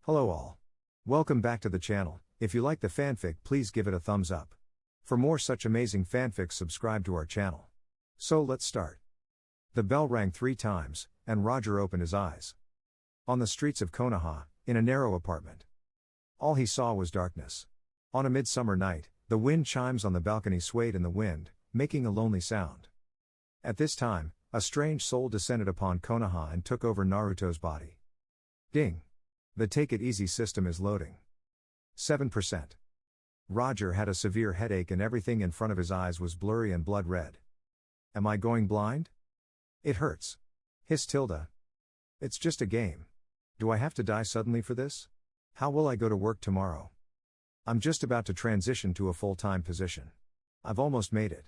Hello all. Welcome back to the channel. If you like the fanfic, please give it a thumbs up. For more such amazing fanfics, subscribe to our channel. So let's start. The bell rang 3 times, and Roger opened his eyes. On the streets of Konoha, in a narrow apartment. All he saw was darkness. On a midsummer night, the wind chimes on the balcony swayed in the wind, making a lonely sound. At this time, a strange soul descended upon Konoha and took over Naruto's body. Ding! The Take It Easy system is loading. 7%. Roger had a severe headache and everything in front of his eyes was blurry and blood red. Am I going blind? It hurts. Hissed Tilda. It's just a game. Do I have to die suddenly for this? How will I go to work tomorrow? I'm just about to transition to a full-time position. I've almost made it.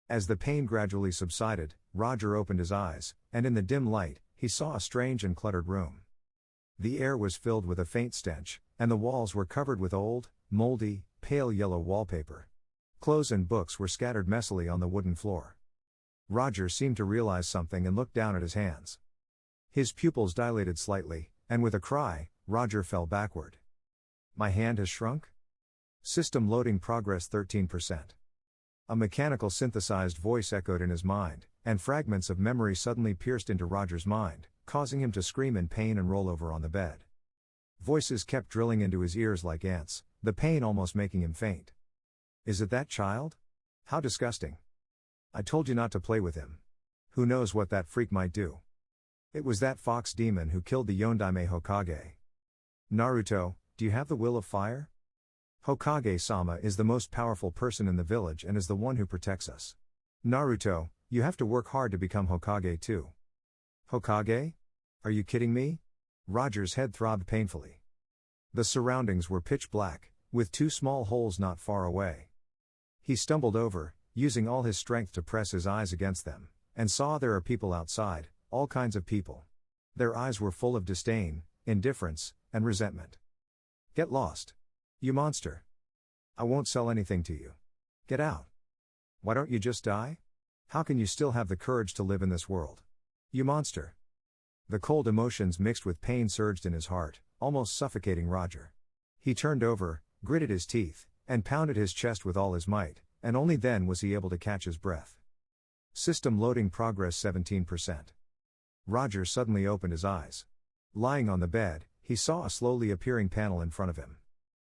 As the pain gradually subsided, Roger opened his eyes, and in the dim light, he saw a strange and cluttered room. The air was filled with a faint stench, and the walls were covered with old, moldy, pale yellow wallpaper. Clothes and books were scattered messily on the wooden floor. Roger seemed to realize something and looked down at his hands. His pupils dilated slightly, and with a cry, Roger fell backward. My hand has shrunk? System loading progress 13%. A mechanical synthesized voice echoed in his mind, and fragments of memory suddenly pierced into Roger's mind, causing him to scream in pain and roll over on the bed. Voices kept drilling into his ears like ants, the pain almost making him faint. Is it that child? How disgusting. I told you not to play with him. Who knows what that freak might do? It was that fox demon who killed the Yondaime Hokage. Naruto, do you have the will of fire? Hokage-sama is the most powerful person in the village and is the one who protects us. Naruto, you have to work hard to become Hokage too. Hokage? Are you kidding me? Roger's head throbbed painfully. The surroundings were pitch black, with 2 small holes not far away. He stumbled over, using all his strength to press his eyes against them, and saw there are people outside, all kinds of people. Their eyes were full of disdain, indifference, and resentment. Get lost. You monster. I won't sell anything to you. Get out. Why don't you just die? How can you still have the courage to live in this world? You monster. The cold emotions mixed with pain surged in his heart, almost suffocating Roger. He turned over, gritted his teeth, and pounded his chest with all his might, and only then was he able to catch his breath. System loading progress 17%. Roger suddenly opened his eyes. Lying on the bed, he saw a slowly appearing panel in front of him.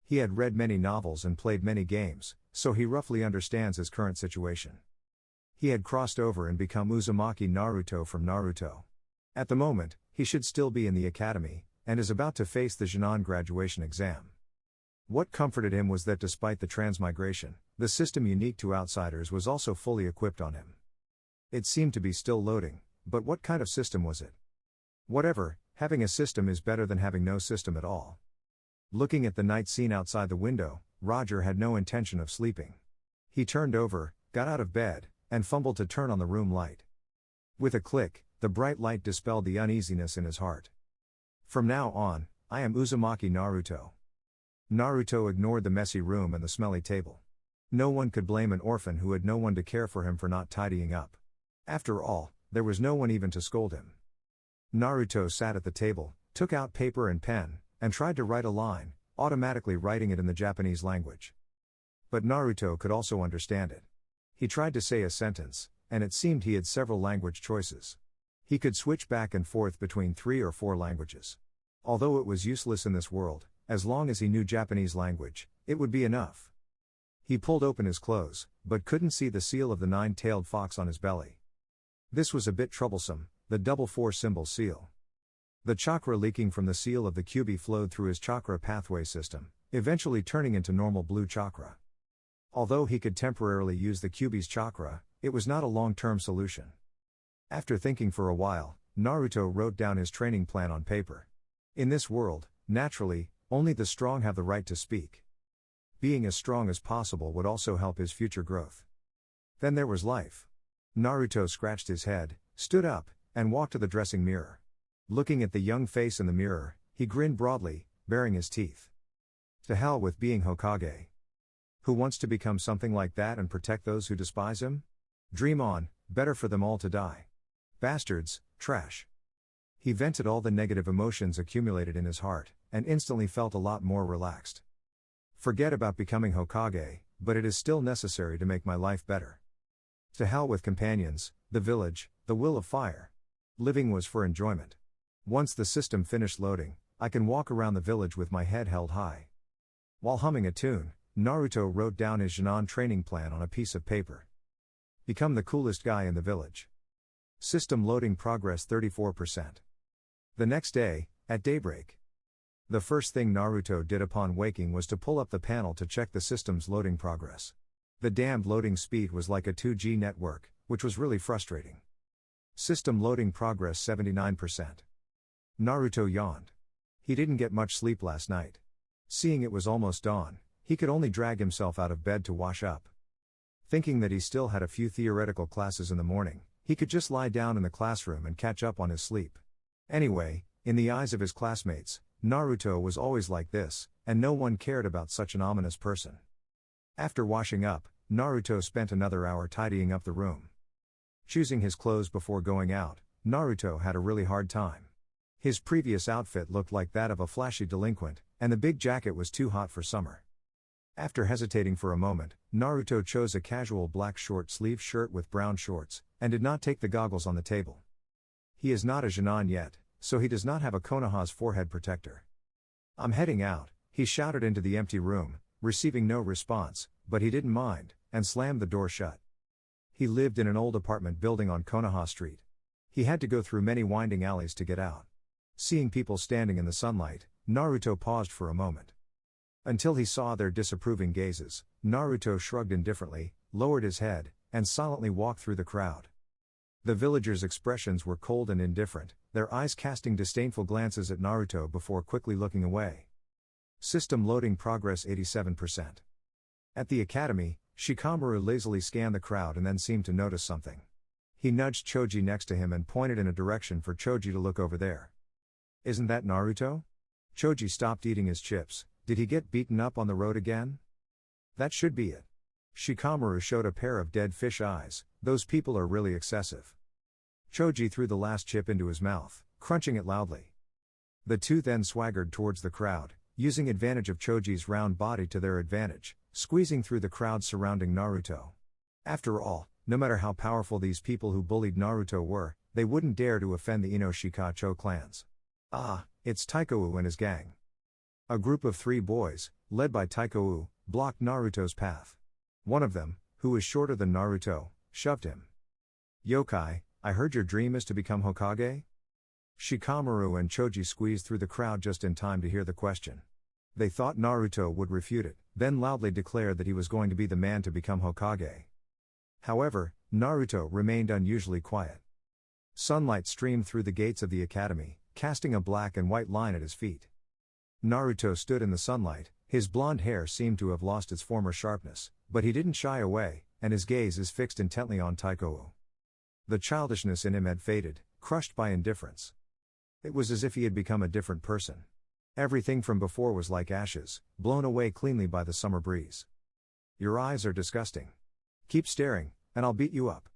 He had read many novels and played many games, so he roughly understands his current situation. He had crossed over and become Uzumaki Naruto from Naruto. At the moment, he should still be in the academy, and is about to face the Jinan graduation exam. What comforted him was that despite the transmigration, the system unique to outsiders was also fully equipped on him. It seemed to be still loading, but what kind of system was it? Whatever, having a system is better than having no system at all. Looking at the night scene outside the window, Roger had no intention of sleeping. He turned over, got out of bed, and fumbled to turn on the room light. With a click, the bright light dispelled the uneasiness in his heart. From now on, I am Uzumaki Naruto. Naruto ignored the messy room and the smelly table. No one could blame an orphan who had no one to care for him for not tidying up. After all, there was no one even to scold him. Naruto sat at the table, took out paper and pen, and tried to write a line, automatically writing it in the Japanese language. But Naruto could also understand it. He tried to say a sentence, and it seemed he had several language choices. He could switch back and forth between 3 or 4 languages. Although it was useless in this world, as long as he knew Japanese language, it would be enough. He pulled open his clothes, but couldn't see the seal of the 9-tailed fox on his belly. This was a bit troublesome, the double 4 symbol seal. The chakra leaking from the seal of the Kyuubi flowed through his chakra pathway system, eventually turning into normal blue chakra. Although he could temporarily use the Kyuubi's chakra, it was not a long-term solution. After thinking for a while, Naruto wrote down his training plan on paper. In this world, naturally, only the strong have the right to speak. Being as strong as possible would also help his future growth. Then there was life. Naruto scratched his head, stood up, and walked to the dressing mirror. Looking at the young face in the mirror, he grinned broadly, baring his teeth. To hell with being Hokage. Who wants to become something like that and protect those who despise him? Dream on, better for them all to die. Bastards, trash. He vented all the negative emotions accumulated in his heart, and instantly felt a lot more relaxed. Forget about becoming Hokage, but it is still necessary to make my life better. To hell with companions, the village, the will of fire. Living was for enjoyment. Once the system finished loading, I can walk around the village with my head held high. While humming a tune, Naruto wrote down his Jonin training plan on a piece of paper. Become the coolest guy in the village. System loading progress 34%. The next day, at daybreak. The first thing Naruto did upon waking was to pull up the panel to check the system's loading progress. The damned loading speed was like a 2G network, which was really frustrating. System loading progress 79%. Naruto yawned. He didn't get much sleep last night. Seeing it was almost dawn, he could only drag himself out of bed to wash up. Thinking that he still had a few theoretical classes in the morning, he could just lie down in the classroom and catch up on his sleep. Anyway, in the eyes of his classmates, Naruto was always like this, and no one cared about such an ominous person. After washing up, Naruto spent another hour tidying up the room. Choosing his clothes before going out, Naruto had a really hard time. His previous outfit looked like that of a flashy delinquent, and the big jacket was too hot for summer. After hesitating for a moment, Naruto chose a casual black short-sleeved shirt with brown shorts, and did not take the goggles on the table. He is not a Jonin yet, so he does not have a Konoha's forehead protector. "I'm heading out," he shouted into the empty room, receiving no response, but he didn't mind, and slammed the door shut. He lived in an old apartment building on Konoha Street. He had to go through many winding alleys to get out. Seeing people standing in the sunlight, Naruto paused for a moment. Until he saw their disapproving gazes, Naruto shrugged indifferently, lowered his head, and silently walked through the crowd. The villagers' expressions were cold and indifferent, their eyes casting disdainful glances at Naruto before quickly looking away. System loading progress 87%. At the academy, Shikamaru lazily scanned the crowd and then seemed to notice something. He nudged Choji next to him and pointed in a direction for Choji to look over there. "Isn't that Naruto?" Choji stopped eating his chips. "Did he get beaten up on the road again?" "That should be it." Shikamaru showed a pair of dead fish eyes. "Those people are really excessive." Choji threw the last chip into his mouth, crunching it loudly. The two then swaggered towards the crowd, using advantage of Choji's round body to their advantage, squeezing through the crowd surrounding Naruto. After all, no matter how powerful these people who bullied Naruto were, they wouldn't dare to offend the Inoshika-cho clans. Ah, it's Taiko and his gang. A group of 3 boys, led by Taiko, blocked Naruto's path. One of them, who was shorter than Naruto, shoved him. "Yokai, I heard your dream is to become Hokage?" Shikamaru and Choji squeezed through the crowd just in time to hear the question. They thought Naruto would refute it, then loudly declared that he was going to be the man to become Hokage. However, Naruto remained unusually quiet. Sunlight streamed through the gates of the academy, casting a black and white line at his feet. Naruto stood in the sunlight, his blonde hair seemed to have lost its former sharpness, but he didn't shy away, and his gaze is fixed intently on Taiko. The childishness in him had faded, crushed by indifference. It was as if he had become a different person. Everything from before was like ashes, blown away cleanly by the summer breeze. "Your eyes are disgusting. Keep staring, and I'll beat you up."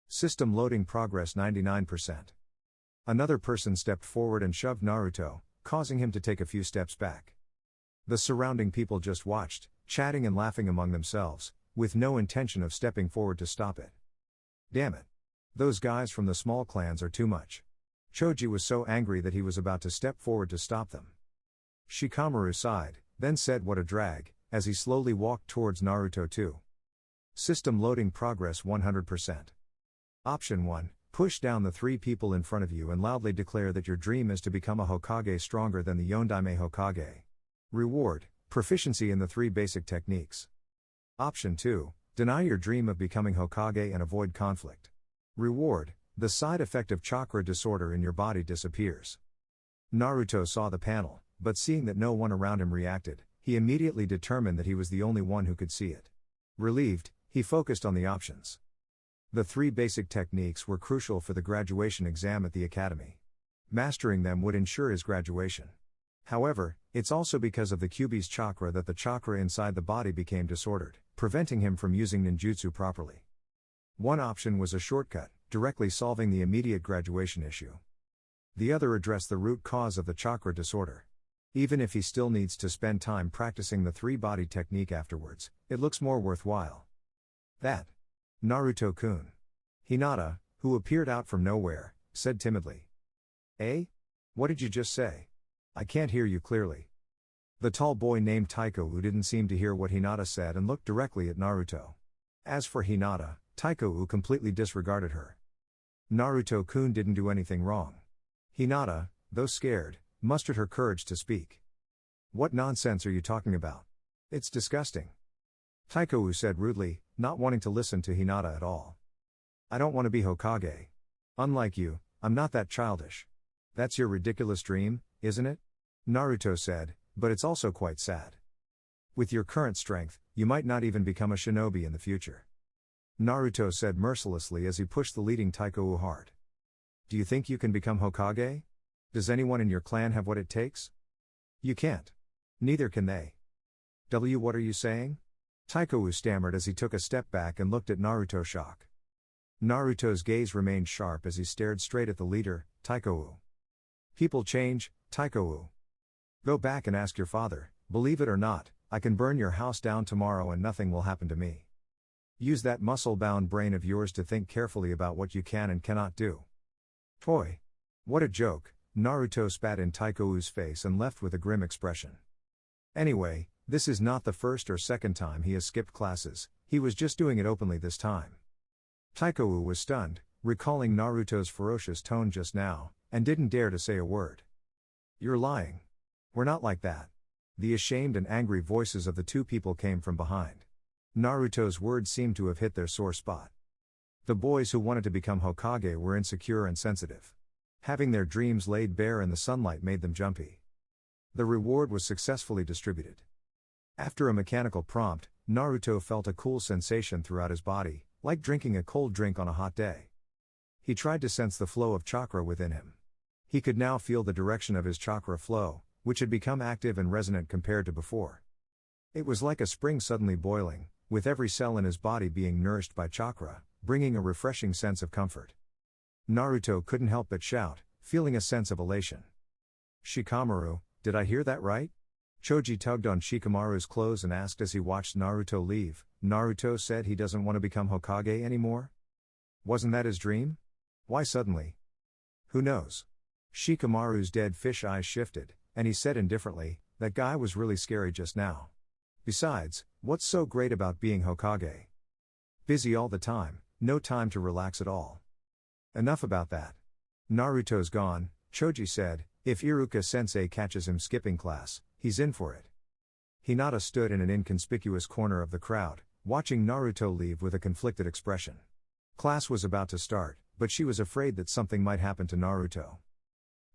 System loading progress 99%. Another person stepped forward and shoved Naruto, causing him to take a few steps back. The surrounding people just watched, chatting and laughing among themselves, with no intention of stepping forward to stop it. "Damn it. Those guys from the small clans are too much." Choji was so angry that he was about to step forward to stop them. Shikamaru sighed, then said what a drag, as he slowly walked towards Naruto too. System loading progress 100%. Option 1, push down the 3 people in front of you and loudly declare that your dream is to become a Hokage stronger than the Yondaime Hokage. Reward, proficiency in the 3 basic techniques. Option 2, deny your dream of becoming Hokage and avoid conflict. Reward, the side effect of chakra disorder in your body disappears. Naruto saw the panel, but seeing that no one around him reacted, he immediately determined that he was the only one who could see it. Relieved, he focused on the options. The 3 basic techniques were crucial for the graduation exam at the academy. Mastering them would ensure his graduation. However, it's also because of the Kyuubi's chakra that the chakra inside the body became disordered, preventing him from using ninjutsu properly. One option was a shortcut, directly solving the immediate graduation issue. The other addressed the root cause of the chakra disorder. Even if he still needs to spend time practicing the three-body technique afterwards, it looks more worthwhile. That. Naruto-kun. Hinata, who appeared out from nowhere, said timidly. Eh? What did you just say? I can't hear you clearly. The tall boy named Taiko didn't seem to hear what Hinata said and looked directly at Naruto. As for Hinata, Taiko completely disregarded her. Naruto-kun didn't do anything wrong. Hinata, though scared, mustered her courage to speak. What nonsense are you talking about? It's disgusting. Taiko said rudely, not wanting to listen to Hinata at all. I don't want to be Hokage. Unlike you, I'm not that childish. That's your ridiculous dream, isn't it? Naruto said, but it's also quite sad. With your current strength, you might not even become a shinobi in the future. Naruto said mercilessly as he pushed the leading Taiko hard. Do you think you can become Hokage? Does anyone in your clan have what it takes? You can't. Neither can they. What are you saying? Taiko stammered as he took a step back and looked at Naruto shock. Naruto's gaze remained sharp as he stared straight at the leader, Taiko. People change, Taiko. Go back and ask your father. Believe it or not, I can burn your house down tomorrow and nothing will happen to me. Use that muscle-bound brain of yours to think carefully about what you can and cannot do. Toy. What a joke, Naruto spat in Taiko's face and left with a grim expression. Anyway, this is not the first or second time he has skipped classes, he was just doing it openly this time. Taiko was stunned, recalling Naruto's ferocious tone just now, and didn't dare to say a word. You're lying. We're not like that. The ashamed and angry voices of the two people came from behind. Naruto's words seemed to have hit their sore spot. The boys who wanted to become Hokage were insecure and sensitive. Having their dreams laid bare in the sunlight made them jumpy. The reward was successfully distributed. After a mechanical prompt, Naruto felt a cool sensation throughout his body, like drinking a cold drink on a hot day. He tried to sense the flow of chakra within him. He could now feel the direction of his chakra flow, which had become active and resonant compared to before. It was like a spring suddenly boiling, with every cell in his body being nourished by chakra, bringing a refreshing sense of comfort. Naruto couldn't help but shout, feeling a sense of elation. Shikamaru, did I hear that right? Choji tugged on Shikamaru's clothes and asked as he watched Naruto leave. Naruto said he doesn't want to become Hokage anymore? Wasn't that his dream? Why suddenly? Who knows? Shikamaru's dead fish eyes shifted, and he said indifferently, that guy was really scary just now. Besides, what's so great about being Hokage? Busy all the time, no time to relax at all. Enough about that. Naruto's gone, Choji said. If Iruka-sensei catches him skipping class, he's in for it. Hinata stood in an inconspicuous corner of the crowd, watching Naruto leave with a conflicted expression. Class was about to start, but she was afraid that something might happen to Naruto.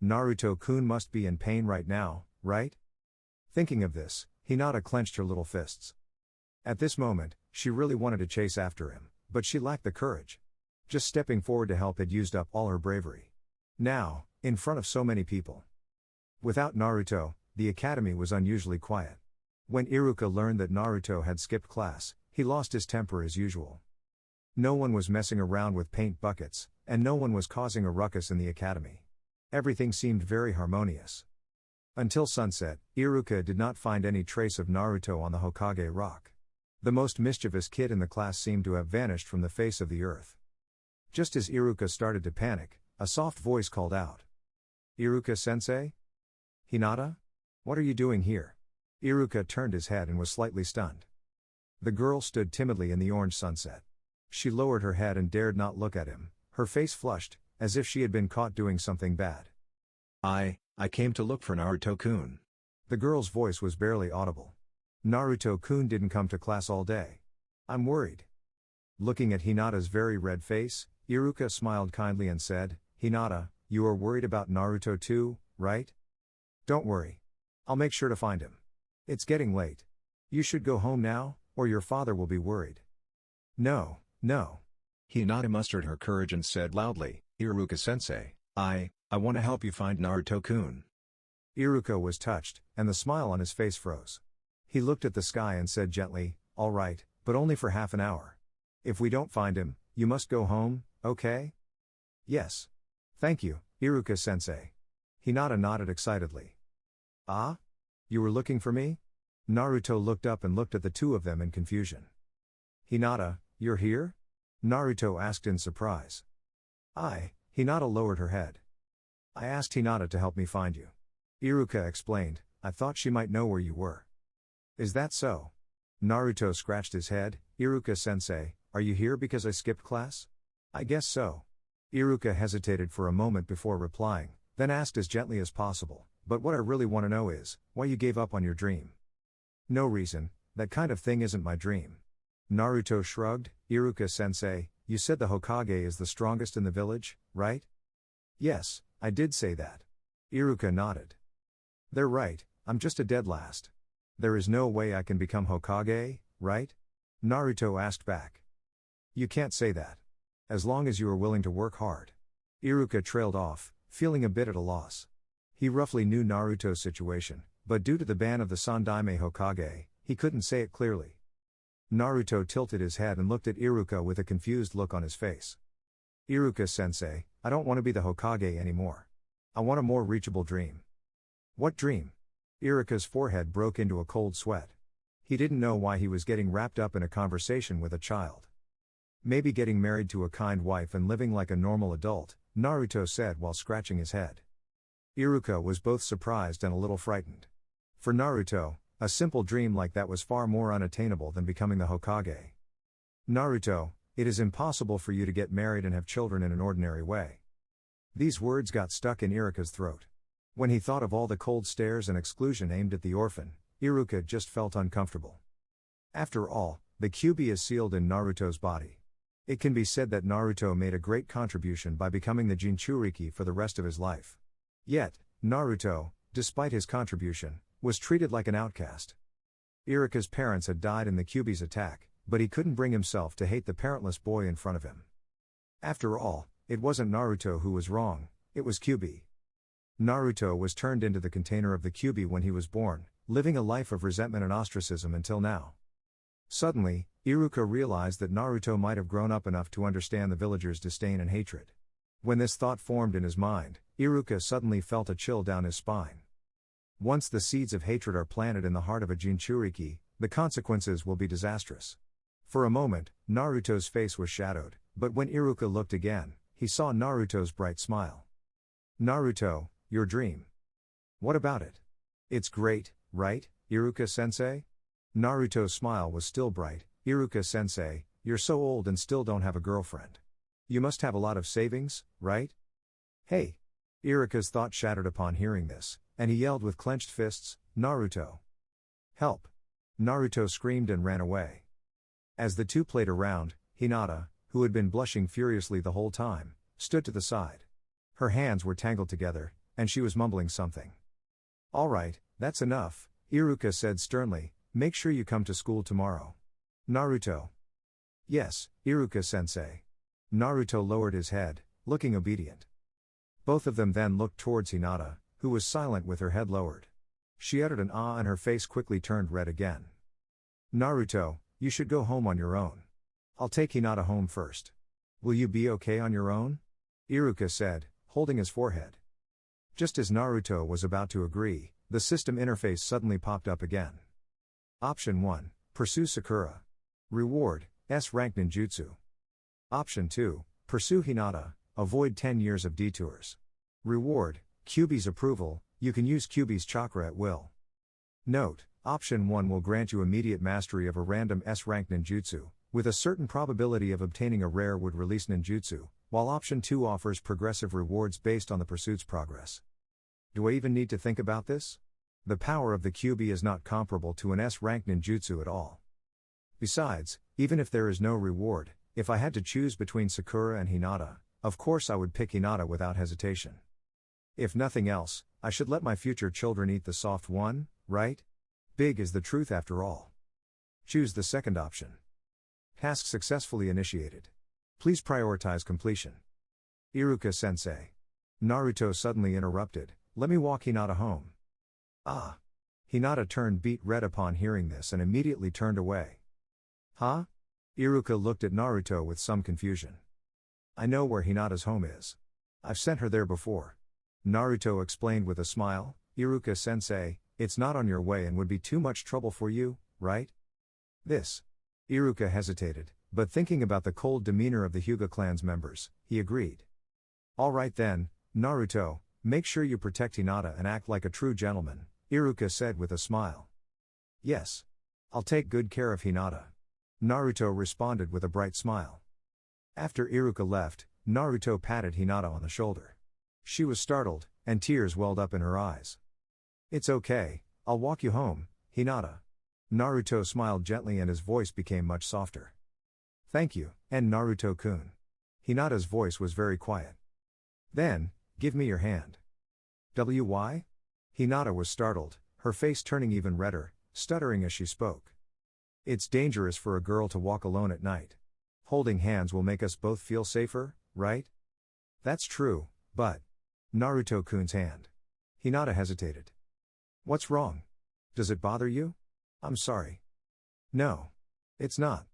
Naruto-kun must be in pain right now, right? Thinking of this, Hinata clenched her little fists. At this moment, she really wanted to chase after him, but she lacked the courage. Just stepping forward to help had used up all her bravery. Now, in front of so many people. Without Naruto, the academy was unusually quiet. When Iruka learned that Naruto had skipped class, he lost his temper as usual. No one was messing around with paint buckets, and no one was causing a ruckus in the academy. Everything seemed very harmonious. Until sunset, Iruka did not find any trace of Naruto on the Hokage rock. The most mischievous kid in the class seemed to have vanished from the face of the earth. Just as Iruka started to panic, a soft voice called out. Iruka-sensei? Hinata? What are you doing here? Iruka turned his head and was slightly stunned. The girl stood timidly in the orange sunset. She lowered her head and dared not look at him, her face flushed, as if she had been caught doing something bad. I came to look for Naruto-kun. The girl's voice was barely audible. Naruto-kun didn't come to class all day. I'm worried. Looking at Hinata's very red face, Iruka smiled kindly and said, Hinata, you are worried about Naruto too, right? Don't worry. I'll make sure to find him. It's getting late. You should go home now, or your father will be worried. No. Hinata mustered her courage and said loudly, Iruka-sensei, I want to help you find Naruto-kun. Iruka was touched, and the smile on his face froze. He looked at the sky and said gently, all right, but only for half an hour. If we don't find him, you must go home, okay? Yes. Thank you, Iruka-sensei. Hinata nodded excitedly. Ah? You were looking for me? Naruto looked up and looked at the two of them in confusion. Hinata, you're here? Naruto asked in surprise. Hinata lowered her head. I asked Hinata to help me find you. Iruka explained, I thought she might know where you were. Is that so? Naruto scratched his head. Iruka-sensei, are you here because I skipped class? I guess so. Iruka hesitated for a moment before replying, then asked as gently as possible, but what I really want to know is, why you gave up on your dream? No reason, that kind of thing isn't my dream. Naruto shrugged. Iruka-sensei, you said the Hokage is the strongest in the village, right? Yes, I did say that. Iruka nodded. They're right, I'm just a dead last. There is no way I can become Hokage, right? Naruto asked back. You can't say that. As long as you are willing to work hard. Iruka trailed off, feeling a bit at a loss. He roughly knew Naruto's situation, but due to the ban of the Sandaime Hokage, he couldn't say it clearly. Naruto tilted his head and looked at Iruka with a confused look on his face. Iruka-sensei, I don't want to be the Hokage anymore. I want a more reachable dream. What dream? Iruka's forehead broke into a cold sweat. He didn't know why he was getting wrapped up in a conversation with a child. Maybe getting married to a kind wife and living like a normal adult, Naruto said while scratching his head. Iruka was both surprised and a little frightened. For Naruto, a simple dream like that was far more unattainable than becoming the Hokage. Naruto, it is impossible for you to get married and have children in an ordinary way. These words got stuck in Iruka's throat. When he thought of all the cold stares and exclusion aimed at the orphan, Iruka just felt uncomfortable. After all, the Kyuubi is sealed in Naruto's body. It can be said that Naruto made a great contribution by becoming the Jinchuriki for the rest of his life. Yet, Naruto, despite his contribution, was treated like an outcast. Iruka's parents had died in the Kyuubi's attack, but he couldn't bring himself to hate the parentless boy in front of him. After all, it wasn't Naruto who was wrong, it was Kyuubi. Naruto was turned into the container of the Kyuubi when he was born, living a life of resentment and ostracism until now. Suddenly, Iruka realized that Naruto might have grown up enough to understand the villagers' disdain and hatred. When this thought formed in his mind, Iruka suddenly felt a chill down his spine. Once the seeds of hatred are planted in the heart of a Jinchuriki, the consequences will be disastrous. For a moment, Naruto's face was shadowed, but when Iruka looked again, he saw Naruto's bright smile. Naruto, your dream. What about it? It's great, right, Iruka-sensei? Naruto's smile was still bright. Iruka-sensei, you're so old and still don't have a girlfriend. You must have a lot of savings, right? Hey! Iruka's thought shattered upon hearing this, and he yelled with clenched fists, Naruto! Help! Naruto screamed and ran away. As the two played around, Hinata, who had been blushing furiously the whole time, stood to the side. Her hands were tangled together, and she was mumbling something. All right, that's enough, Iruka said sternly, make sure you come to school tomorrow. Naruto. Yes, Iruka-sensei. Naruto lowered his head, looking obedient. Both of them then looked towards Hinata, who was silent with her head lowered. She uttered an ah and her face quickly turned red again. Naruto, you should go home on your own. I'll take Hinata home first. Will you be okay on your own? Iruka said, holding his forehead. Just as Naruto was about to agree, the system interface suddenly popped up again. Option 1, pursue Sakura. Reward, S-rank ninjutsu. Option 2, pursue Hinata, avoid 10 years of detours. Reward, Kyuubi's approval, you can use Kyuubi's chakra at will. Note, option 1 will grant you immediate mastery of a random S-rank ninjutsu, with a certain probability of obtaining a rare would-release ninjutsu, while option 2 offers progressive rewards based on the pursuit's progress. Do I even need to think about this? The power of the Kyuubi is not comparable to an S-rank ninjutsu at all. Besides, even if there is no reward, if I had to choose between Sakura and Hinata, of course I would pick Hinata without hesitation. If nothing else, I should let my future children eat the soft one, right? Big is the truth after all. Choose the second option. Task successfully initiated. Please prioritize completion. Iruka-sensei. Naruto suddenly interrupted, let me walk Hinata home. Ah. Hinata turned beet red upon hearing this and immediately turned away. Huh? Iruka looked at Naruto with some confusion. I know where Hinata's home is. I've sent her there before. Naruto explained with a smile, Iruka-sensei, It's not on your way and would be too much trouble for you, right? This. Iruka hesitated, but thinking about the cold demeanor of the Hyuga clan's members, he agreed. Alright then, Naruto, make sure you protect Hinata and act like a true gentleman, Iruka said with a smile. Yes. I'll take good care of Hinata. Naruto responded with a bright smile. After Iruka left, Naruto patted Hinata on the shoulder. She was startled, and tears welled up in her eyes. It's okay, I'll walk you home, Hinata. Naruto smiled gently and his voice became much softer. Thank you, and Naruto-kun. Hinata's voice was very quiet. Then, give me your hand. Why? Hinata was startled, her face turning even redder, stuttering as she spoke. It's dangerous for a girl to walk alone at night. Holding hands will make us both feel safer, right? That's true, but... Naruto-kun's hand. Hinata hesitated. What's wrong? Does it bother you? I'm sorry. No. It's not.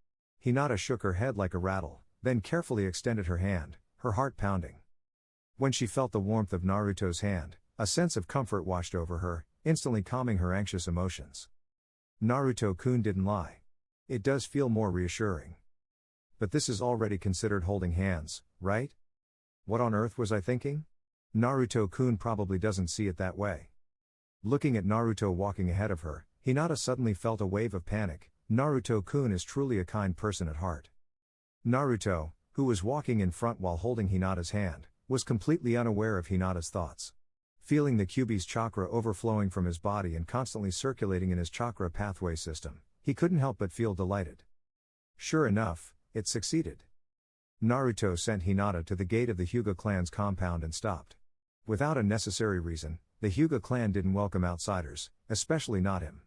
Hinata shook her head like a rattle, then carefully extended her hand, her heart pounding. When she felt the warmth of Naruto's hand, a sense of comfort washed over her, instantly calming her anxious emotions. Naruto-kun didn't lie. It does feel more reassuring. But this is already considered holding hands, right? What on earth was I thinking? Naruto-kun probably doesn't see it that way. Looking at Naruto walking ahead of her, Hinata suddenly felt a wave of panic. Naruto-kun is truly a kind person at heart. Naruto, who was walking in front while holding Hinata's hand, was completely unaware of Hinata's thoughts. Feeling the Kyuubi's chakra overflowing from his body and constantly circulating in his chakra pathway system, he couldn't help but feel delighted. Sure enough, it succeeded. Naruto sent Hinata to the gate of the Hyuga clan's compound and stopped. Without a necessary reason, the Hyuga clan didn't welcome outsiders, especially not him.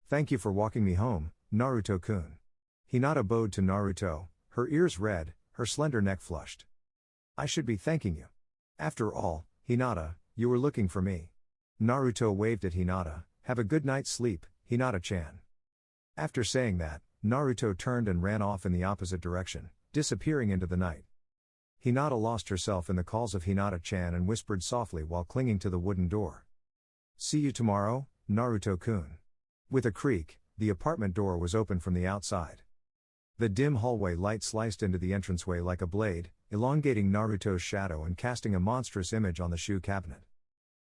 Thank you for walking me home, Naruto-kun. Hinata bowed to Naruto, her ears red, her slender neck flushed. I should be thanking you. After all, Hinata, you were looking for me. Naruto waved at Hinata. Have a good night's sleep, Hinata-chan. After saying that, Naruto turned and ran off in the opposite direction, disappearing into the night. Hinata lost herself in the calls of Hinata-chan and whispered softly while clinging to the wooden door. See you tomorrow, Naruto-kun. With a creak, the apartment door was opened from the outside. The dim hallway light sliced into the entranceway like a blade, elongating Naruto's shadow and casting a monstrous image on the shoe cabinet.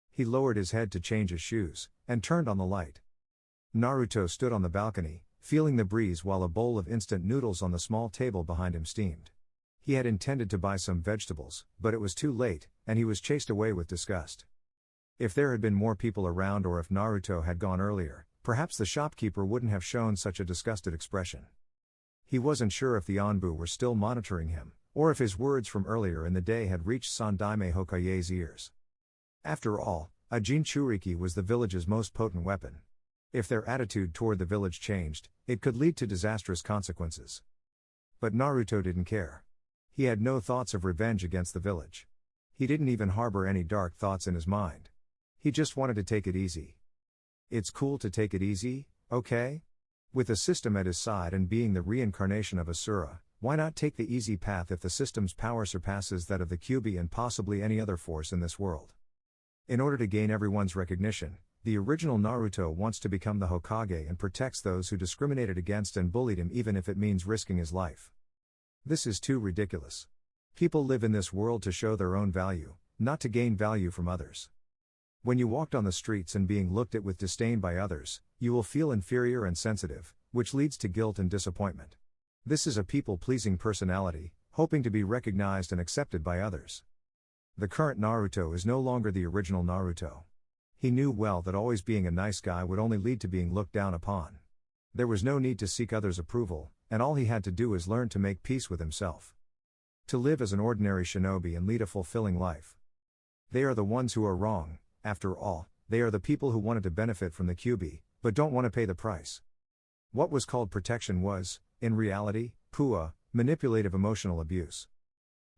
He lowered his head to change his shoes, and turned on the light. Naruto stood on the balcony, feeling the breeze while a bowl of instant noodles on the small table behind him steamed. He had intended to buy some vegetables, but it was too late, and he was chased away with disgust. If there had been more people around or if Naruto had gone earlier, perhaps the shopkeeper wouldn't have shown such a disgusted expression. He wasn't sure if the Anbu were still monitoring him, or if his words from earlier in the day had reached Sandaime Hokage's ears. After all, a Jinchuriki was the village's most potent weapon. If their attitude toward the village changed, it could lead to disastrous consequences. But Naruto didn't care. He had no thoughts of revenge against the village. He didn't even harbor any dark thoughts in his mind. He just wanted to take it easy. It's cool to take it easy, okay? With the system at his side and being the reincarnation of Asura, why not take the easy path if the system's power surpasses that of the Kyuubi and possibly any other force in this world? In order to gain everyone's recognition, the original Naruto wants to become the Hokage and protects those who discriminated against and bullied him even if it means risking his life. This is too ridiculous. People live in this world to show their own value, not to gain value from others. When you walked on the streets and being looked at with disdain by others, you will feel inferior and sensitive, which leads to guilt and disappointment. This is a people-pleasing personality, hoping to be recognized and accepted by others. The current Naruto is no longer the original Naruto. He knew well that always being a nice guy would only lead to being looked down upon. There was no need to seek others' approval, and all he had to do is learn to make peace with himself. To live as an ordinary shinobi and lead a fulfilling life. They are the ones who are wrong. After all, they are the people who wanted to benefit from the Kyuubi, but don't want to pay the price. What was called protection was, in reality, pua, manipulative emotional abuse.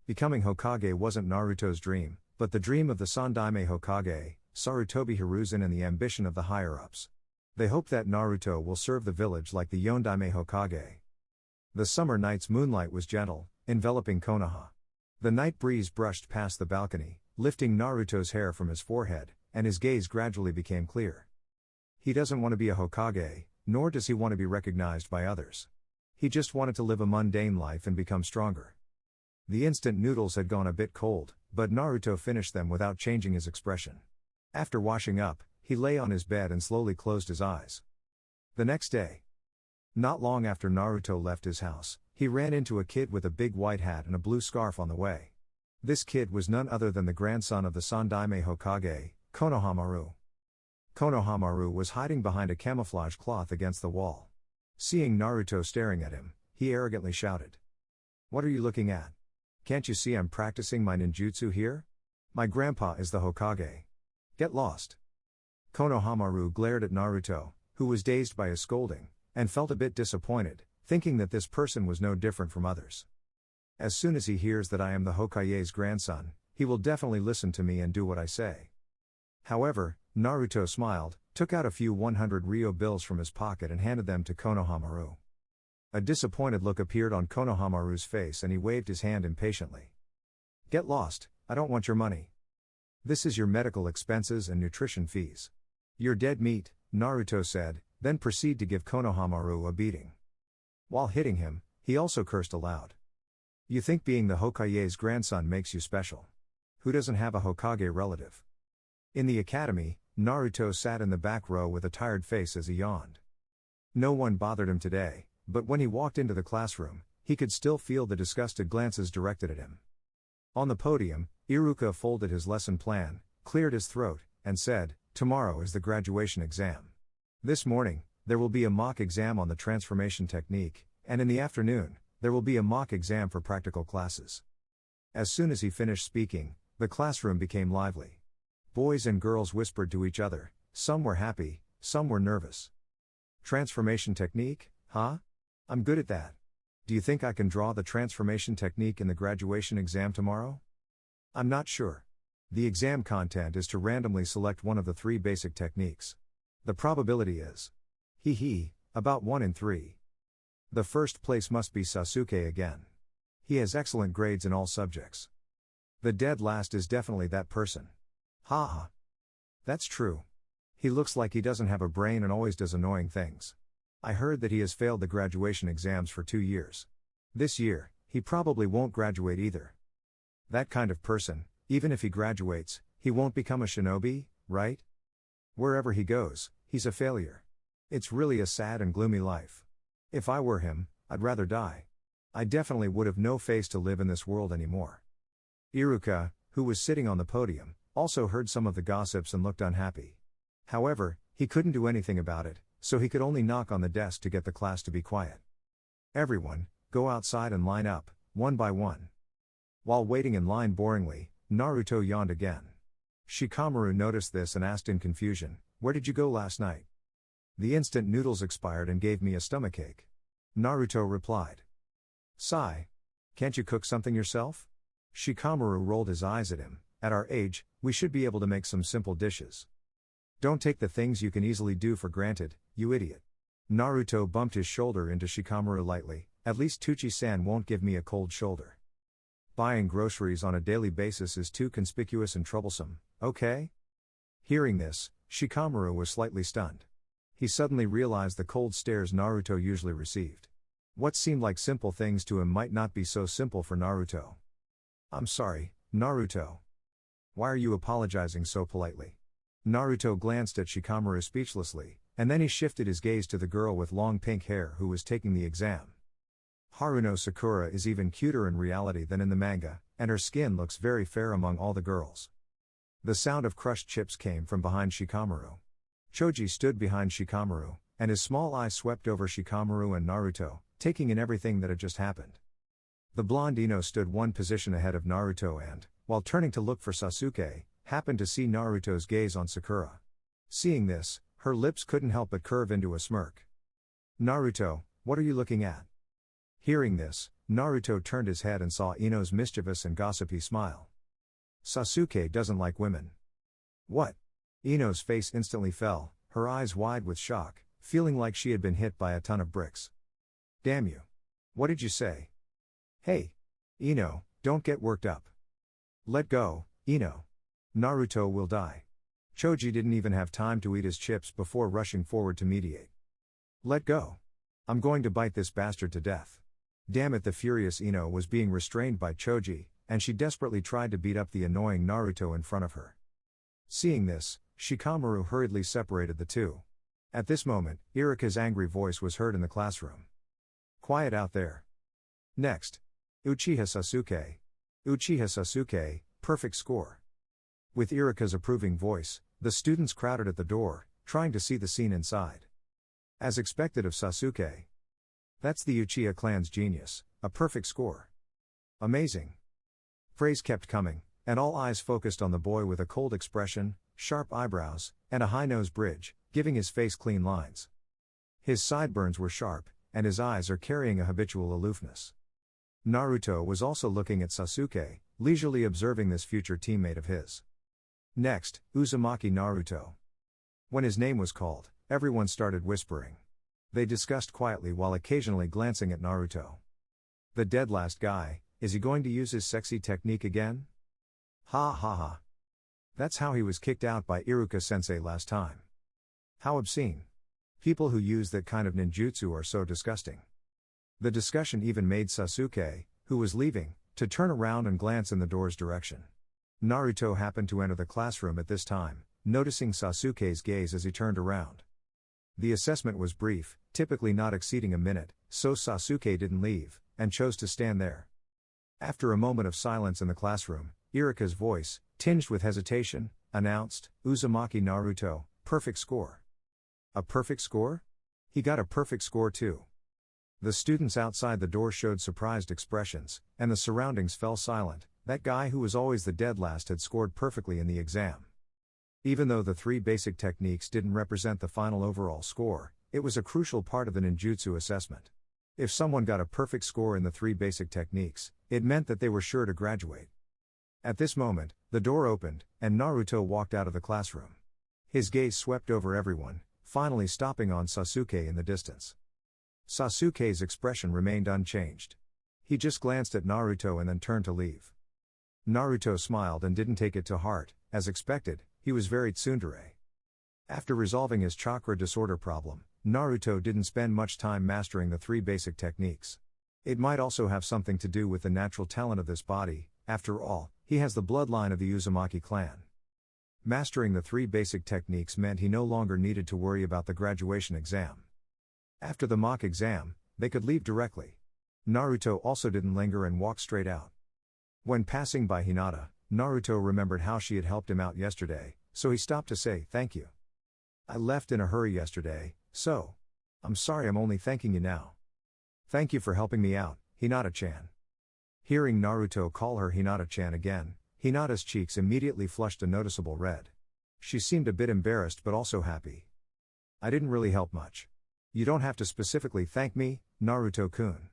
Becoming Hokage wasn't Naruto's dream, but the dream of the Sandaime Hokage, Sarutobi Hiruzen and the ambition of the higher-ups. They hope that Naruto will serve the village like the Yondaime Hokage. The summer night's moonlight was gentle, enveloping Konoha. The night breeze brushed past the balcony, lifting Naruto's hair from his forehead, and his gaze gradually became clear. He doesn't want to be a Hokage, nor does he want to be recognized by others. He just wanted to live a mundane life and become stronger. The instant noodles had gone a bit cold, but Naruto finished them without changing his expression. After washing up, he lay on his bed and slowly closed his eyes. The next day, not long after Naruto left his house, he ran into a kid with a big white hat and a blue scarf on the way. This kid was none other than the grandson of the Sandaime Hokage, Konohamaru. Konohamaru was hiding behind a camouflage cloth against the wall. Seeing Naruto staring at him, he arrogantly shouted, "What are you looking at? Can't you see I'm practicing my ninjutsu here? My grandpa is the Hokage. Get lost." Konohamaru glared at Naruto, who was dazed by his scolding, and felt a bit disappointed, thinking that this person was no different from others. As soon as he hears that I am the Hokage's grandson, he will definitely listen to me and do what I say. However, Naruto smiled, took out a few 100 Ryo bills from his pocket and handed them to Konohamaru. A disappointed look appeared on Konohamaru's face and he waved his hand impatiently. "Get lost, I don't want your money. This is your medical expenses and nutrition fees. You're dead meat," Naruto said, then proceeded to give Konohamaru a beating. While hitting him, he also cursed aloud. "You think being the Hokage's grandson makes you special? Who doesn't have a Hokage relative?" In the academy, Naruto sat in the back row with a tired face as he yawned. No one bothered him today, but when he walked into the classroom, he could still feel the disgusted glances directed at him. On the podium, Iruka folded his lesson plan, cleared his throat, and said, "Tomorrow is the graduation exam. This morning, there will be a mock exam on the transformation technique, and in the afternoon, there will be a mock exam for practical classes." As soon as he finished speaking, the classroom became lively. Boys and girls whispered to each other, some were happy, some were nervous. "Transformation technique, huh? I'm good at that. Do you think I can draw the transformation technique in the graduation exam tomorrow?" "I'm not sure. The exam content is to randomly select one of the 3 basic techniques. The probability is, about 1 in 3. The first place must be Sasuke again. He has excellent grades in all subjects. The dead last is definitely that person. Ha. That's true. He looks like he doesn't have a brain and always does annoying things. I heard that he has failed the graduation exams for 2 years. This year, he probably won't graduate either. That kind of person, even if he graduates, he won't become a shinobi, right? Wherever he goes, he's a failure. It's really a sad and gloomy life. If I were him, I'd rather die. I definitely would have no face to live in this world anymore." Iruka, who was sitting on the podium, also heard some of the gossips and looked unhappy. However, he couldn't do anything about it, so he could only knock on the desk to get the class to be quiet. "Everyone, go outside and line up, one by one." While waiting in line boringly, Naruto yawned again. Shikamaru noticed this and asked in confusion, "Where did you go last night?" "The instant noodles expired and gave me a stomachache," Naruto replied. "Sigh. Can't you cook something yourself?" Shikamaru rolled his eyes at him. "At our age, we should be able to make some simple dishes. Don't take the things you can easily do for granted, you idiot." Naruto bumped his shoulder into Shikamaru lightly. "At least Tuchi-san won't give me a cold shoulder. Buying groceries on a daily basis is too conspicuous and troublesome, okay?" Hearing this, Shikamaru was slightly stunned. He suddenly realized the cold stares Naruto usually received. What seemed like simple things to him might not be so simple for Naruto. "I'm sorry, Naruto. Why are you apologizing so politely?" Naruto glanced at Shikamaru speechlessly, and then he shifted his gaze to the girl with long pink hair who was taking the exam. Haruno Sakura is even cuter in reality than in the manga, and her skin looks very fair among all the girls. The sound of crushed chips came from behind Shikamaru. Choji stood behind Shikamaru, and his small eyes swept over Shikamaru and Naruto, taking in everything that had just happened. The blonde Ino stood one position ahead of Naruto and, while turning to look for Sasuke, happened to see Naruto's gaze on Sakura. Seeing this, her lips couldn't help but curve into a smirk. "Naruto, what are you looking at?" Hearing this, Naruto turned his head and saw Ino's mischievous and gossipy smile. "Sasuke doesn't like women." "What?" Ino's face instantly fell, her eyes wide with shock, feeling like she had been hit by a ton of bricks. "Damn you. What did you say?" "Hey. Ino, don't get worked up. Let go, Ino. Naruto will die." Choji didn't even have time to eat his chips before rushing forward to mediate. Let go. I'm going to bite this bastard to death. Damn it, the furious Ino was being restrained by Choji, and she desperately tried to beat up the annoying Naruto in front of her. Seeing this, Shikamaru hurriedly separated the two. At this moment, Iruka's angry voice was heard in the classroom. Quiet out there. Next. Uchiha Sasuke. Uchiha Sasuke, perfect score. With Iruka's approving voice, the students crowded at the door, trying to see the scene inside. As expected of Sasuke. That's the Uchiha clan's genius, a perfect score. Amazing. Praise kept coming, and all eyes focused on the boy with a cold expression, sharp eyebrows, and a high nose bridge, giving his face clean lines. His sideburns were sharp, and his eyes are carrying a habitual aloofness. Naruto was also looking at Sasuke, leisurely observing this future teammate of his. Next, Uzumaki Naruto. When his name was called, everyone started whispering. They discussed quietly while occasionally glancing at Naruto. The dead last guy, is he going to use his sexy technique again? Ha ha ha. That's how he was kicked out by Iruka-sensei last time. How obscene. People who use that kind of ninjutsu are so disgusting. The discussion even made Sasuke, who was leaving, to turn around and glance in the door's direction. Naruto happened to enter the classroom at this time, noticing Sasuke's gaze as he turned around. The assessment was brief, typically not exceeding a minute, so Sasuke didn't leave, and chose to stand there. After a moment of silence in the classroom, Iruka's voice, tinged with hesitation, announced, Uzumaki Naruto, perfect score. A perfect score? He got a perfect score too. The students outside the door showed surprised expressions, and the surroundings fell silent. That guy who was always the dead last had scored perfectly in the exam. Even though the three basic techniques didn't represent the final overall score, it was a crucial part of the ninjutsu assessment. If someone got a perfect score in the three basic techniques, it meant that they were sure to graduate. At this moment, the door opened, and Naruto walked out of the classroom. His gaze swept over everyone, finally stopping on Sasuke in the distance. Sasuke's expression remained unchanged. He just glanced at Naruto and then turned to leave. Naruto smiled and didn't take it to heart. As expected, he was very tsundere. After resolving his chakra disorder problem, Naruto didn't spend much time mastering the three basic techniques. It might also have something to do with the natural talent of this body. After all, he has the bloodline of the Uzumaki clan. Mastering the three basic techniques meant he no longer needed to worry about the graduation exam. After the mock exam, they could leave directly. Naruto also didn't linger and walked straight out. When passing by Hinata, Naruto remembered how she had helped him out yesterday, so he stopped to say, "Thank you. I left in a hurry yesterday, so I'm sorry, I'm only thanking you now. Thank you for helping me out, Hinata-chan." Hearing Naruto call her Hinata-chan again, Hinata's cheeks immediately flushed a noticeable red. She seemed a bit embarrassed but also happy. "I didn't really help much. You don't have to specifically thank me, Naruto-kun."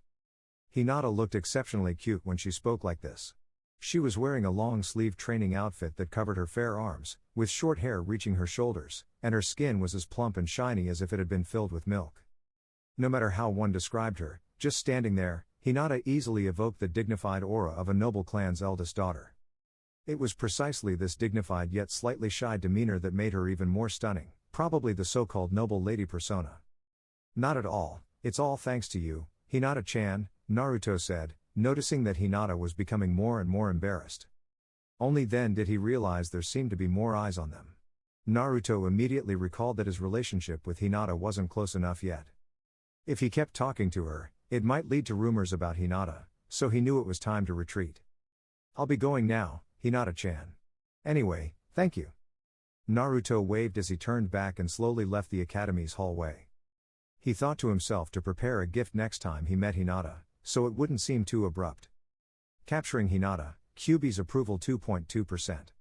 Hinata looked exceptionally cute when she spoke like this. She was wearing a long-sleeved training outfit that covered her fair arms, with short hair reaching her shoulders, and her skin was as plump and shiny as if it had been filled with milk. No matter how one described her, just standing there, Hinata easily evoked the dignified aura of a noble clan's eldest daughter. It was precisely this dignified yet slightly shy demeanor that made her even more stunning, probably the so-called noble lady persona. "Not at all, it's all thanks to you, Hinata-chan," Naruto said, noticing that Hinata was becoming more and more embarrassed. Only then did he realize there seemed to be more eyes on them. Naruto immediately recalled that his relationship with Hinata wasn't close enough yet. If he kept talking to her, it might lead to rumors about Hinata, so he knew it was time to retreat. "I'll be going now, Hinata-chan. Anyway, thank you." Naruto waved as he turned back and slowly left the academy's hallway. He thought to himself to prepare a gift next time he met Hinata, so it wouldn't seem too abrupt. Capturing Hinata, Kyuubi's approval 2.2%.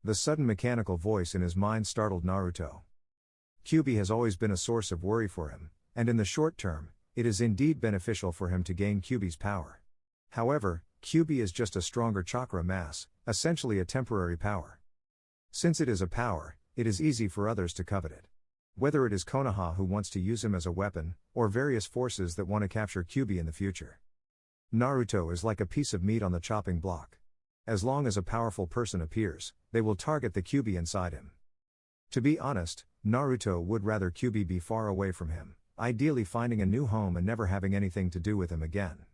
The sudden mechanical voice in his mind startled Naruto. Kyuubi has always been a source of worry for him, and in the short term, it is indeed beneficial for him to gain Kyuubi's power. However, Kyuubi is just a stronger chakra mass, essentially a temporary power. Since it is a power, it is easy for others to covet it. Whether it is Konoha who wants to use him as a weapon, or various forces that want to capture Kyuubi in the future. Naruto is like a piece of meat on the chopping block. As long as a powerful person appears, they will target the Kyuubi inside him. To be honest, Naruto would rather Kyuubi be far away from him, ideally finding a new home and never having anything to do with him again.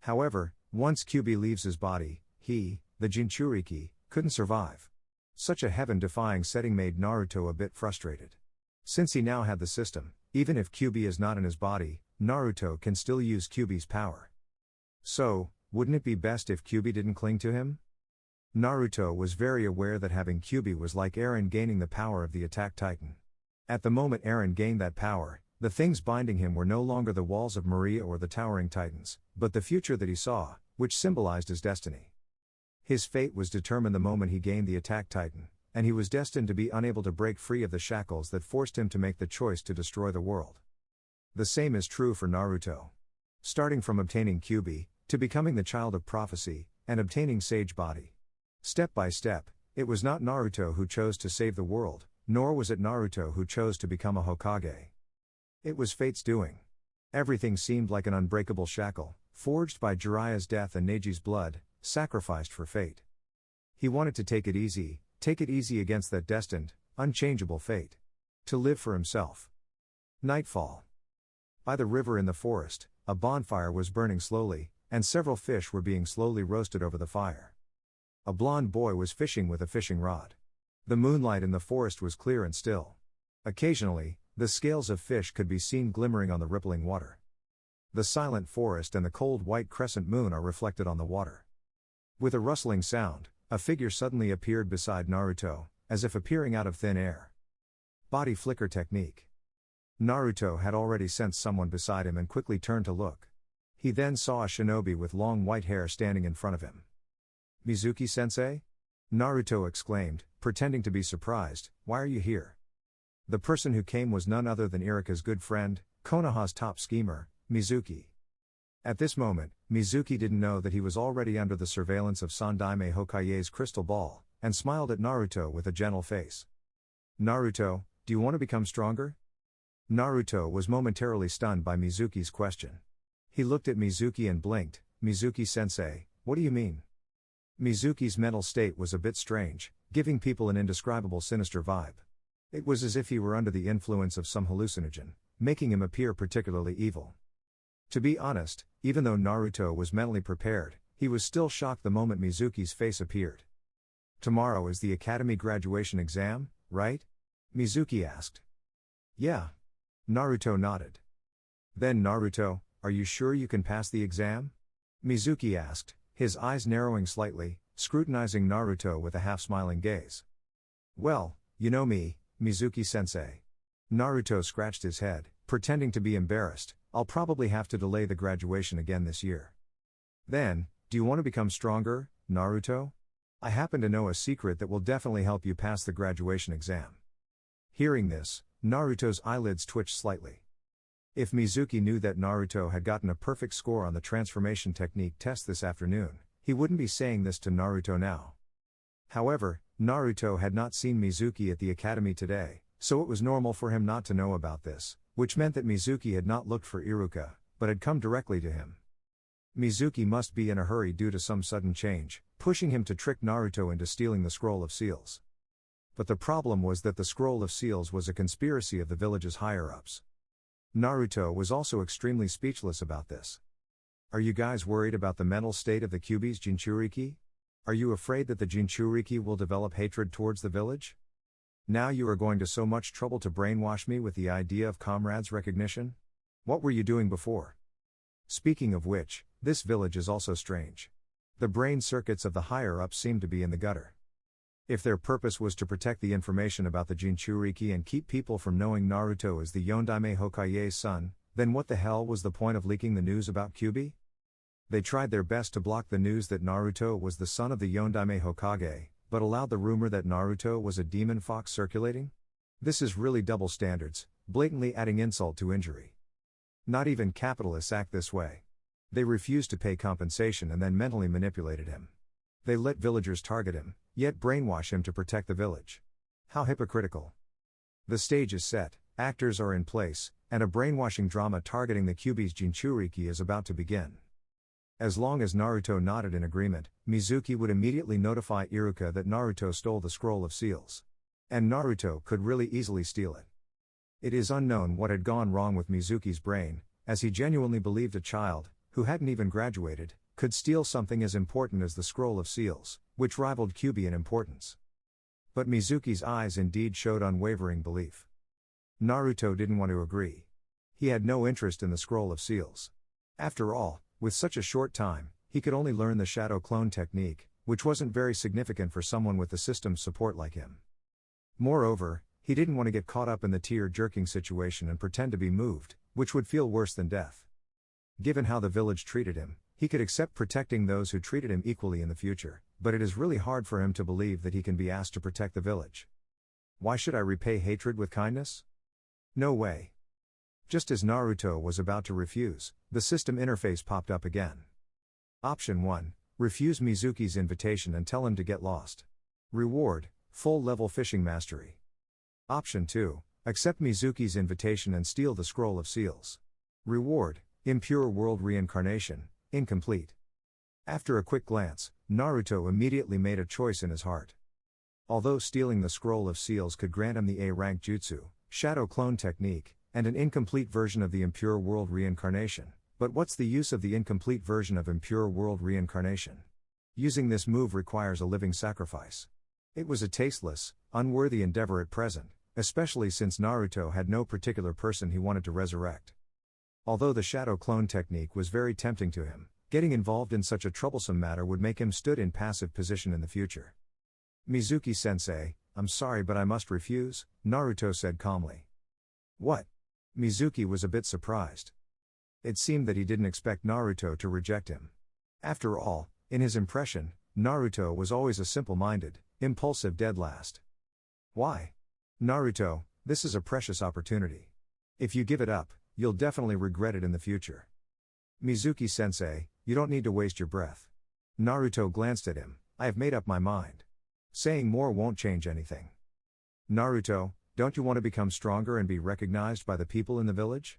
However, once Kyuubi leaves his body, he, the Jinchuriki, couldn't survive. Such a heaven-defying setting made Naruto a bit frustrated. Since he now had the system, even if Kyuubi is not in his body, Naruto can still use Kyuubi's power. So, wouldn't it be best if Kyuubi didn't cling to him? Naruto was very aware that having Kyuubi was like Eren gaining the power of the Attack Titan. At the moment Eren gained that power, the things binding him were no longer the walls of Maria or the towering titans, but the future that he saw, which symbolized his destiny. His fate was determined the moment he gained the Attack Titan, and he was destined to be unable to break free of the shackles that forced him to make the choice to destroy the world. The same is true for Naruto. Starting from obtaining Kyuubi, to becoming the child of prophecy, and obtaining Sage Body. Step by step, it was not Naruto who chose to save the world, nor was it Naruto who chose to become a Hokage. It was fate's doing. Everything seemed like an unbreakable shackle, forged by Jiraiya's death and Neji's blood, sacrificed for fate. He wanted to take it easy against that destined, unchangeable fate. To live for himself. Nightfall. By the river in the forest, a bonfire was burning slowly, and several fish were being slowly roasted over the fire. A blond boy was fishing with a fishing rod. The moonlight in the forest was clear and still. Occasionally, the scales of fish could be seen glimmering on the rippling water. The silent forest and the cold white crescent moon are reflected on the water. With a rustling sound, a figure suddenly appeared beside Naruto, as if appearing out of thin air. Body flicker technique. Naruto had already sensed someone beside him and quickly turned to look. He then saw a shinobi with long white hair standing in front of him. Mizuki-sensei? Naruto exclaimed, pretending to be surprised, "Why are you here?" The person who came was none other than Iruka's good friend, Konoha's top schemer, Mizuki. At this moment, Mizuki didn't know that he was already under the surveillance of Sandaime Hokage's crystal ball, and smiled at Naruto with a gentle face. "Naruto, do you want to become stronger?" Naruto was momentarily stunned by Mizuki's question. He looked at Mizuki and blinked. "Mizuki-sensei, what do you mean?" Mizuki's mental state was a bit strange, giving people an indescribable sinister vibe. It was as if he were under the influence of some hallucinogen, making him appear particularly evil. To be honest, even though Naruto was mentally prepared, he was still shocked the moment Mizuki's face appeared. "Tomorrow is the academy graduation exam, right?" Mizuki asked. "Yeah." Naruto nodded. "Then Naruto, are you sure you can pass the exam?" Mizuki asked, his eyes narrowing slightly, scrutinizing Naruto with a half-smiling gaze. "Well, you know me, Mizuki-sensei." Naruto scratched his head, pretending to be embarrassed. "I'll probably have to delay the graduation again this year." "Then, do you want to become stronger, Naruto? I happen to know a secret that will definitely help you pass the graduation exam." Hearing this, Naruto's eyelids twitched slightly. If Mizuki knew that Naruto had gotten a perfect score on the transformation technique test this afternoon, he wouldn't be saying this to Naruto now. However, Naruto had not seen Mizuki at the academy today, so it was normal for him not to know about this, which meant that Mizuki had not looked for Iruka, but had come directly to him. Mizuki must be in a hurry due to some sudden change, pushing him to trick Naruto into stealing the Scroll of Seals. But the problem was that the Scroll of Seals was a conspiracy of the village's higher-ups. Naruto was also extremely speechless about this. "Are you guys worried about the mental state of the Kyuubi's Jinchuriki? Are you afraid that the Jinchuriki will develop hatred towards the village? Now you are going to so much trouble to brainwash me with the idea of comrades' recognition? What were you doing before? Speaking of which, this village is also strange. The brain circuits of the higher-ups seem to be in the gutter. If their purpose was to protect the information about the Jinchuriki and keep people from knowing Naruto is the Yondaime Hokage's son, then what the hell was the point of leaking the news about Kyuubi? They tried their best to block the news that Naruto was the son of the Yondaime Hokage, but allowed the rumor that Naruto was a demon fox circulating? This is really double standards, blatantly adding insult to injury. Not even capitalists act this way. They refused to pay compensation and then mentally manipulated him. They let villagers target him, yet brainwash him to protect the village. How hypocritical. The stage is set, actors are in place, and a brainwashing drama targeting the Kyuubi's Jinchuriki is about to begin. As long as Naruto nodded in agreement, Mizuki would immediately notify Iruka that Naruto stole the Scroll of Seals. And Naruto could really easily steal it. It is unknown what had gone wrong with Mizuki's brain, as he genuinely believed a child, who hadn't even graduated, could steal something as important as the Scroll of Seals, which rivaled Kyuubi in importance. But Mizuki's eyes indeed showed unwavering belief. Naruto didn't want to agree. He had no interest in the Scroll of Seals. After all, with such a short time, he could only learn the shadow clone technique, which wasn't very significant for someone with the system's support like him. Moreover, he didn't want to get caught up in the tear-jerking situation and pretend to be moved, which would feel worse than death. Given how the village treated him, he could accept protecting those who treated him equally in the future, but it is really hard for him to believe that he can be asked to protect the village. Why should I repay hatred with kindness? No way. Just as Naruto was about to refuse, the system interface popped up again. Option 1. Refuse Mizuki's invitation and tell him to get lost. Reward: full-level fishing mastery. Option 2. Accept Mizuki's invitation and steal the Scroll of Seals. Reward: impure world reincarnation, incomplete. After a quick glance, Naruto immediately made a choice in his heart. Although stealing the Scroll of Seals could grant him the A-rank jutsu, shadow clone technique, and an incomplete version of the impure world reincarnation, but what's the use of the incomplete version of impure world reincarnation? Using this move requires a living sacrifice. It was a tasteless, unworthy endeavor at present, especially since Naruto had no particular person he wanted to resurrect. Although the shadow clone technique was very tempting to him, getting involved in such a troublesome matter would make him stood in passive position in the future. Mizuki-sensei, I'm sorry but I must refuse, Naruto said calmly. What? Mizuki was a bit surprised. It seemed that he didn't expect Naruto to reject him. After all, in his impression, Naruto was always a simple-minded, impulsive deadlast. Why? Naruto, this is a precious opportunity. If you give it up, you'll definitely regret it in the future. Mizuki-sensei, you don't need to waste your breath. Naruto glanced at him. I have made up my mind. Saying more won't change anything. Naruto, don't you want to become stronger and be recognized by the people in the village?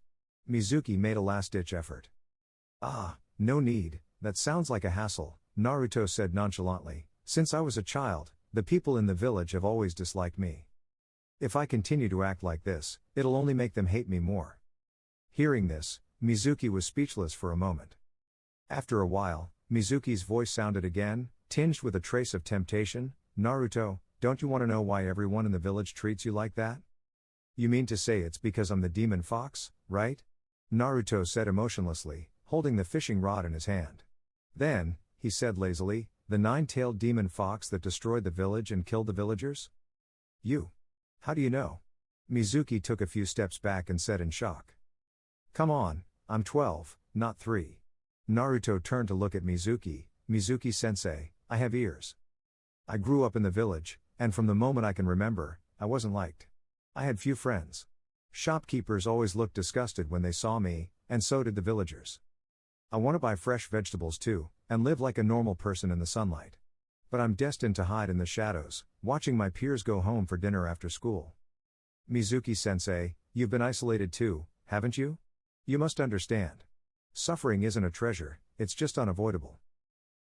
Mizuki made a last-ditch effort. Ah, no need, that sounds like a hassle, Naruto said nonchalantly. Since I was a child, the people in the village have always disliked me. If I continue to act like this, it'll only make them hate me more. Hearing this, Mizuki was speechless for a moment. After a while, Mizuki's voice sounded again, tinged with a trace of temptation. Naruto, don't you want to know why everyone in the village treats you like that? You mean to say it's because I'm the demon fox, right? Naruto said emotionlessly, holding the fishing rod in his hand. Then, he said lazily, the nine-tailed demon fox that destroyed the village and killed the villagers? You? How do you know? Mizuki took a few steps back and said in shock. Come on, I'm 12, not 3. Naruto turned to look at Mizuki. Mizuki-sensei, I have ears. I grew up in the village, and from the moment I can remember, I wasn't liked. I had few friends. Shopkeepers always looked disgusted when they saw me, and so did the villagers. I want to buy fresh vegetables too, and live like a normal person in the sunlight. But I'm destined to hide in the shadows, watching my peers go home for dinner after school. Mizuki-sensei, you've been isolated too, haven't you? You must understand. Suffering isn't a treasure, it's just unavoidable.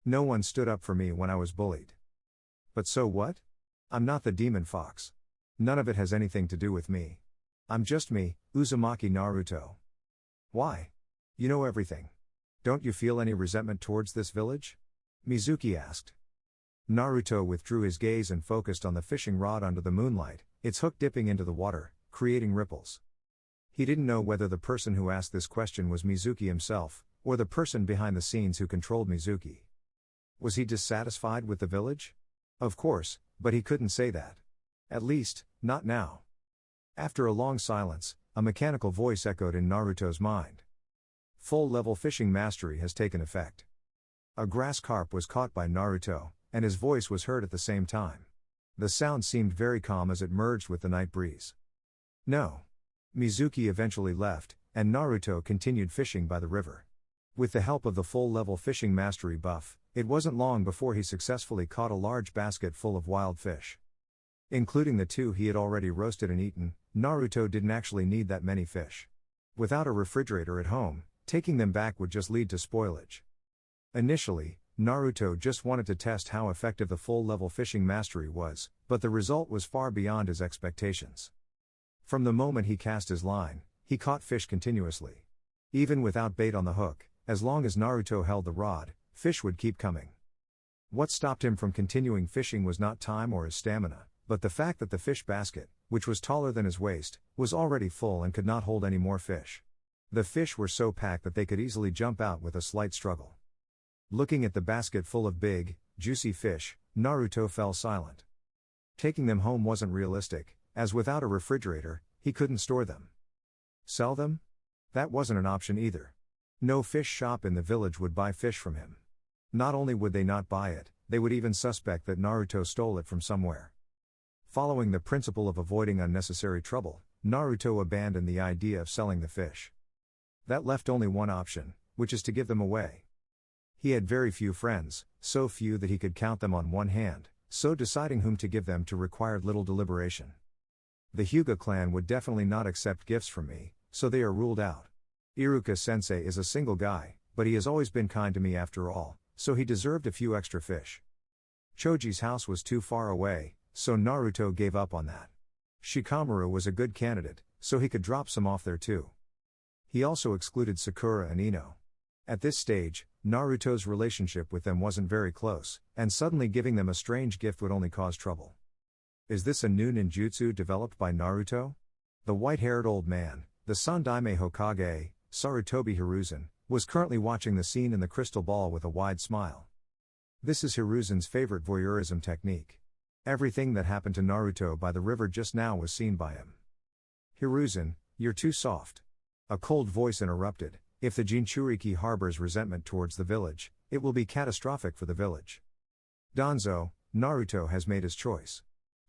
No one stood up for me when I was bullied. But so what? I'm not the demon fox. None of it has anything to do with me. I'm just me, Uzumaki Naruto. Why? You know everything. Don't you feel any resentment towards this village? Mizuki asked. Naruto withdrew his gaze and focused on the fishing rod under the moonlight, its hook dipping into the water, creating ripples. He didn't know whether the person who asked this question was Mizuki himself, or the person behind the scenes who controlled Mizuki. Was he dissatisfied with the village? Of course, but he couldn't say that. At least, not now. After a long silence, a mechanical voice echoed in Naruto's mind. Full-level fishing mastery has taken effect. A grass carp was caught by Naruto, and his voice was heard at the same time. The sound seemed very calm as it merged with the night breeze. No. Mizuki eventually left, and Naruto continued fishing by the river. With the help of the full-level fishing mastery buff, it wasn't long before he successfully caught a large basket full of wild fish. Including the 2 he had already roasted and eaten, Naruto didn't actually need that many fish. Without a refrigerator at home, taking them back would just lead to spoilage. Initially, Naruto just wanted to test how effective the full-level fishing mastery was, but the result was far beyond his expectations. From the moment he cast his line, he caught fish continuously. Even without bait on the hook, as long as Naruto held the rod, fish would keep coming. What stopped him from continuing fishing was not time or his stamina, but the fact that the fish basket, which was taller than his waist, was already full and could not hold any more fish. The fish were so packed that they could easily jump out with a slight struggle. Looking at the basket full of big, juicy fish, Naruto fell silent. Taking them home wasn't realistic, as without a refrigerator, he couldn't store them. Sell them? That wasn't an option either. No fish shop in the village would buy fish from him. Not only would they not buy it, they would even suspect that Naruto stole it from somewhere. Following the principle of avoiding unnecessary trouble, Naruto abandoned the idea of selling the fish. That left only one option, which is to give them away. He had very few friends, so few that he could count them on one hand, so deciding whom to give them to required little deliberation. The Hyuga clan would definitely not accept gifts from me, so they are ruled out. Iruka-sensei is a single guy, but he has always been kind to me after all, so he deserved a few extra fish. Choji's house was too far away, so Naruto gave up on that. Shikamaru was a good candidate, so he could drop some off there too. He also excluded Sakura and Ino. At this stage, Naruto's relationship with them wasn't very close, and suddenly giving them a strange gift would only cause trouble. Is this a new ninjutsu developed by Naruto? The white-haired old man, the Sandaime Hokage, Sarutobi Hiruzen, was currently watching the scene in the crystal ball with a wide smile. This is Hiruzen's favorite voyeurism technique. Everything that happened to Naruto by the river just now was seen by him. Hiruzen, you're too soft. A cold voice interrupted. If the Jinchuriki harbors resentment towards the village, it will be catastrophic for the village. Danzo, Naruto has made his choice.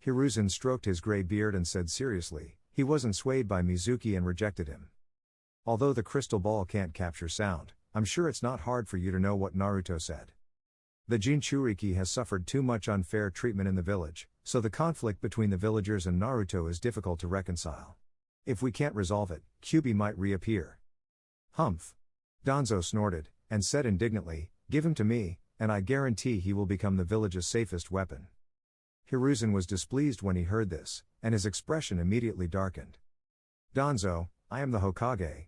Hiruzen stroked his gray beard and said seriously, he wasn't swayed by Mizuki and rejected him. Although the crystal ball can't capture sound, I'm sure it's not hard for you to know what Naruto said. The Jinchuriki has suffered too much unfair treatment in the village, so the conflict between the villagers and Naruto is difficult to reconcile. If we can't resolve it, Kyuubi might reappear. Humph! Danzo snorted, and said indignantly, give him to me, and I guarantee he will become the village's safest weapon. Hiruzen was displeased when he heard this, and his expression immediately darkened. Danzo, I am the Hokage.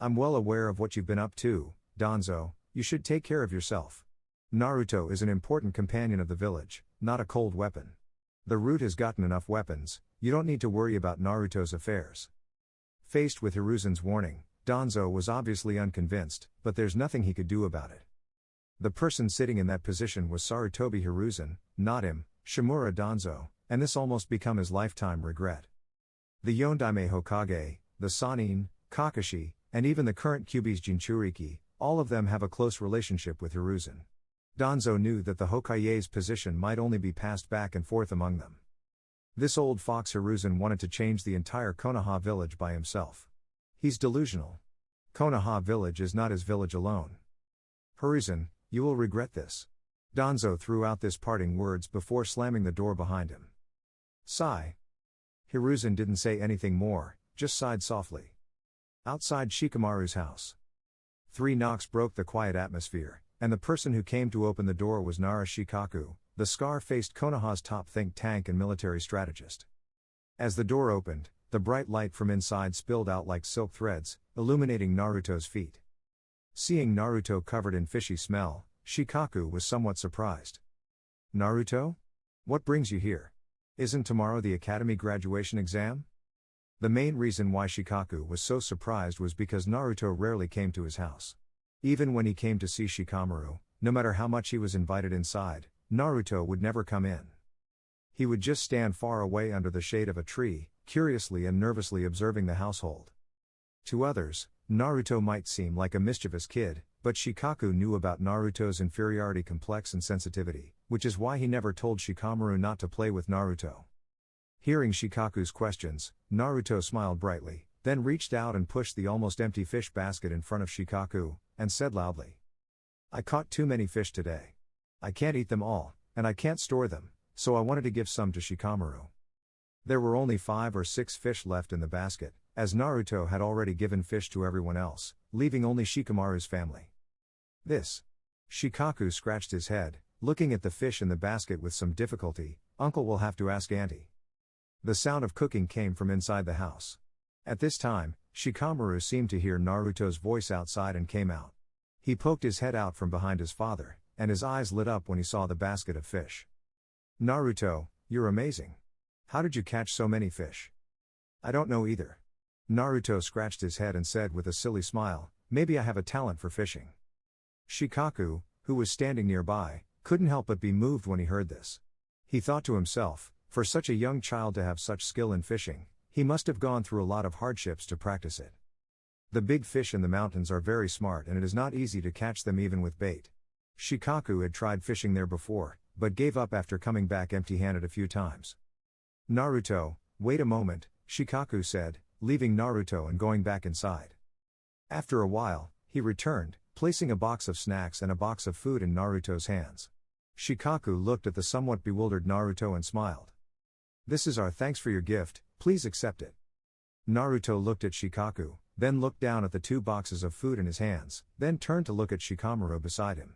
I'm well aware of what you've been up to, Danzo, you should take care of yourself. Naruto is an important companion of the village, not a cold weapon. The root has gotten enough weapons, you don't need to worry about Naruto's affairs. Faced with Hiruzen's warning, Danzo was obviously unconvinced, but there's nothing he could do about it. The person sitting in that position was Sarutobi Hiruzen, not him, Shimura Danzo, and this almost become his lifetime regret. The Yondaime Hokage, the Sannin, Kakashi, and even the current Kyuubi's Jinchuriki, all of them have a close relationship with Hiruzen. Danzo knew that the Hokage's position might only be passed back and forth among them. This old fox Hiruzen wanted to change the entire Konoha village by himself. He's delusional. Konoha village is not his village alone. Hiruzen, you will regret this. Danzo threw out this parting words before slamming the door behind him. Sigh. Hiruzen didn't say anything more, just sighed softly. Outside Shikamaru's house. 3 knocks broke the quiet atmosphere, and the person who came to open the door was Nara Shikaku, the scar-faced Konoha's top think tank and military strategist. As the door opened, the bright light from inside spilled out like silk threads, illuminating Naruto's feet. Seeing Naruto covered in fishy smell, Shikaku was somewhat surprised. Naruto? What brings you here? Isn't tomorrow the academy graduation exam? The main reason why Shikaku was so surprised was because Naruto rarely came to his house. Even when he came to see Shikamaru, no matter how much he was invited inside, Naruto would never come in. He would just stand far away under the shade of a tree, curiously and nervously observing the household. To others, Naruto might seem like a mischievous kid, but Shikaku knew about Naruto's inferiority complex and sensitivity, which is why he never told Shikamaru not to play with Naruto. Hearing Shikaku's questions, Naruto smiled brightly, then reached out and pushed the almost empty fish basket in front of Shikaku, and said loudly, I caught too many fish today. I can't eat them all, and I can't store them, so I wanted to give some to Shikamaru. There were only 5 or 6 fish left in the basket, as Naruto had already given fish to everyone else, leaving only Shikamaru's family. This Shikaku scratched his head, looking at the fish in the basket with some difficulty. Uncle will have to ask Auntie. The sound of cooking came from inside the house. At this time, Shikamaru seemed to hear Naruto's voice outside and came out. He poked his head out from behind his father, and his eyes lit up when he saw the basket of fish. Naruto, you're amazing. How did you catch so many fish? I don't know either. Naruto scratched his head and said with a silly smile, maybe I have a talent for fishing. Shikaku, who was standing nearby, couldn't help but be moved when he heard this. He thought to himself, for such a young child to have such skill in fishing, he must have gone through a lot of hardships to practice it. The big fish in the mountains are very smart and it is not easy to catch them even with bait. Shikaku had tried fishing there before, but gave up after coming back empty-handed a few times. Naruto, wait a moment, Shikaku said, leaving Naruto and going back inside. After a while, he returned, placing a box of snacks and a box of food in Naruto's hands. Shikaku looked at the somewhat bewildered Naruto and smiled. This is our thanks for your gift, please accept it. Naruto looked at Shikaku, then looked down at the 2 boxes of food in his hands, then turned to look at Shikamaru beside him.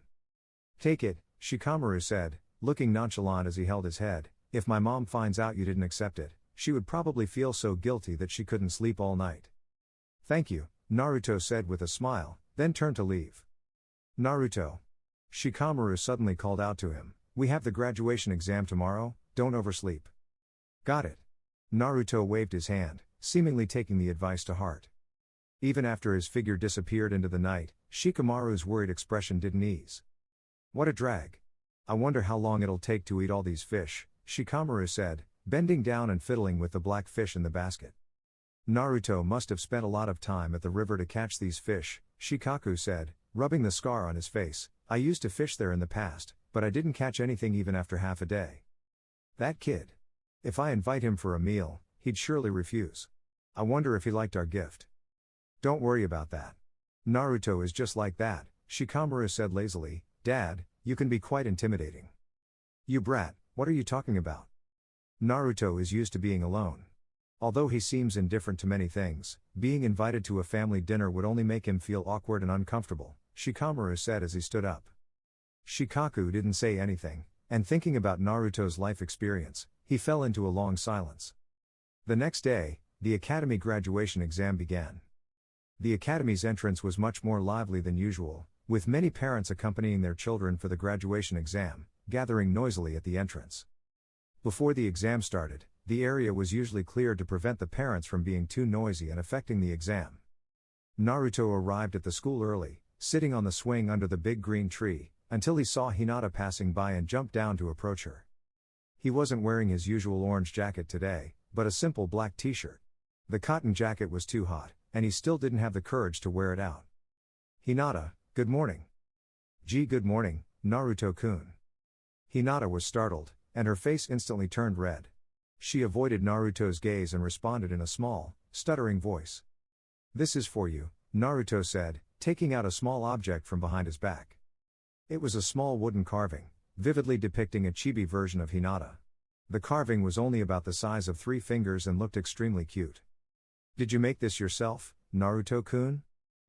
Take it, Shikamaru said, looking nonchalant as he held his head. If my mom finds out you didn't accept it, she would probably feel so guilty that she couldn't sleep all night. Thank you, Naruto said with a smile, then turned to leave. Naruto. Shikamaru suddenly called out to him, we have the graduation exam tomorrow, don't oversleep. Got it. Naruto waved his hand, seemingly taking the advice to heart. Even after his figure disappeared into the night, Shikamaru's worried expression didn't ease. What a drag. I wonder how long it'll take to eat all these fish, Shikamaru said, bending down and fiddling with the black fish in the basket. Naruto must have spent a lot of time at the river to catch these fish, Shikaku said, rubbing the scar on his face. I used to fish there in the past, but I didn't catch anything even after half a day. That kid. If I invite him for a meal, he'd surely refuse. I wonder if he liked our gift. Don't worry about that. Naruto is just like that, Shikamaru said lazily. Dad, you can be quite intimidating. You brat, what are you talking about? Naruto is used to being alone. Although he seems indifferent to many things, being invited to a family dinner would only make him feel awkward and uncomfortable, Shikamaru said as he stood up. Shikaku didn't say anything, and thinking about Naruto's life experience, he fell into a long silence. The next day, the academy graduation exam began. The academy's entrance was much more lively than usual, with many parents accompanying their children for the graduation exam, gathering noisily at the entrance. Before the exam started, the area was usually cleared to prevent the parents from being too noisy and affecting the exam. Naruto arrived at the school early, sitting on the swing under the big green tree, until he saw Hinata passing by and jumped down to approach her. He wasn't wearing his usual orange jacket today, but a simple black t-shirt. The cotton jacket was too hot, and he still didn't have the courage to wear it out. Hinata, good morning. Gee, good morning, Naruto-kun. Hinata was startled, and her face instantly turned red. She avoided Naruto's gaze and responded in a small, stuttering voice. This is for you, Naruto said, taking out a small object from behind his back. It was a small wooden carving, vividly depicting a chibi version of Hinata. The carving was only about the size of 3 fingers and looked extremely cute. Did you make this yourself, Naruto-kun?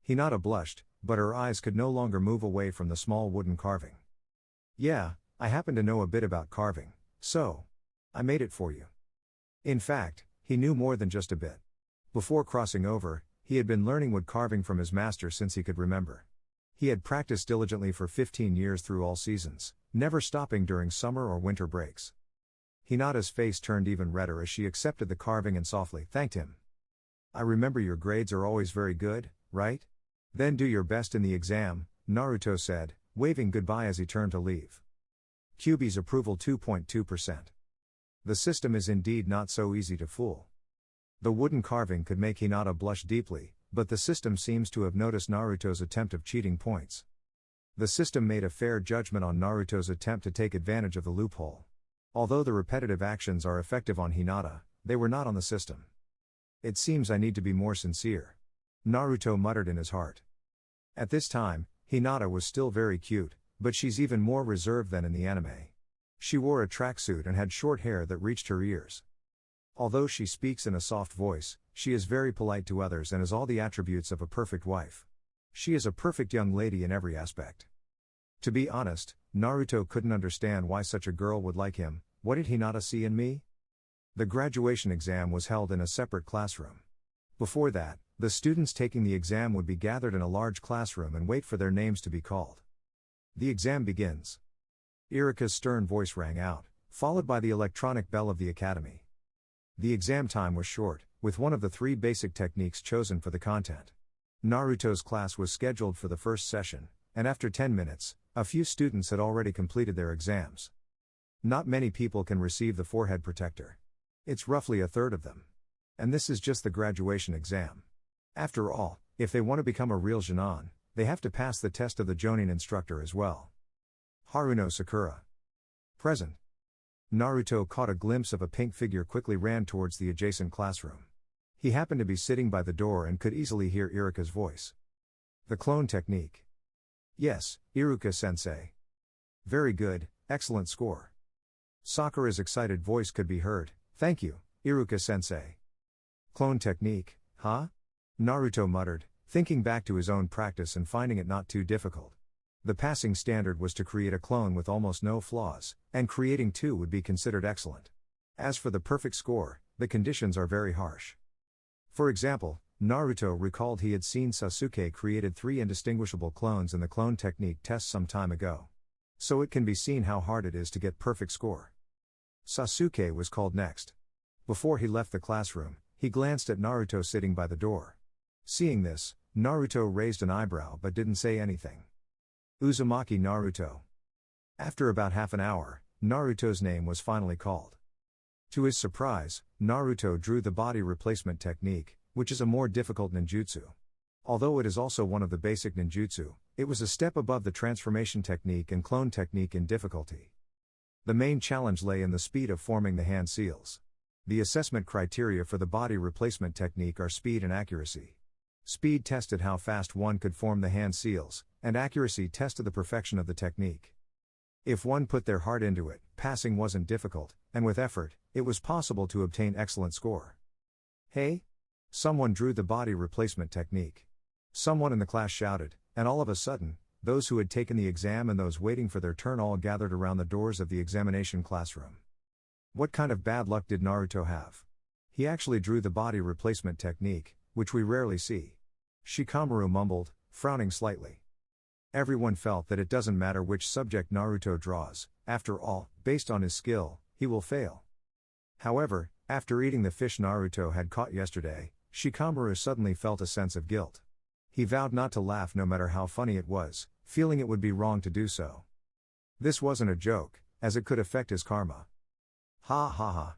Hinata blushed, but her eyes could no longer move away from the small wooden carving. Yeah, I happen to know a bit about carving, so I made it for you. In fact, he knew more than just a bit. Before crossing over, he had been learning wood carving from his master since he could remember. He had practiced diligently for 15 years through all seasons, never stopping during summer or winter breaks. Hinata's face turned even redder as she accepted the carving and softly thanked him. I remember your grades are always very good, right? Then do your best in the exam, Naruto said, waving goodbye as he turned to leave. QB's approval 2.2%. The system is indeed not so easy to fool. The wooden carving could make Hinata blush deeply, but the system seems to have noticed Naruto's attempt of cheating points. The system made a fair judgment on Naruto's attempt to take advantage of the loophole. Although the repetitive actions are effective on Hinata, they were not on the system. It seems I need to be more sincere, Naruto muttered in his heart. At this time, Hinata was still very cute, but she's even more reserved than in the anime. She wore a tracksuit and had short hair that reached her ears. Although she speaks in a soft voice, she is very polite to others and has all the attributes of a perfect wife. She is a perfect young lady in every aspect. To be honest, Naruto couldn't understand why such a girl would like him. What did he not see in me? The graduation exam was held in a separate classroom. Before that, the students taking the exam would be gathered in a large classroom and wait for their names to be called. The exam begins. Irika's stern voice rang out, followed by the electronic bell of the academy. The exam time was short, with one of the 3 basic techniques chosen for the content. Naruto's class was scheduled for the first session, and after 10 minutes, a few students had already completed their exams. Not many people can receive the forehead protector. It's roughly a third of them. And this is just the graduation exam. After all, if they want to become a real Jonin, they have to pass the test of the Jonin instructor as well. Haruno Sakura. Present. Naruto caught a glimpse of a pink figure quickly ran towards the adjacent classroom. He happened to be sitting by the door and could easily hear Irika's voice. The clone technique. Yes, Iruka-sensei. Very good, excellent score. Sakura's excited voice could be heard. Thank you, Iruka-sensei. Clone technique, huh? Naruto muttered, thinking back to his own practice and finding it not too difficult. The passing standard was to create a clone with almost no flaws, and creating 2 would be considered excellent. As for the perfect score, the conditions are very harsh. For example, Naruto recalled he had seen Sasuke created 3 indistinguishable clones in the clone technique test some time ago. So it can be seen how hard it is to get perfect score. Sasuke was called next. Before he left the classroom, he glanced at Naruto sitting by the door. Seeing this, Naruto raised an eyebrow but didn't say anything. Uzumaki Naruto. After about half an hour, Naruto's name was finally called. To his surprise, Naruto drew the body replacement technique, which is a more difficult ninjutsu. Although it is also one of the basic ninjutsu, it was a step above the transformation technique and clone technique in difficulty. The main challenge lay in the speed of forming the hand seals. The assessment criteria for the body replacement technique are speed and accuracy. Speed tested how fast one could form the hand seals, and accuracy tested the perfection of the technique. If one put their heart into it, passing wasn't difficult, and with effort, it was possible to obtain excellent score. Hey? Someone drew the body replacement technique. Someone in the class shouted, and all of a sudden, those who had taken the exam and those waiting for their turn all gathered around the doors of the examination classroom. What kind of bad luck did Naruto have? He actually drew the body replacement technique, which we rarely see. Shikamaru mumbled, frowning slightly. Everyone felt that it doesn't matter which subject Naruto draws, after all, based on his skill, he will fail. However, after eating the fish Naruto had caught yesterday, Shikamaru suddenly felt a sense of guilt. He vowed not to laugh no matter how funny it was, feeling it would be wrong to do so. This wasn't a joke, as it could affect his karma. Ha ha ha.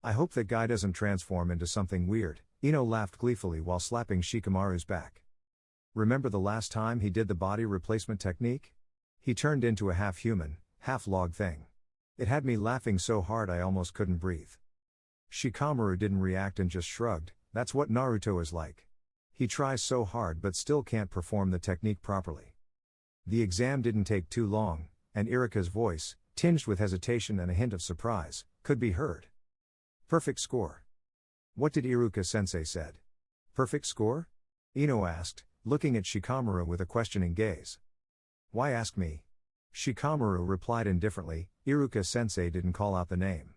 I hope that guy doesn't transform into something weird, Ino laughed gleefully while slapping Shikamaru's back. Remember the last time he did the body replacement technique? He turned into a half-human, half-log thing. It had me laughing so hard I almost couldn't breathe. Shikamaru didn't react and just shrugged. That's what Naruto is like. He tries so hard but still can't perform the technique properly. The exam didn't take too long, and Irika's voice, tinged with hesitation and a hint of surprise, could be heard. Perfect score. What did Iruka-sensei said? Perfect score? Ino asked, looking at Shikamaru with a questioning gaze. Why ask me? Shikamaru replied indifferently, Iruka-sensei didn't call out the name.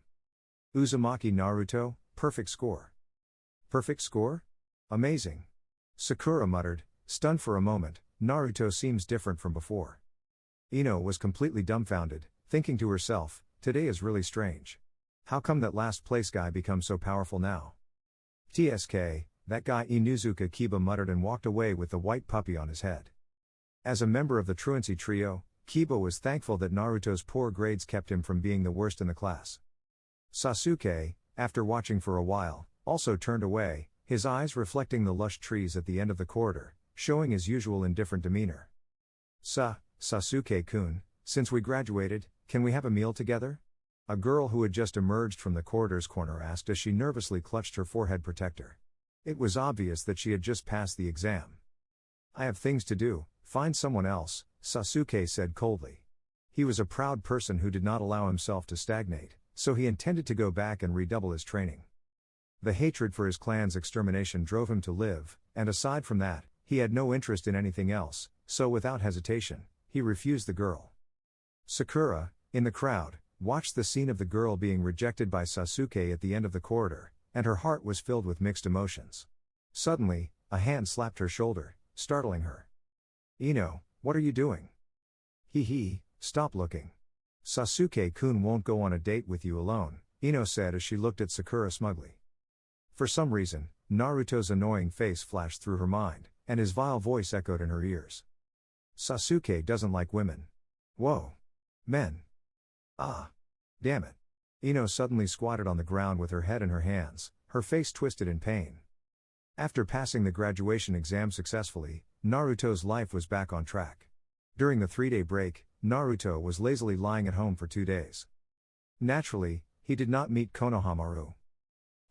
Uzumaki Naruto, perfect score. Perfect score? Amazing. Sakura muttered, stunned for a moment. Naruto seems different from before. Ino was completely dumbfounded, thinking to herself, today is really strange. How come that last place guy becomes so powerful now? TSK, that guy Inuzuka Kiba muttered and walked away with the white puppy on his head. As a member of the truancy trio, Kiba was thankful that Naruto's poor grades kept him from being the worst in the class. Sasuke, after watching for a while, also turned away, his eyes reflecting the lush trees at the end of the corridor, showing his usual indifferent demeanor. Sasuke-kun, since we graduated, can we have a meal together? A girl who had just emerged from the corridor's corner asked as she nervously clutched her forehead protector. It was obvious that she had just passed the exam. I have things to do, find someone else, Sasuke said coldly. He was a proud person who did not allow himself to stagnate, so he intended to go back and redouble his training. The hatred for his clan's extermination drove him to live, and aside from that, he had no interest in anything else, so without hesitation, he refused the girl. Sakura, in the crowd, watched the scene of the girl being rejected by Sasuke at the end of the corridor, and her heart was filled with mixed emotions. Suddenly, a hand slapped her shoulder, startling her. "Ino, what are you doing?" "Hee, stop looking. Sasuke-kun won't go on a date with you alone," Ino said as she looked at Sakura smugly. For some reason, Naruto's annoying face flashed through her mind, and his vile voice echoed in her ears. "Sasuke doesn't like women. Whoa. Men. Ah. Damn it." Ino suddenly squatted on the ground with her head in her hands, her face twisted in pain. After passing the graduation exam successfully, Naruto's life was back on track. During the 3-day break, Naruto was lazily lying at home for 2 days. Naturally, he did not meet Konohamaru.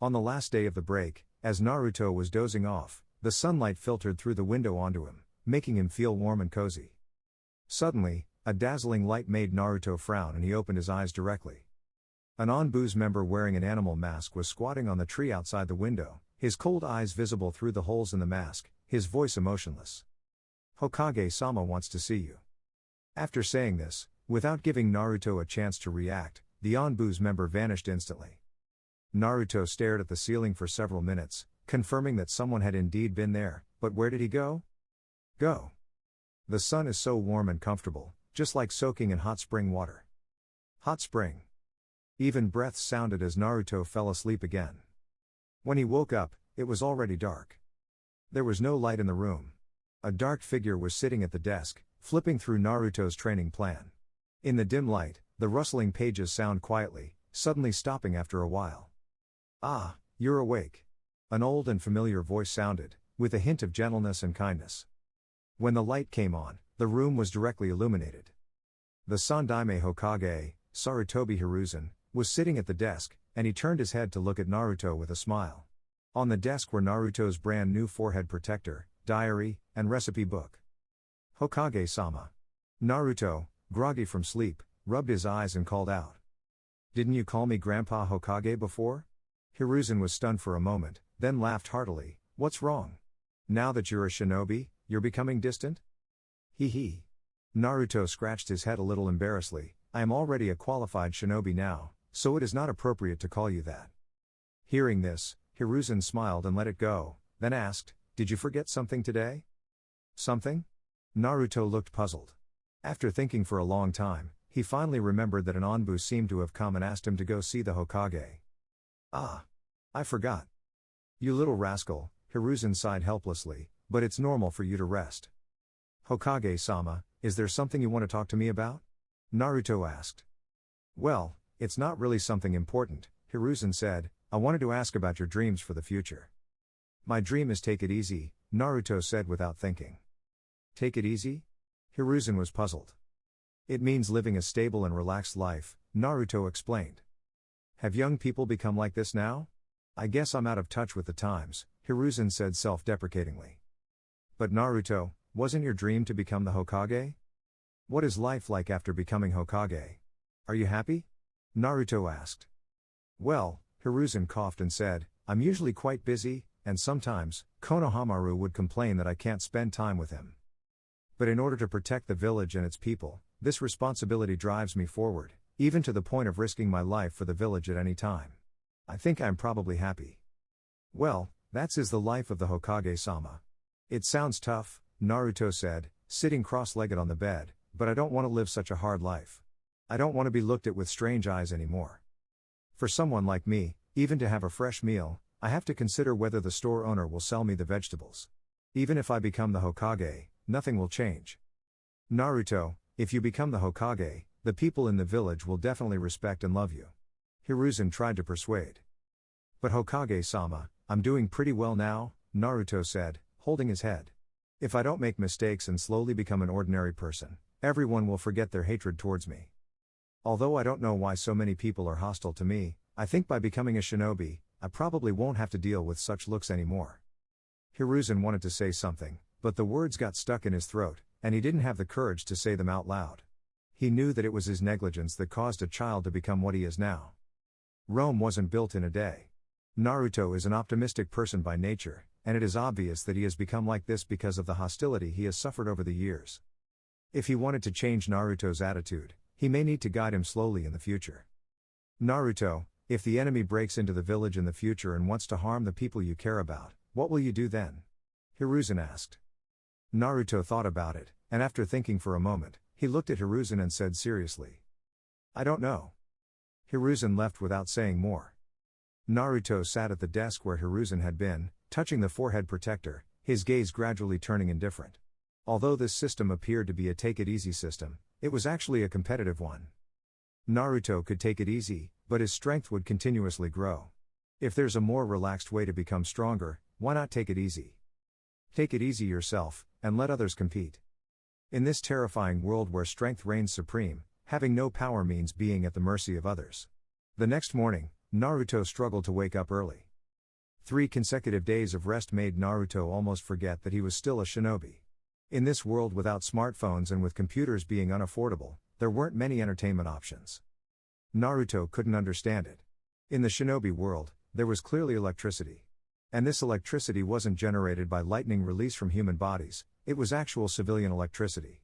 On the last day of the break, as Naruto was dozing off, the sunlight filtered through the window onto him, making him feel warm and cozy. Suddenly, a dazzling light made Naruto frown and he opened his eyes directly. An Onbus member wearing an animal mask was squatting on the tree outside the window, his cold eyes visible through the holes in the mask, his voice emotionless. "Hokage-sama wants to see you." After saying this, without giving Naruto a chance to react, the Onbus member vanished instantly. Naruto stared at the ceiling for several minutes, confirming that someone had indeed been there, but where did he go? The sun is so warm and comfortable, just like soaking in hot spring water. Hot spring. Even breaths sounded as Naruto fell asleep again. When he woke up, it was already dark. There was no light in the room. A dark figure was sitting at the desk, flipping through Naruto's training plan. In the dim light, the rustling pages sound quietly, suddenly stopping after a while. "Ah, you're awake." An old and familiar voice sounded, with a hint of gentleness and kindness. When the light came on, the room was directly illuminated. The Sandaime Hokage, Sarutobi Hiruzen, was sitting at the desk, and he turned his head to look at Naruto with a smile. On the desk were Naruto's brand new forehead protector, diary, and recipe book. "Hokage-sama." Naruto, groggy from sleep, rubbed his eyes and called out. "Didn't you call me Grandpa Hokage before?" Hiruzen was stunned for a moment, then laughed heartily. "What's wrong? Now that you're a shinobi, you're becoming distant?" Hee. Naruto scratched his head a little embarrassedly. "I am already a qualified shinobi now, so it is not appropriate to call you that." Hearing this, Hiruzen smiled and let it go, then asked, "Did you forget something today?" "Something?" Naruto looked puzzled. After thinking for a long time, he finally remembered that an Onbu seemed to have come and asked him to go see the Hokage. "Ah. I forgot." "You little rascal," Hiruzen sighed helplessly, "but it's normal for you to rest." "Hokage-sama, is there something you want to talk to me about?" Naruto asked. "Well, it's not really something important," Hiruzen said. "I wanted to ask about your dreams for the future." "My dream is take it easy," Naruto said without thinking. "Take it easy?" Hiruzen was puzzled. "It means living a stable and relaxed life," Naruto explained. "Have young people become like this now? I guess I'm out of touch with the times," Hiruzen said self-deprecatingly. "But Naruto, wasn't your dream to become the Hokage? What is life like after becoming Hokage? Are you happy?" Naruto asked. "Well," Hiruzen coughed and said, "I'm usually quite busy, and sometimes, Konohamaru would complain that I can't spend time with him. But in order to protect the village and its people, this responsibility drives me forward, even to the point of risking my life for the village at any time. I think I'm probably happy." "Well, that's the life of the Hokage-sama. It sounds tough," Naruto said, sitting cross-legged on the bed, "but I don't want to live such a hard life. I don't want to be looked at with strange eyes anymore. For someone like me, even to have a fresh meal, I have to consider whether the store owner will sell me the vegetables. Even if I become the Hokage, nothing will change. Naruto, if you become the Hokage, the people in the village will definitely respect and love you." Hiruzen tried to persuade. "But Hokage-sama, I'm doing pretty well now," Naruto said, holding his head. "If I don't make mistakes and slowly become an ordinary person, everyone will forget their hatred towards me. Although I don't know why so many people are hostile to me, I think by becoming a shinobi, I probably won't have to deal with such looks anymore." Hiruzen wanted to say something, but the words got stuck in his throat, and he didn't have the courage to say them out loud. He knew that it was his negligence that caused a child to become what he is now. Rome wasn't built in a day. Naruto is an optimistic person by nature, and it is obvious that he has become like this because of the hostility he has suffered over the years. If he wanted to change Naruto's attitude, he may need to guide him slowly in the future. Naruto, if the enemy breaks into the village in the future and wants to harm the people you care about, what will you do then? Hiruzen asked. Naruto thought about it, and after thinking for a moment, he looked at Hiruzen and said seriously, I don't know. Hiruzen left without saying more. Naruto sat at the desk where Hiruzen had been, touching the forehead protector, his gaze gradually turning indifferent. Although this system appeared to be a take-it-easy system, it was actually a competitive one. Naruto could take it easy, but his strength would continuously grow. If there's a more relaxed way to become stronger, why not take it easy? Take it easy yourself, and let others compete. In this terrifying world where strength reigns supreme, having no power means being at the mercy of others. The next morning, Naruto struggled to wake up early. 3 consecutive days of rest made Naruto almost forget that he was still a shinobi. In this world without smartphones and with computers being unaffordable, there weren't many entertainment options. Naruto couldn't understand it. In the shinobi world, there was clearly electricity. And this electricity wasn't generated by lightning released from human bodies, it was actual civilian electricity.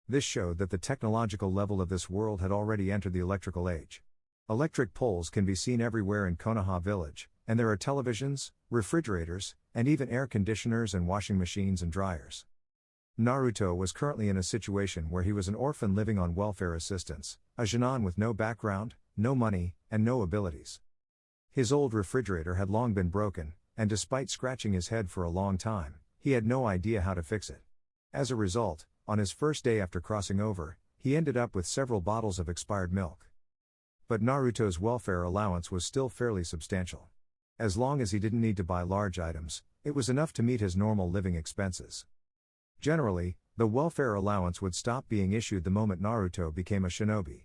This showed that the technological level of this world had already entered the electrical age. Electric poles can be seen everywhere in Konoha village, and there are televisions, refrigerators, and even air conditioners and washing machines and dryers. Naruto was currently in a situation where he was an orphan living on welfare assistance, a genin with no background, no money, and no abilities. His old refrigerator had long been broken, and despite scratching his head for a long time, he had no idea how to fix it. As a result, on his first day after crossing over, he ended up with several bottles of expired milk. But Naruto's welfare allowance was still fairly substantial. As long as he didn't need to buy large items, it was enough to meet his normal living expenses. Generally, the welfare allowance would stop being issued the moment Naruto became a shinobi.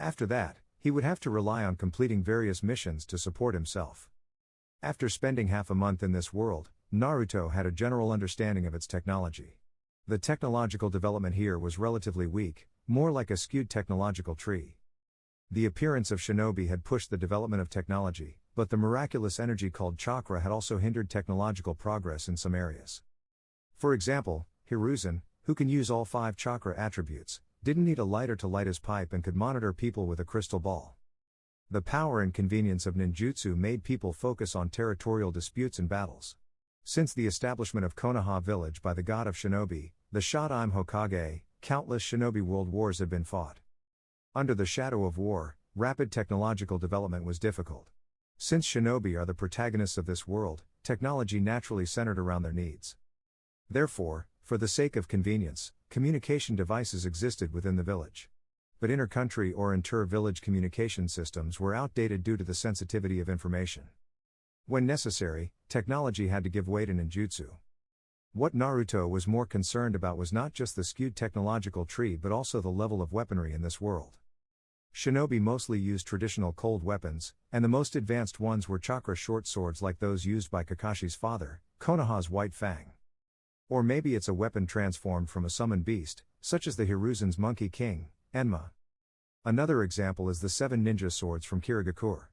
After that, he would have to rely on completing various missions to support himself. After spending half a month in this world, Naruto had a general understanding of its technology. The technological development here was relatively weak, more like a skewed technological tree. The appearance of shinobi had pushed the development of technology, but the miraculous energy called chakra had also hindered technological progress in some areas. For example, Hiruzen, who can use all 5 chakra attributes, didn't need a lighter to light his pipe and could monitor people with a crystal ball. The power and convenience of ninjutsu made people focus on territorial disputes and battles. Since the establishment of Konoha village by the god of shinobi, the Shodaime Hokage, countless shinobi world wars had been fought. Under the shadow of war, rapid technological development was difficult. Since shinobi are the protagonists of this world, technology naturally centered around their needs. Therefore, for the sake of convenience, communication devices existed within the village. But inter-country or inter-village communication systems were outdated due to the sensitivity of information. When necessary, technology had to give way to ninjutsu. What Naruto was more concerned about was not just the skewed technological tree but also the level of weaponry in this world. Shinobi mostly used traditional cold weapons, and the most advanced ones were chakra short swords like those used by Kakashi's father, Konoha's White Fang. Or maybe it's a weapon transformed from a summoned beast, such as the Hiruzen's Monkey King, Enma. Another example is the 7 ninja swords from Kirigakure.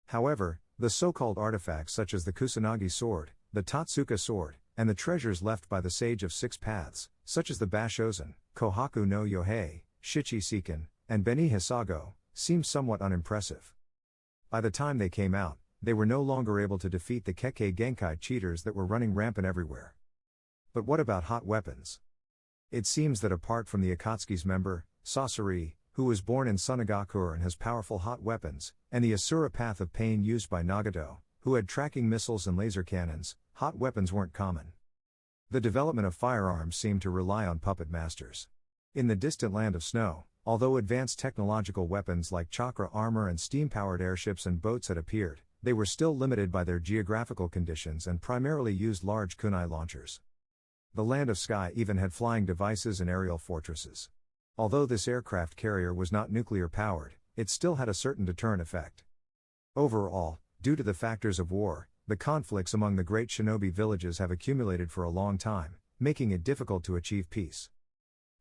However, the so-called artifacts such as the Kusanagi sword, the Totsuka sword, and the treasures left by the Sage of 6 Paths, such as the Bashozen, Kohaku no Yohei, Shichi Seiken, and Beni Hisago, seem somewhat unimpressive. By the time they came out, they were no longer able to defeat the Kekkei Genkai cheaters that were running rampant everywhere. But what about hot weapons? It seems that apart from the Akatsuki's member, Sasori, who was born in Sunagakure and has powerful hot weapons, and the Asura Path of Pain used by Nagato, who had tracking missiles and laser cannons, hot weapons weren't common. The development of firearms seemed to rely on puppet masters. In the distant land of snow, although advanced technological weapons like chakra armor and steam-powered airships and boats had appeared, they were still limited by their geographical conditions and primarily used large kunai launchers. The Land of Sky even had flying devices and aerial fortresses. Although this aircraft carrier was not nuclear-powered, it still had a certain deterrent effect. Overall, due to the factors of war, the conflicts among the great shinobi villages have accumulated for a long time, making it difficult to achieve peace.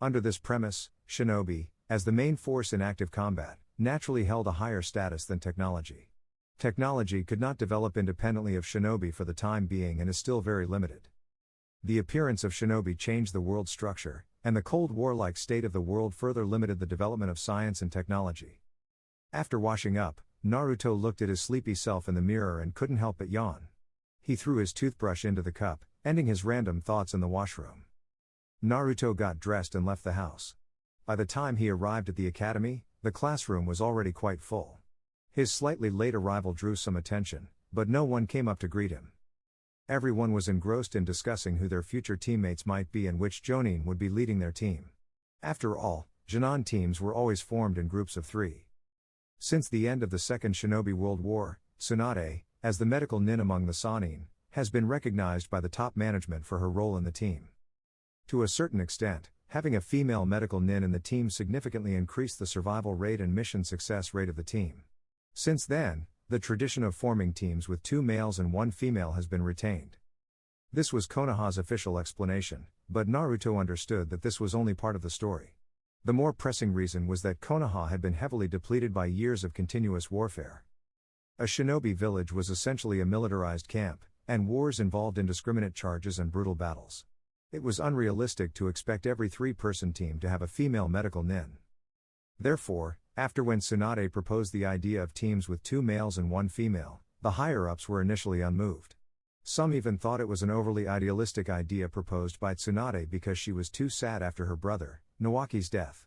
Under this premise, shinobi, as the main force in active combat, naturally held a higher status than technology. Technology could not develop independently of shinobi for the time being and is still very limited. The appearance of shinobi changed the world structure, and the Cold War-like state of the world further limited the development of science and technology. After washing up, Naruto looked at his sleepy self in the mirror and couldn't help but yawn. He threw his toothbrush into the cup, ending his random thoughts in the washroom. Naruto got dressed and left the house. By the time he arrived at the academy, the classroom was already quite full. His slightly late arrival drew some attention, but no one came up to greet him. Everyone was engrossed in discussing who their future teammates might be and which jonin would be leading their team. After all, Jonin teams were always formed in groups of 3. Since the end of the Second Shinobi World War, Tsunade, as the medical nin among the Sannin, has been recognized by the top management for her role in the team. To a certain extent, having a female medical nin in the team significantly increased the survival rate and mission success rate of the team. Since then, the tradition of forming teams with 2 males and 1 female has been retained. This was Konoha's official explanation, but Naruto understood that this was only part of the story. The more pressing reason was that Konoha had been heavily depleted by years of continuous warfare. A shinobi village was essentially a militarized camp, and wars involved indiscriminate charges and brutal battles. It was unrealistic to expect every 3-person team to have a female medical nin. Therefore, after when Tsunade proposed the idea of teams with 2 males and 1 female, the higher-ups were initially unmoved. Some even thought it was an overly idealistic idea proposed by Tsunade because she was too sad after her brother, Nawaki's death.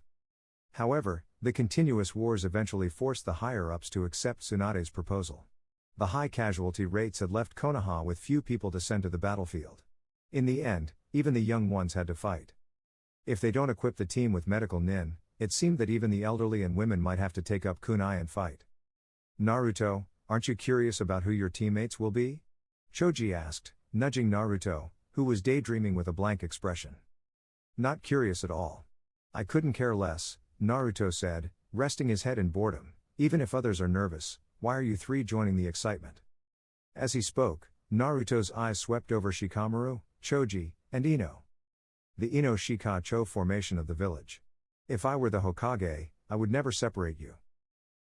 However, the continuous wars eventually forced the higher-ups to accept Tsunade's proposal. The high casualty rates had left Konoha with few people to send to the battlefield. In the end, even the young ones had to fight. If they don't equip the team with medical nin, it seemed that even the elderly and women might have to take up kunai and fight. Naruto, aren't you curious about who your teammates will be? Choji asked, nudging Naruto, who was daydreaming with a blank expression. Not curious at all. I couldn't care less, Naruto said, resting his head in boredom. Even if others are nervous, why are you 3 joining the excitement? As he spoke, Naruto's eyes swept over Shikamaru, Choji, and Ino. The Ino-Shika-Cho formation of the village. If I were the Hokage, I would never separate you.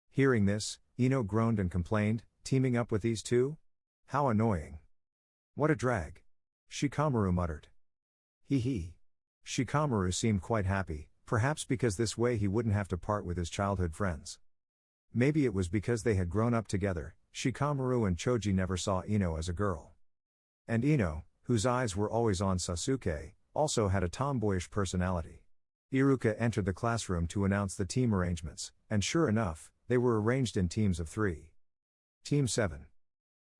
Hearing this, Ino groaned and complained, teaming up with these 2? How annoying. What a drag. Shikamaru muttered. Hee. Shikamaru seemed quite happy, perhaps because this way he wouldn't have to part with his childhood friends. Maybe it was because they had grown up together. Shikamaru and Choji never saw Ino as a girl. And Ino, whose eyes were always on Sasuke, also had a tomboyish personality. Iruka entered the classroom to announce the team arrangements, and sure enough, they were arranged in teams of 3. Team 7.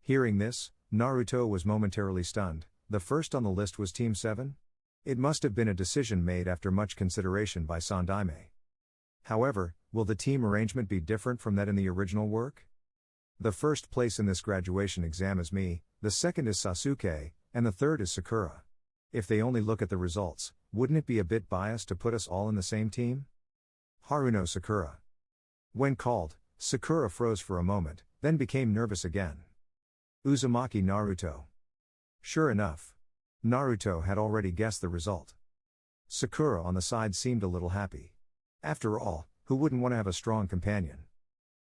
Hearing this, Naruto was momentarily stunned. The first on the list was Team 7? It must have been a decision made after much consideration by Sandaime. However, will the team arrangement be different from that in the original work? The first place in this graduation exam is me, the second is Sasuke, and the third is Sakura. If they only look at the results, wouldn't it be a bit biased to put us all in the same team? Haruno Sakura. When called, Sakura froze for a moment, then became nervous again. Uzumaki Naruto. Sure enough. Naruto had already guessed the result. Sakura on the side seemed a little happy. After all, who wouldn't want to have a strong companion?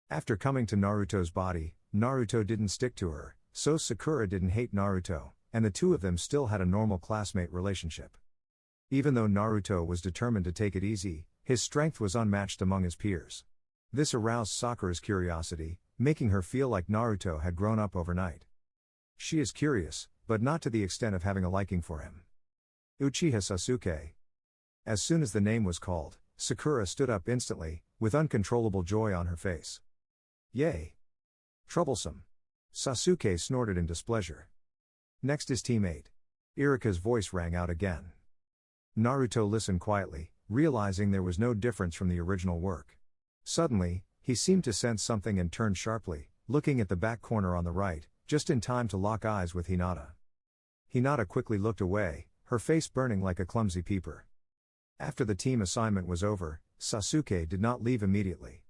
After coming to Naruto's body, Naruto didn't stick to her, so Sakura didn't hate Naruto, and the 2 of them still had a normal classmate relationship. Even though Naruto was determined to take it easy, his strength was unmatched among his peers. This aroused Sakura's curiosity, making her feel like Naruto had grown up overnight. She is curious, but not to the extent of having a liking for him. Uchiha Sasuke. As soon as the name was called, Sakura stood up instantly, with uncontrollable joy on her face. Yay! Troublesome. Sasuke snorted in displeasure. Next is Team 8. Iruka's voice rang out again. Naruto listened quietly, realizing there was no difference from the original work. Suddenly, he seemed to sense something and turned sharply, looking at the back corner on the right, just in time to lock eyes with Hinata. Hinata quickly looked away, her face burning like a clumsy peeper. After the team assignment was over, Sasuke did not leave immediately.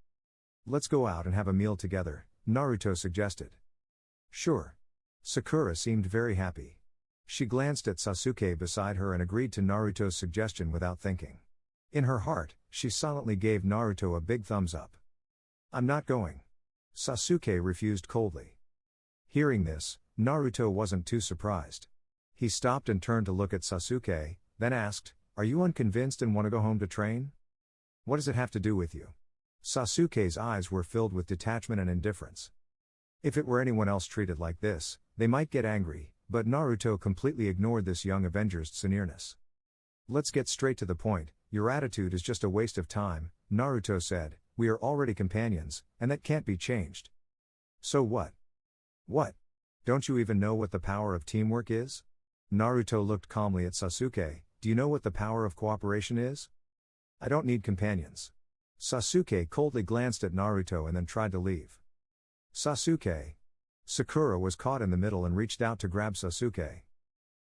Let's go out and have a meal together, Naruto suggested. Sure. Sakura seemed very happy. She glanced at Sasuke beside her and agreed to Naruto's suggestion without thinking. In her heart, she silently gave Naruto a big thumbs up. I'm not going. Sasuke refused coldly. Hearing this, Naruto wasn't too surprised. He stopped and turned to look at Sasuke, then asked, "Are you unconvinced and want to go home to train? What does it have to do with you?" Sasuke's eyes were filled with detachment and indifference. If it were anyone else treated like this, they might get angry, but Naruto completely ignored this young Avenger's sneerness. "Let's get straight to the point, your attitude is just a waste of time," Naruto said. "We are already companions, and that can't be changed." "So what? What? Don't you even know what the power of teamwork is?" Naruto looked calmly at Sasuke. "Do you know what the power of cooperation is?" "I don't need companions." Sasuke coldly glanced at Naruto and then tried to leave. "Sasuke." Sakura was caught in the middle and reached out to grab Sasuke.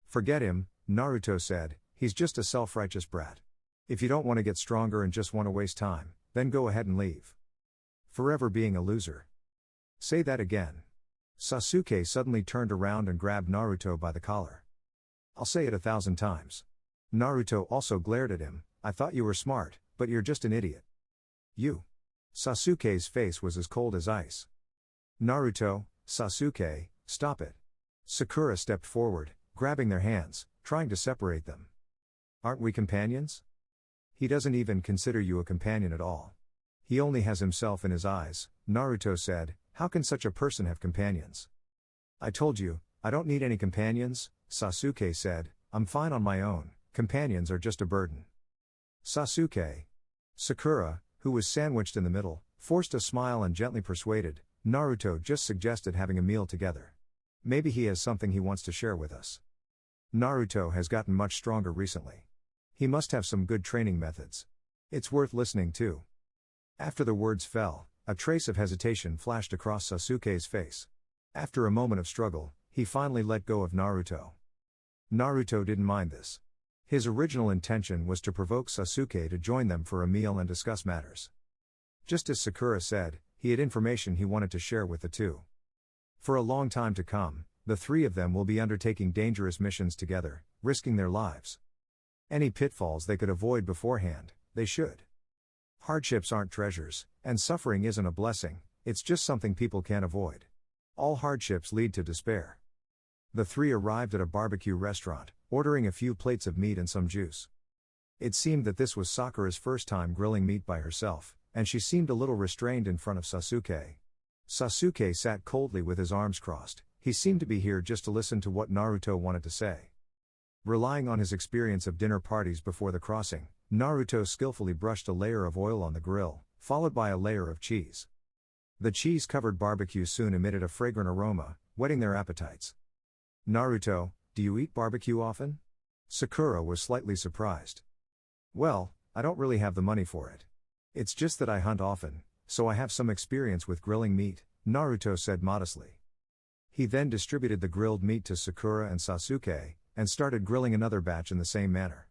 "Forget him," Naruto said, "he's just a self-righteous brat. If you don't want to get stronger and just want to waste time, then go ahead and leave. Forever being a loser." "Say that again." Sasuke suddenly turned around and grabbed Naruto by the collar. "I'll say it 1,000 times. Naruto also glared at him. "I thought you were smart, but you're just an idiot. You." Sasuke's face was as cold as ice. "Naruto, Sasuke, stop it." Sakura stepped forward, grabbing their hands, trying to separate them. "Aren't we companions? He doesn't even consider you a companion at all. He only has himself in his eyes," Naruto said. "How can such a person have companions?" "I told you, I don't need any companions," Sasuke said. "I'm fine on my own, companions are just a burden." "Sasuke." Sakura, who was sandwiched in the middle, forced a smile and gently persuaded, "Naruto just suggested having a meal together. Maybe he has something he wants to share with us. Naruto has gotten much stronger recently. He must have some good training methods. It's worth listening to." After the words fell, a trace of hesitation flashed across Sasuke's face. After a moment of struggle, he finally let go of Naruto. Naruto didn't mind this. His original intention was to provoke Sasuke to join them for a meal and discuss matters. Just as Sakura said, he had information he wanted to share with the two. For a long time to come, the three of them will be undertaking dangerous missions together, risking their lives. Any pitfalls they could avoid beforehand, they should. Hardships aren't treasures, and suffering isn't a blessing, it's just something people can't avoid. All hardships lead to despair. The three arrived at a barbecue restaurant, ordering a few plates of meat and some juice. It seemed that this was Sakura's first time grilling meat by herself, and she seemed a little restrained in front of Sasuke. Sasuke sat coldly with his arms crossed. He seemed to be here just to listen to what Naruto wanted to say. Relying on his experience of dinner parties before the crossing, Naruto skillfully brushed a layer of oil on the grill, followed by a layer of cheese. The cheese-covered barbecue soon emitted a fragrant aroma, whetting their appetites. "Naruto, do you eat barbecue often?" Sakura was slightly surprised. "Well, I don't really have the money for it. It's just that I hunt often, so I have some experience with grilling meat," Naruto said modestly. He then distributed the grilled meat to Sakura and Sasuke, and started grilling another batch in the same manner.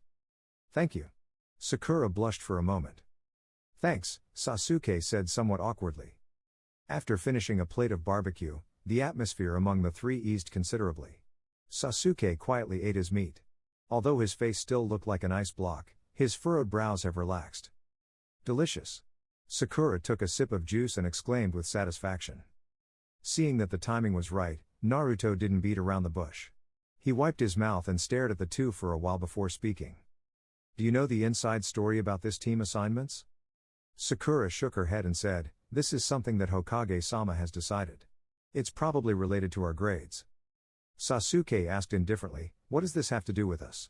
"Thank you." Sakura blushed for a moment. "Thanks," Sasuke said somewhat awkwardly. After finishing a plate of barbecue, the atmosphere among the three eased considerably. Sasuke quietly ate his meat. Although his face still looked like an ice block, his furrowed brows have relaxed. "Delicious." Sakura took a sip of juice and exclaimed with satisfaction. Seeing that the timing was right, Naruto didn't beat around the bush. He wiped his mouth and stared at the two for a while before speaking. "Do you know the inside story about this team assignments?" Sakura shook her head and said, "This is something that Hokage-sama has decided. It's probably related to our grades." Sasuke asked indifferently, "What does this have to do with us?"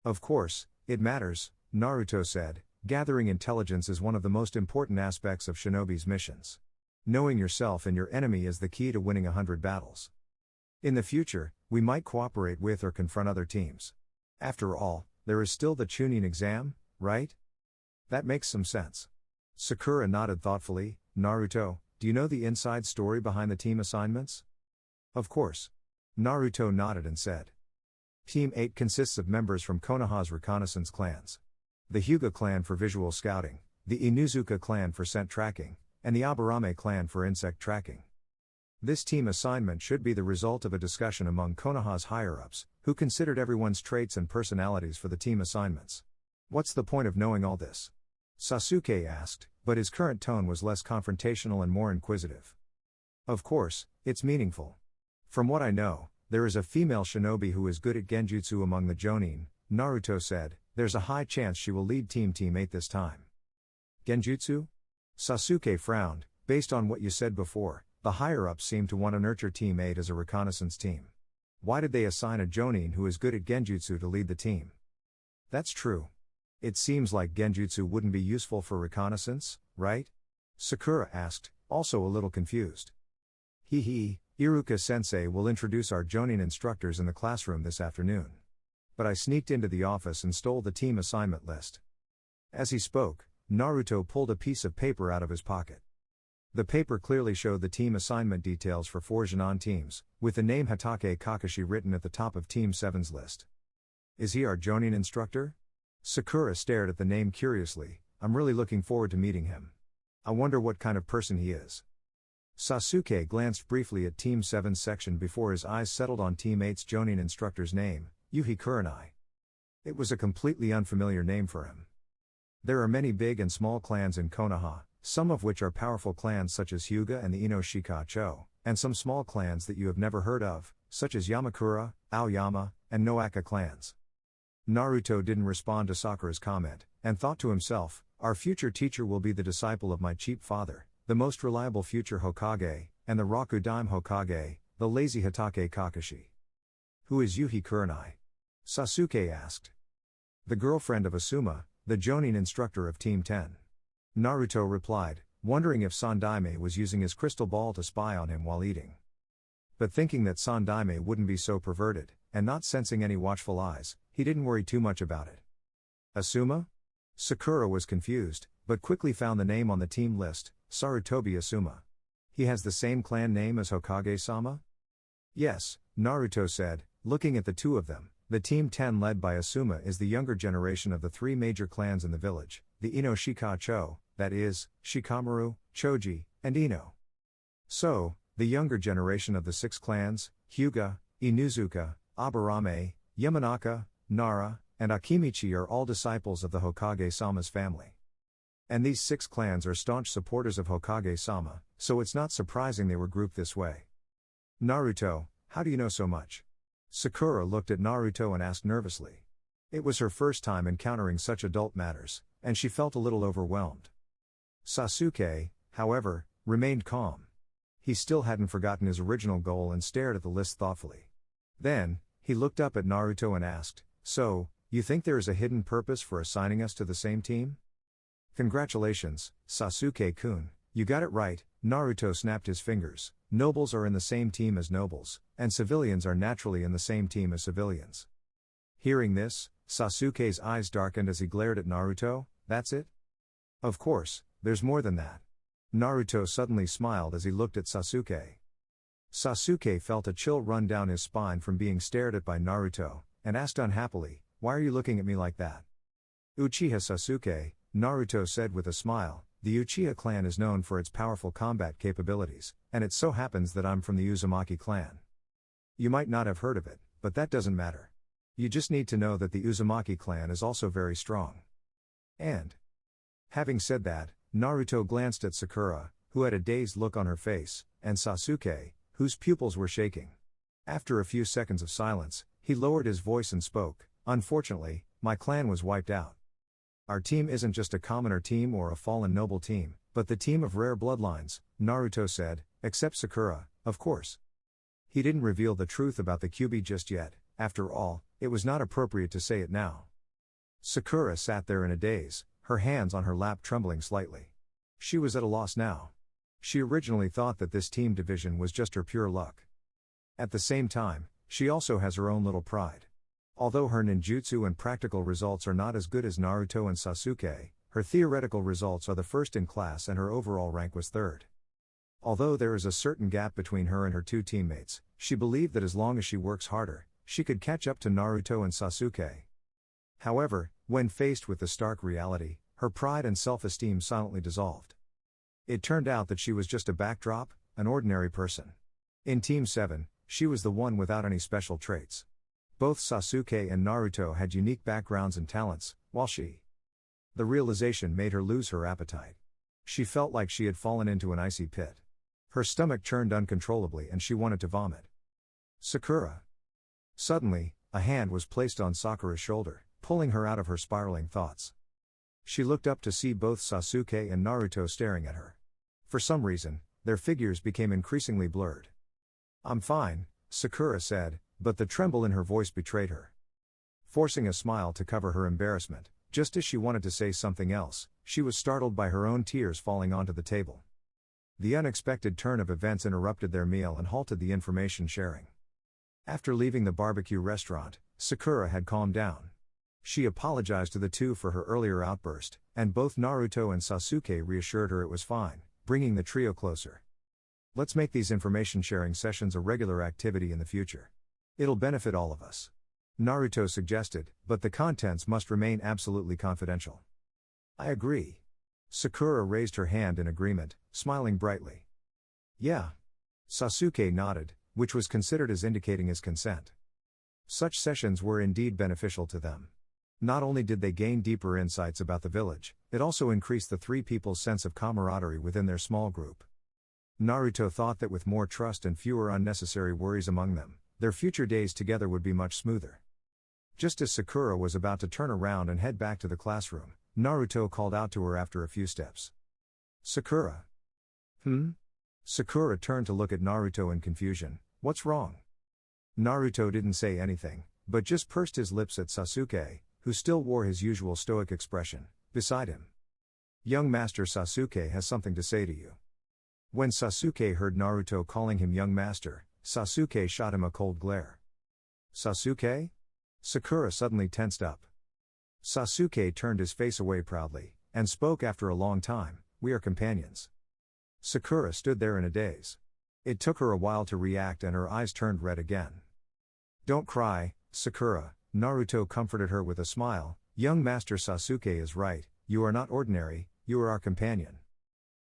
"Of course, it matters," Naruto said. "Gathering intelligence is one of the most important aspects of shinobi's missions. Knowing yourself and your enemy is the key to winning 100 battles. In the future, we might cooperate with or confront other teams. After all, there is still the Chunin exam, right?" "That makes some sense." Sakura nodded thoughtfully. "Naruto, do you know the inside story behind the team assignments?" "Of course." Naruto nodded and said. Team 8 consists of members from Konoha's reconnaissance clans. The Hyuga clan for visual scouting, the Inuzuka clan for scent tracking, and the Aburame clan for insect tracking. This team assignment should be the result of a discussion among Konoha's higher-ups, who considered everyone's traits and personalities for the team assignments. "What's the point of knowing all this?" Sasuke asked, but his current tone was less confrontational and more inquisitive. "Of course, it's meaningful. From what I know, there is a female shinobi who is good at genjutsu among the Jonin, Naruto said. There's a high chance she will lead Team 8 this time. Genjutsu? Sasuke frowned. Based on what you said before, the higher-ups seem to want to nurture Team 8 as a reconnaissance team. Why did they assign a Jonin who is good at genjutsu to lead the team? That's true. It seems like genjutsu wouldn't be useful for reconnaissance, right? Sakura asked, also a little confused. Iruka-sensei will introduce our Jonin instructors in the classroom this afternoon. But I sneaked into the office and stole the team assignment list. As he spoke, Naruto pulled a piece of paper out of his pocket. The paper clearly showed the team assignment details for 4 Jonin teams, with the name Hatake Kakashi written at the top of Team 7's list. Is he our Jonin instructor? Sakura stared at the name curiously. I'm really looking forward to meeting him. I wonder what kind of person he is. Sasuke glanced briefly at Team 7's section before his eyes settled on Team 8's Jonin instructor's name, Yuhi Kurenai. It was a completely unfamiliar name for him. There are many big and small clans in Konoha, some of which are powerful clans such as Hyuga and the Ino-Shika-Cho, and some small clans that you have never heard of, such as Yamakura, Aoyama, and Noaka clans. Naruto didn't respond to Sakura's comment, and thought to himself, our future teacher will be the disciple of my cheap father, the most reliable future Hokage, and the Rakudaime Hokage, the lazy Hatake Kakashi. Who is Yuhi Kurenai? Sasuke asked. The girlfriend of Asuma, the Jonin instructor of Team 10. Naruto replied, wondering if Sandaime was using his crystal ball to spy on him while eating. But thinking that Sandaime wouldn't be so perverted, and not sensing any watchful eyes, he didn't worry too much about it. Asuma? Sakura was confused, but quickly found the name on the team list, Sarutobi Asuma. He has the same clan name as Hokage-sama? Yes, Naruto said, looking at the two of them. The Team 10 led by Asuma is the younger generation of the 3 major clans in the village, the Ino-Shika-Cho, that is, Shikamaru, Choji, and Ino. So, the younger generation of the 6 clans, Hyuga, Inuzuka, Aburame, Yamanaka, Nara, and Akimichi are all disciples of the Hokage-sama's family. And these 6 clans are staunch supporters of Hokage-sama, so it's not surprising they were grouped this way. Naruto, how do you know so much? Sakura looked at Naruto and asked nervously. It was her first time encountering such adult matters, and she felt a little overwhelmed. Sasuke, however, remained calm. He still hadn't forgotten his original goal and stared at the list thoughtfully. Then, he looked up at Naruto and asked, so, you think there is a hidden purpose for assigning us to the same team? Congratulations, Sasuke-kun, you got it right. Naruto snapped his fingers. Nobles are in the same team as nobles, and civilians are naturally in the same team as civilians. Hearing this, Sasuke's eyes darkened as he glared at Naruto. That's it? Of course, there's more than that. Naruto suddenly smiled as he looked at Sasuke. Sasuke felt a chill run down his spine from being stared at by Naruto, and asked unhappily, why are you looking at me like that? Uchiha Sasuke, Naruto said with a smile, the Uchiha clan is known for its powerful combat capabilities, and it so happens that I'm from the Uzumaki clan. You might not have heard of it, but that doesn't matter. You just need to know that the Uzumaki clan is also very strong. And, having said that, Naruto glanced at Sakura, who had a dazed look on her face, and Sasuke, whose pupils were shaking. After a few seconds of silence, he lowered his voice and spoke, unfortunately, my clan was wiped out. Our team isn't just a commoner team or a fallen noble team, but the team of rare bloodlines, Naruto said, except Sakura, of course. He didn't reveal the truth about the Kyuubi just yet, after all, it was not appropriate to say it now. Sakura sat there in a daze, her hands on her lap trembling slightly. She was at a loss now. She originally thought that this team division was just her pure luck. At the same time, she also has her own little pride. Although her ninjutsu and practical results are not as good as Naruto and Sasuke, her theoretical results are the first in class and her overall rank was 3rd. Although there is a certain gap between her and her 2 teammates, she believed that as long as she works harder, she could catch up to Naruto and Sasuke. However, when faced with the stark reality, her pride and self-esteem silently dissolved. It turned out that she was just a backdrop, an ordinary person. In Team 7, she was the one without any special traits. Both Sasuke and Naruto had unique backgrounds and talents, while she. The realization made her lose her appetite. She felt like she had fallen into an icy pit. Her stomach churned uncontrollably and she wanted to vomit. Sakura. Suddenly, a hand was placed on Sakura's shoulder, pulling her out of her spiraling thoughts. She looked up to see both Sasuke and Naruto staring at her. For some reason, their figures became increasingly blurred. "I'm fine," Sakura said, but the tremble in her voice betrayed her. Forcing a smile to cover her embarrassment, just as she wanted to say something else, she was startled by her own tears falling onto the table. The unexpected turn of events interrupted their meal and halted the information sharing. After leaving the barbecue restaurant, Sakura had calmed down. She apologized to the two for her earlier outburst, and both Naruto and Sasuke reassured her it was fine, bringing the trio closer. "Let's make these information sharing sessions a regular activity in the future. It'll benefit all of us," Naruto suggested, "but the contents must remain absolutely confidential." "I agree." Sakura raised her hand in agreement, smiling brightly. "Yeah." Sasuke nodded, which was considered as indicating his consent. Such sessions were indeed beneficial to them. Not only did they gain deeper insights about the village, it also increased the three people's sense of camaraderie within their small group. Naruto thought that with more trust and fewer unnecessary worries among them, their future days together would be much smoother. Just as Sakura was about to turn around and head back to the classroom, Naruto called out to her after a few steps. "Sakura." Sakura turned to look at Naruto in confusion. "What's wrong?" Naruto didn't say anything, but just pursed his lips at Sasuke, who still wore his usual stoic expression, beside him. "Young Master Sasuke has something to say to you." When Sasuke heard Naruto calling him young master, Sasuke shot him a cold glare. "Sasuke?" Sakura suddenly tensed up. Sasuke turned his face away proudly, and spoke after a long time, "We are companions." Sakura stood there in a daze. It took her a while to react and her eyes turned red again. "Don't cry, Sakura," Naruto comforted her with a smile. "Young Master Sasuke is right, you are not ordinary, you are our companion.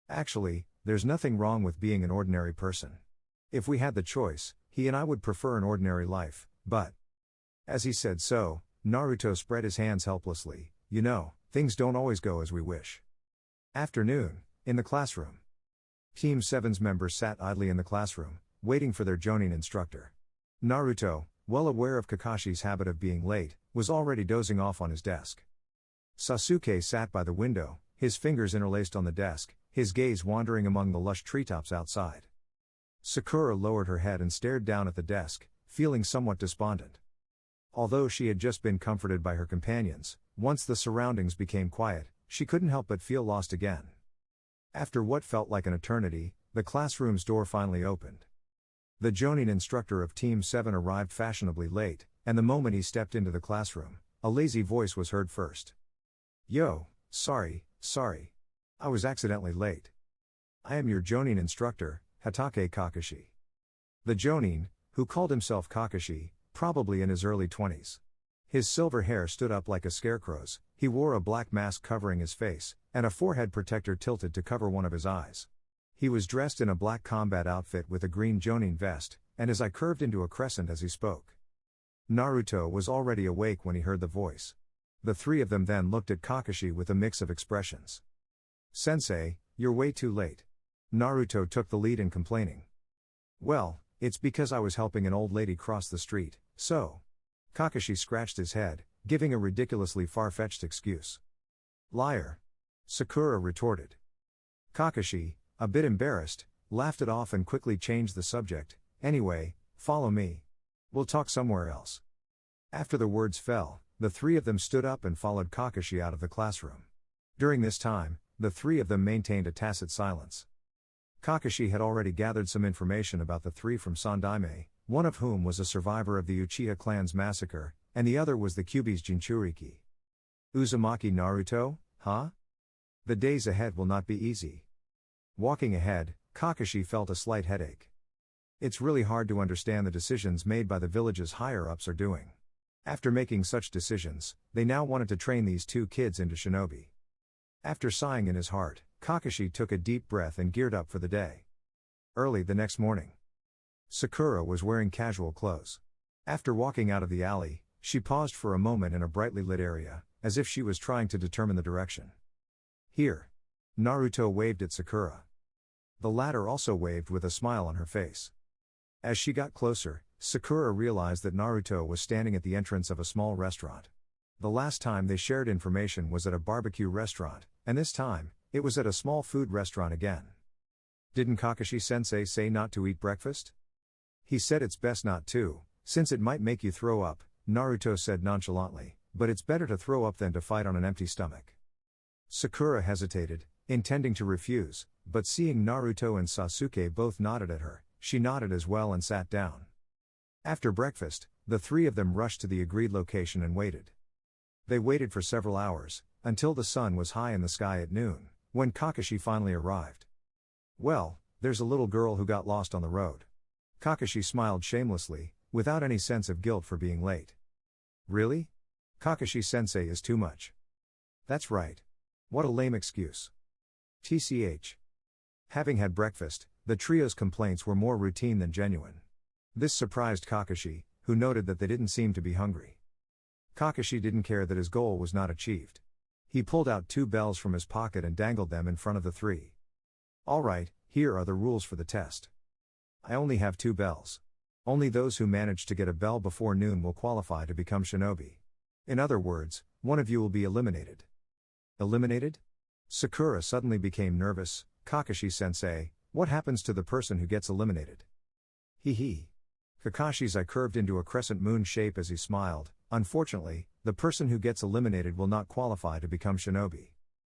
Actually, there's nothing wrong with being an ordinary person. If we had the choice, he and I would prefer an ordinary life, but..." As he said so, Naruto spread his hands helplessly. "You know, things don't always go as we wish." Afternoon, in the classroom. Team 7's members sat idly in the classroom, waiting for their Jonin instructor. Naruto, well aware of Kakashi's habit of being late, was already dozing off on his desk. Sasuke sat by the window, his fingers interlaced on the desk, his gaze wandering among the lush treetops outside. Sakura lowered her head and stared down at the desk, feeling somewhat despondent. Although she had just been comforted by her companions, once the surroundings became quiet, she couldn't help but feel lost again. After what felt like an eternity, the classroom's door finally opened. The Jonin instructor of Team 7 arrived fashionably late, and the moment he stepped into the classroom, a lazy voice was heard first. "Yo, sorry. I was accidentally late. I am your Jonin instructor, Hatake Kakashi." The Jonin, who called himself Kakashi, probably in his early 20s. His silver hair stood up like a scarecrow's, he wore a black mask covering his face, and a forehead protector tilted to cover one of his eyes. He was dressed in a black combat outfit with a green Jonin vest, and his eye curved into a crescent as he spoke. Naruto was already awake when he heard the voice. The three of them then looked at Kakashi with a mix of expressions. "Sensei, you're way too late." Naruto took the lead in complaining. "Well, it's because I was helping an old lady cross the street, so..." Kakashi scratched his head, giving a ridiculously far-fetched excuse. "Liar!" Sakura retorted. Kakashi, a bit embarrassed, laughed it off and quickly changed the subject. "Anyway, follow me. We'll talk somewhere else." After the words fell, the three of them stood up and followed Kakashi out of the classroom. During this time, the three of them maintained a tacit silence. Kakashi had already gathered some information about the three from Sandaime, one of whom was a survivor of the Uchiha clan's massacre, and the other was the Kyuubi's Jinchuriki. Uzumaki Naruto, huh? The days ahead will not be easy. Walking ahead, Kakashi felt a slight headache. It's really hard to understand the decisions made by the village's higher-ups are doing. After making such decisions, they now wanted to train these two kids into shinobi. After sighing in his heart, Kakashi took a deep breath and geared up for the day. Early the next morning. Sakura was wearing casual clothes. After walking out of the alley, she paused for a moment in a brightly lit area, as if she was trying to determine the direction. "Here." Naruto waved at Sakura. The latter also waved with a smile on her face. As she got closer, Sakura realized that Naruto was standing at the entrance of a small restaurant. The last time they shared information was at a barbecue restaurant, and this time, it was at a small food restaurant again. Didn't Kakashi-sensei say not to eat breakfast? He said it's best not to, since it might make you throw up, Naruto said nonchalantly, but it's better to throw up than to fight on an empty stomach. Sakura hesitated, intending to refuse, but seeing Naruto and Sasuke both nodded at her, she nodded as well and sat down. After breakfast, the three of them rushed to the agreed location and waited. They waited for several hours, until the sun was high in the sky at noon, when Kakashi finally arrived. Well, there's a little girl who got lost on the road. Kakashi smiled shamelessly, without any sense of guilt for being late. Really? Kakashi-sensei is too much. That's right. What a lame excuse. TCH. Having had breakfast, the trio's complaints were more routine than genuine. This surprised Kakashi, who noted that they didn't seem to be hungry. Kakashi didn't care that his goal was not achieved. He pulled out 2 bells from his pocket and dangled them in front of the three. Alright, here are the rules for the test. I only have 2 bells. Only those who manage to get a bell before noon will qualify to become shinobi. In other words, one of you will be eliminated. Eliminated? Sakura suddenly became nervous. Kakashi-sensei, what happens to the person who gets eliminated? Hee. Kakashi's eye curved into a crescent moon shape as he smiled. Unfortunately, the person who gets eliminated will not qualify to become shinobi.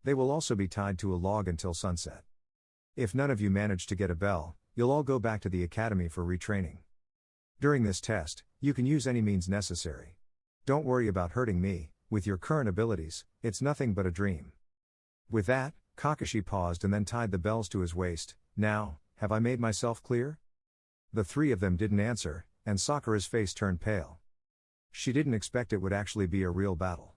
They will also be tied to a log until sunset. If none of you manage to get a bell, you'll all go back to the academy for retraining. During this test, you can use any means necessary. Don't worry about hurting me, with your current abilities, it's nothing but a dream. With that, Kakashi paused and then tied the bells to his waist. Now, have I made myself clear? The three of them didn't answer, and Sakura's face turned pale. She didn't expect it would actually be a real battle.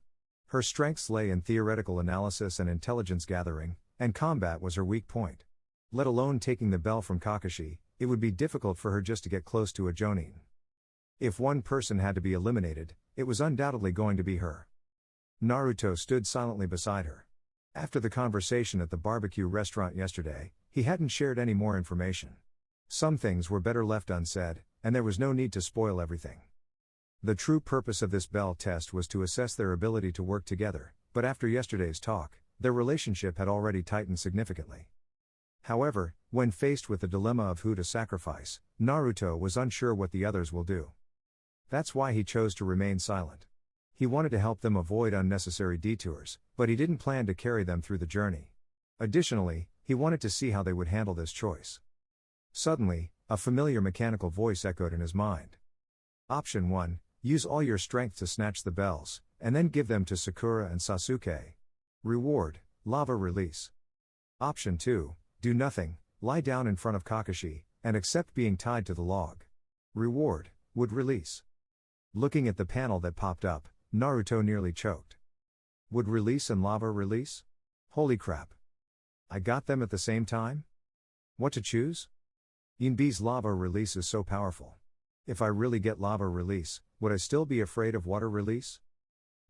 Her strengths lay in theoretical analysis and intelligence gathering, and combat was her weak point. Let alone taking the bell from Kakashi, it would be difficult for her just to get close to a Jonin. If one person had to be eliminated, it was undoubtedly going to be her. Naruto stood silently beside her. After the conversation at the barbecue restaurant yesterday, he hadn't shared any more information. Some things were better left unsaid, and there was no need to spoil everything. The true purpose of this bell test was to assess their ability to work together, but after yesterday's talk, their relationship had already tightened significantly. However, when faced with the dilemma of who to sacrifice, Naruto was unsure what the others will do. That's why he chose to remain silent. He wanted to help them avoid unnecessary detours, but he didn't plan to carry them through the journey. Additionally, he wanted to see how they would handle this choice. Suddenly, a familiar mechanical voice echoed in his mind. Option 1, use all your strength to snatch the bells, and then give them to Sakura and Sasuke. Reward, lava release. Option 2, do nothing, lie down in front of Kakashi, and accept being tied to the log. Reward, wood release. Looking at the panel that popped up, Naruto nearly choked. Wood release and lava release? Holy crap. I got them at the same time? What to choose? Yinbi's lava release is so powerful. If I really get lava release, would I still be afraid of water release?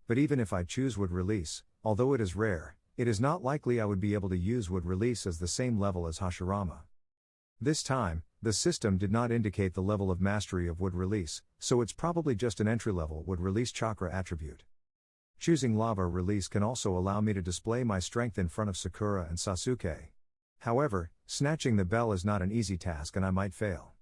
But even if I choose wood release, although it is rare, it is not likely I would be able to use wood release as the same level as Hashirama. This time, the system did not indicate the level of mastery of wood release, so it's probably just an entry-level wood release chakra attribute. Choosing lava release can also allow me to display my strength in front of Sakura and Sasuke. However, snatching the bell is not an easy task and I might fail.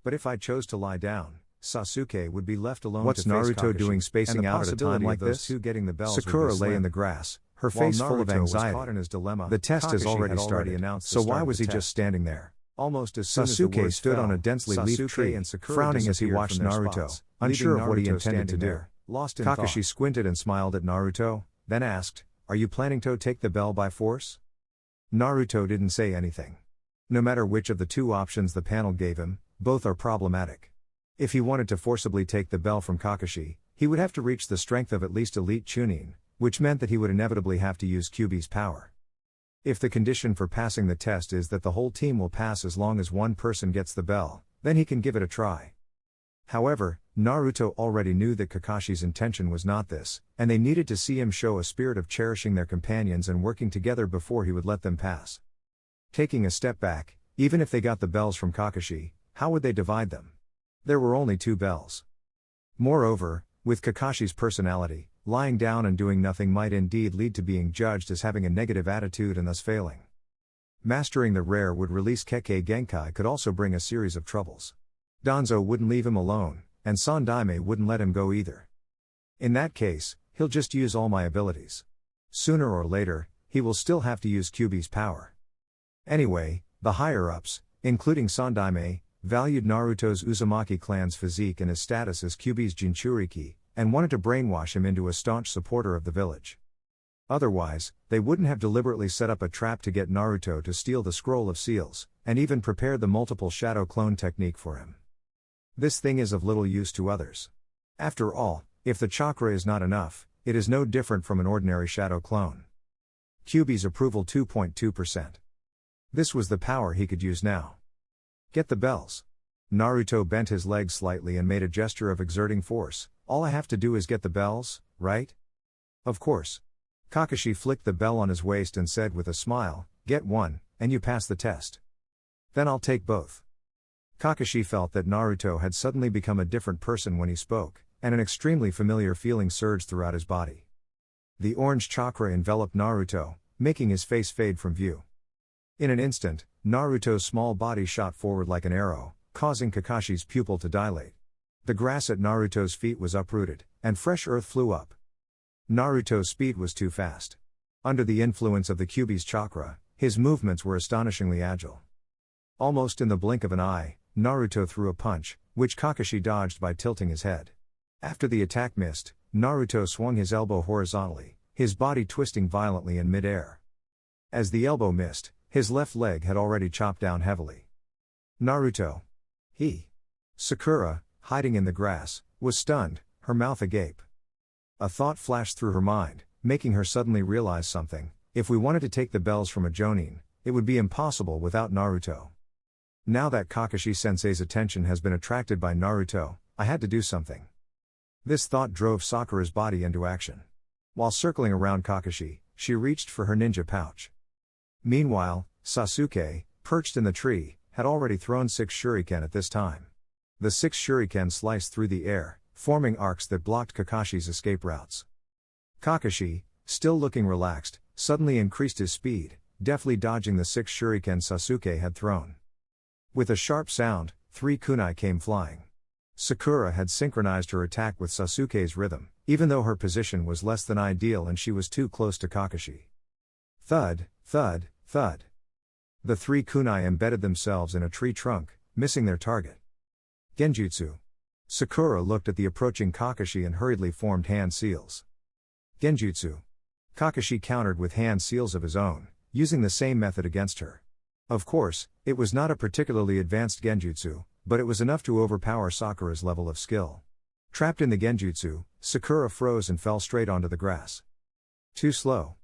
But if I chose to lie down, Sasuke would be left alone. What's to face Naruto Kakashi, doing spacing out at a time like those this? two getting the bells Sakura would be lay in slim. the grass, her While face full of Naruto was anxiety. caught in his dilemma, The test has Kakashi already had started, announced the so start why of was the he test. just standing there? Almost as soon as the Sasuke words stood fell, on a densely leafed Sasuke tree, and Sakura frowning as he disappeared watched from their Naruto, spots, unsure leaving of what he Naruto intended to standing do. there, lost in Kakashi thought. squinted and smiled at Naruto, then asked, "Are you planning to take the bell by force?" Naruto didn't say anything. No matter which of the two options the panel gave him, both are problematic. If he wanted to forcibly take the bell from Kakashi, he would have to reach the strength of at least elite Chunin, which meant that he would inevitably have to use Kyuubi's power. If the condition for passing the test is that the whole team will pass as long as one person gets the bell, then he can give it a try. However, Naruto already knew that Kakashi's intention was not this, and they needed to see him show a spirit of cherishing their companions and working together before he would let them pass. Taking a step back, even if they got the bells from Kakashi, how would they divide them? There were only 2 bells. Moreover, with Kakashi's personality, lying down and doing nothing might indeed lead to being judged as having a negative attitude and thus failing. Mastering the rare would release Kekkei Genkai could also bring a series of troubles. Danzo wouldn't leave him alone, and Sandaime wouldn't let him go either. In that case, he'll just use all my abilities. Sooner or later, he will still have to use Kyuubi's power. Anyway, the higher-ups, including Sandaime, valued Naruto's Uzumaki clan's physique and his status as Kyuubi's Jinchuriki, and wanted to brainwash him into a staunch supporter of the village. Otherwise, they wouldn't have deliberately set up a trap to get Naruto to steal the Scroll of Seals, and even prepared the multiple shadow clone technique for him. This thing is of little use to others. After all, if the chakra is not enough, it is no different from an ordinary shadow clone. Kyuubi's approval 2.2%. This was the power he could use now. Get the bells. Naruto bent his legs slightly and made a gesture of exerting force. All I have to do is get the bells, right? Of course. Kakashi flicked the bell on his waist and said with a smile, "Get one, and you pass the test. Then I'll take both." Kakashi felt that Naruto had suddenly become a different person when he spoke, and an extremely familiar feeling surged throughout his body. The orange chakra enveloped Naruto, making his face fade from view. In an instant, Naruto's small body shot forward like an arrow, causing Kakashi's pupil to dilate. The grass at Naruto's feet was uprooted, and fresh earth flew up. Naruto's speed was too fast. Under the influence of the Kyuubi's chakra, his movements were astonishingly agile. Almost in the blink of an eye, Naruto threw a punch, which Kakashi dodged by tilting his head. After the attack missed, Naruto swung his elbow horizontally, his body twisting violently in mid-air. As the elbow missed, his left leg had already chopped down heavily. Naruto. Sakura, hiding in the grass, was stunned, her mouth agape. A thought flashed through her mind, making her suddenly realize something: if we wanted to take the bells from a Jonin, it would be impossible without Naruto. Now that Kakashi-sensei's attention has been attracted by Naruto, I had to do something. This thought drove Sakura's body into action. While circling around Kakashi, she reached for her ninja pouch. Meanwhile, Sasuke, perched in the tree, had already thrown 6 shuriken at this time. The 6 shuriken sliced through the air, forming arcs that blocked Kakashi's escape routes. Kakashi, still looking relaxed, suddenly increased his speed, deftly dodging the 6 shuriken Sasuke had thrown. With a sharp sound, 3 kunai came flying. Sakura had synchronized her attack with Sasuke's rhythm, even though her position was less than ideal and she was too close to Kakashi. Thud, thud, thud. The 3 kunai embedded themselves in a tree trunk, missing their target. Genjutsu. Sakura looked at the approaching Kakashi and hurriedly formed hand seals. Genjutsu. Kakashi countered with hand seals of his own, using the same method against her. Of course, it was not a particularly advanced genjutsu, but it was enough to overpower Sakura's level of skill. Trapped in the genjutsu, Sakura froze and fell straight onto the grass. Too slow.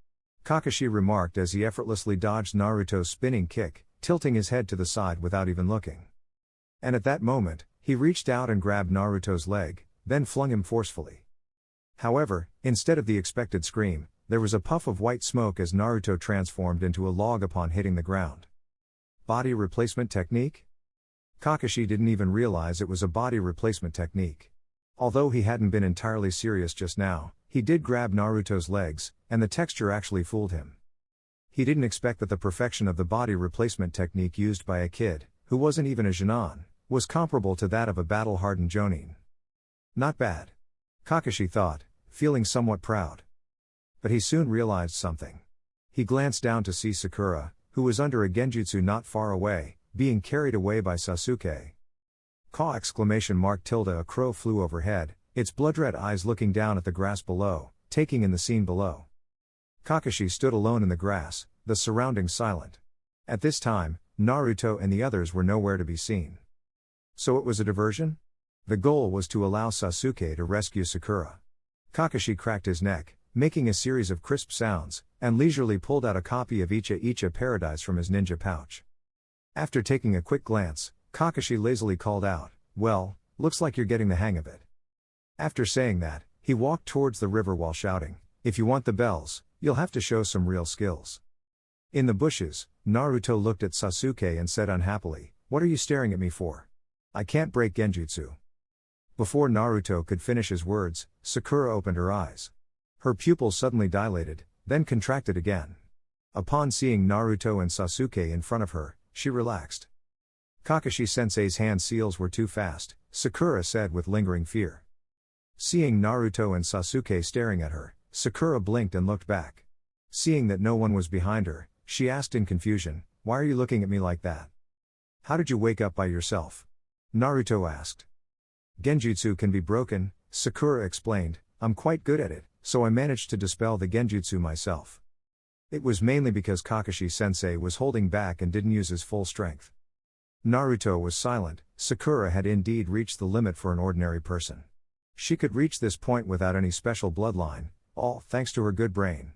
Kakashi remarked as he effortlessly dodged Naruto's spinning kick, tilting his head to the side without even looking. And at that moment, he reached out and grabbed Naruto's leg, then flung him forcefully. However, instead of the expected scream, there was a puff of white smoke as Naruto transformed into a log upon hitting the ground. Body replacement technique? Kakashi didn't even realize it was a body replacement technique. Although he hadn't been entirely serious just now, he did grab Naruto's legs, and the texture actually fooled him. He didn't expect that the perfection of the body replacement technique used by a kid, who wasn't even a Jonin, was comparable to that of a battle-hardened Jonin. Not bad. Kakashi thought, feeling somewhat proud. But he soon realized something. He glanced down to see Sakura, who was under a genjutsu not far away, being carried away by Sasuke. Caw! A crow flew overhead, its blood-red eyes looking down at the grass below, taking in the scene below. Kakashi stood alone in the grass, the surroundings silent. At this time, Naruto and the others were nowhere to be seen. So it was a diversion? The goal was to allow Sasuke to rescue Sakura. Kakashi cracked his neck, making a series of crisp sounds, and leisurely pulled out a copy of Icha Paradise from his ninja pouch. After taking a quick glance, Kakashi lazily called out, "Well, looks like you're getting the hang of it." After saying that, he walked towards the river while shouting, "If you want the bells, you'll have to show some real skills." In the bushes, Naruto looked at Sasuke and said unhappily, "What are you staring at me for?" I can't break genjutsu. Before Naruto could finish his words, Sakura opened her eyes. Her pupils suddenly dilated, then contracted again. Upon seeing Naruto and Sasuke in front of her, she relaxed. Kakashi-sensei's hand seals were too fast, Sakura said with lingering fear. Seeing Naruto and Sasuke staring at her, Sakura blinked and looked back. Seeing that no one was behind her, she asked in confusion, "Why are you looking at me like that? How did you wake up by yourself?" Naruto asked. Genjutsu can be broken, Sakura explained. I'm quite good at it, so I managed to dispel the genjutsu myself. It was mainly because Kakashi-sensei was holding back and didn't use his full strength. Naruto was silent. Sakura had indeed reached the limit for an ordinary person. She could reach this point without any special bloodline, all thanks to her good brain.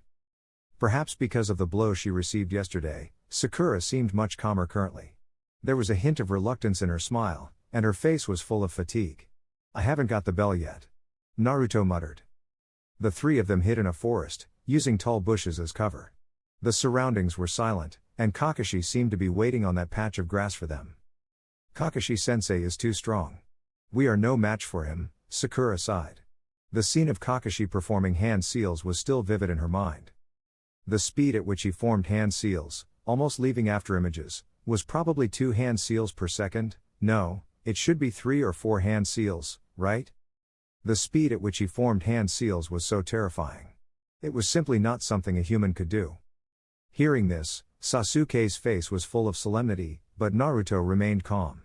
Perhaps because of the blow she received yesterday, Sakura seemed much calmer currently. There was a hint of reluctance in her smile, and her face was full of fatigue. I haven't got the bell yet. Naruto muttered. The three of them hid in a forest, using tall bushes as cover. The surroundings were silent, and Kakashi seemed to be waiting on that patch of grass for them. Kakashi-sensei is too strong. We are no match for him, Sakura sighed. The scene of Kakashi performing hand seals was still vivid in her mind. The speed at which he formed hand seals, almost leaving after images, was probably 2 hand seals per second. No, it should be 3 or 4 hand seals, right? The speed at which he formed hand seals was so terrifying. It was simply not something a human could do. Hearing this, Sasuke's face was full of solemnity, but Naruto remained calm.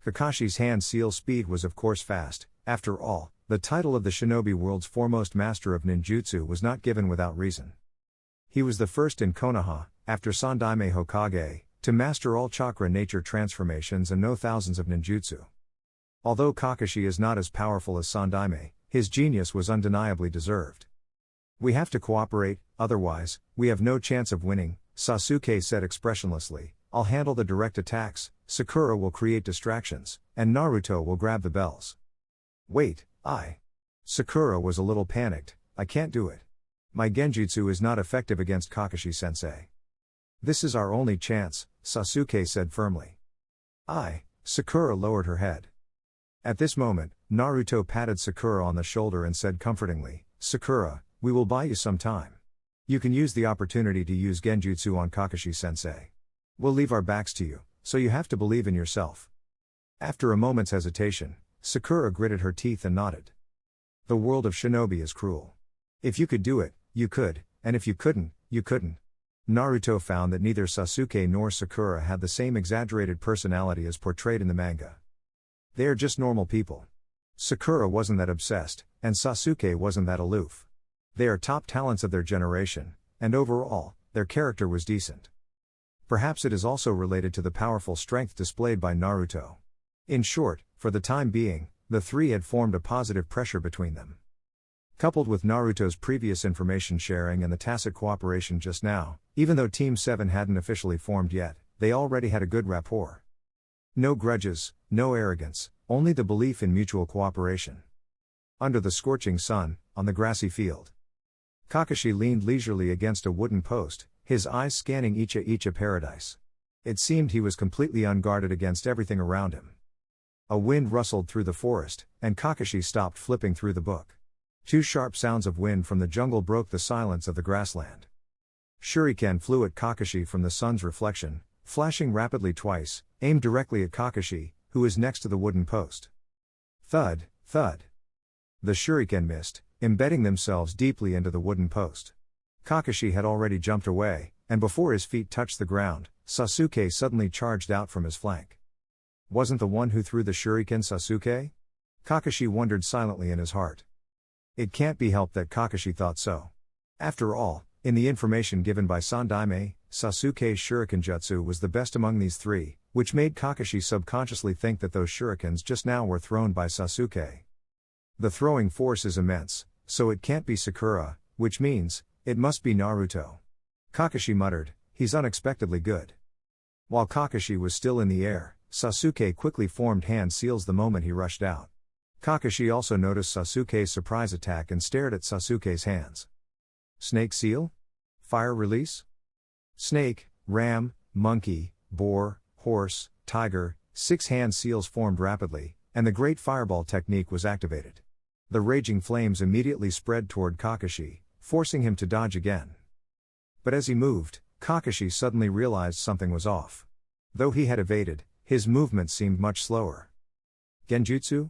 Kakashi's hand seal speed was of course fast. After all, the title of the shinobi world's foremost master of ninjutsu was not given without reason. He was the first in Konoha, after Sandaime Hokage, to master all chakra nature transformations and know thousands of ninjutsu. Although Kakashi is not as powerful as Sandaime, his genius was undeniably deserved. We have to cooperate, otherwise, we have no chance of winning, Sasuke said expressionlessly. I'll handle the direct attacks, Sakura will create distractions, and Naruto will grab the bells. Wait, Sakura was a little panicked. I can't do it. My genjutsu is not effective against Kakashi-sensei. This is our only chance, Sasuke said firmly. Sakura lowered her head. At this moment, Naruto patted Sakura on the shoulder and said comfortingly, Sakura, we will buy you some time. You can use the opportunity to use genjutsu on Kakashi-sensei. We'll leave our backs to you, so you have to believe in yourself. After a moment's hesitation, Sakura gritted her teeth and nodded. The world of shinobi is cruel. If you could do it, you could, and if you couldn't, you couldn't. Naruto found that neither Sasuke nor Sakura had the same exaggerated personality as portrayed in the manga. They are just normal people. Sakura wasn't that obsessed, and Sasuke wasn't that aloof. They are top talents of their generation, and overall, their character was decent. Perhaps it is also related to the powerful strength displayed by Naruto. In short, for the time being, the three had formed a positive pressure between them. Coupled with Naruto's previous information sharing and the tacit cooperation just now, even though Team 7 hadn't officially formed yet, they already had a good rapport. No grudges, no arrogance, only the belief in mutual cooperation. Under the scorching sun, on the grassy field, Kakashi leaned leisurely against a wooden post, his eyes scanning Icha paradise. It seemed he was completely unguarded against everything around him. A wind rustled through the forest, and Kakashi stopped flipping through the book. 2 sharp sounds of wind from the jungle broke the silence of the grassland. Shuriken flew at Kakashi from the sun's reflection, flashing rapidly twice, aimed directly at Kakashi, who is next to the wooden post. Thud, thud. The shuriken missed, embedding themselves deeply into the wooden post. Kakashi had already jumped away, and before his feet touched the ground, Sasuke suddenly charged out from his flank. Wasn't the one who threw the shuriken Sasuke? Kakashi wondered silently in his heart. It can't be helped that Kakashi thought so. After all, in the information given by Sandaime, Sasuke's shuriken jutsu was the best among these 3, which made Kakashi subconsciously think that those shurikens just now were thrown by Sasuke. The throwing force is immense, so it can't be Sakura, which means, it must be Naruto. Kakashi muttered, he's unexpectedly good. While Kakashi was still in the air, Sasuke quickly formed hand seals the moment he rushed out. Kakashi also noticed Sasuke's surprise attack and stared at Sasuke's hands. Snake seal? Fire release? Snake, ram, monkey, boar, horse, tiger, 6 hand seals formed rapidly, and the Great Fireball technique was activated. The raging flames immediately spread toward Kakashi, forcing him to dodge again. But as he moved, Kakashi suddenly realized something was off. Though he had evaded, his movement seemed much slower. Genjutsu?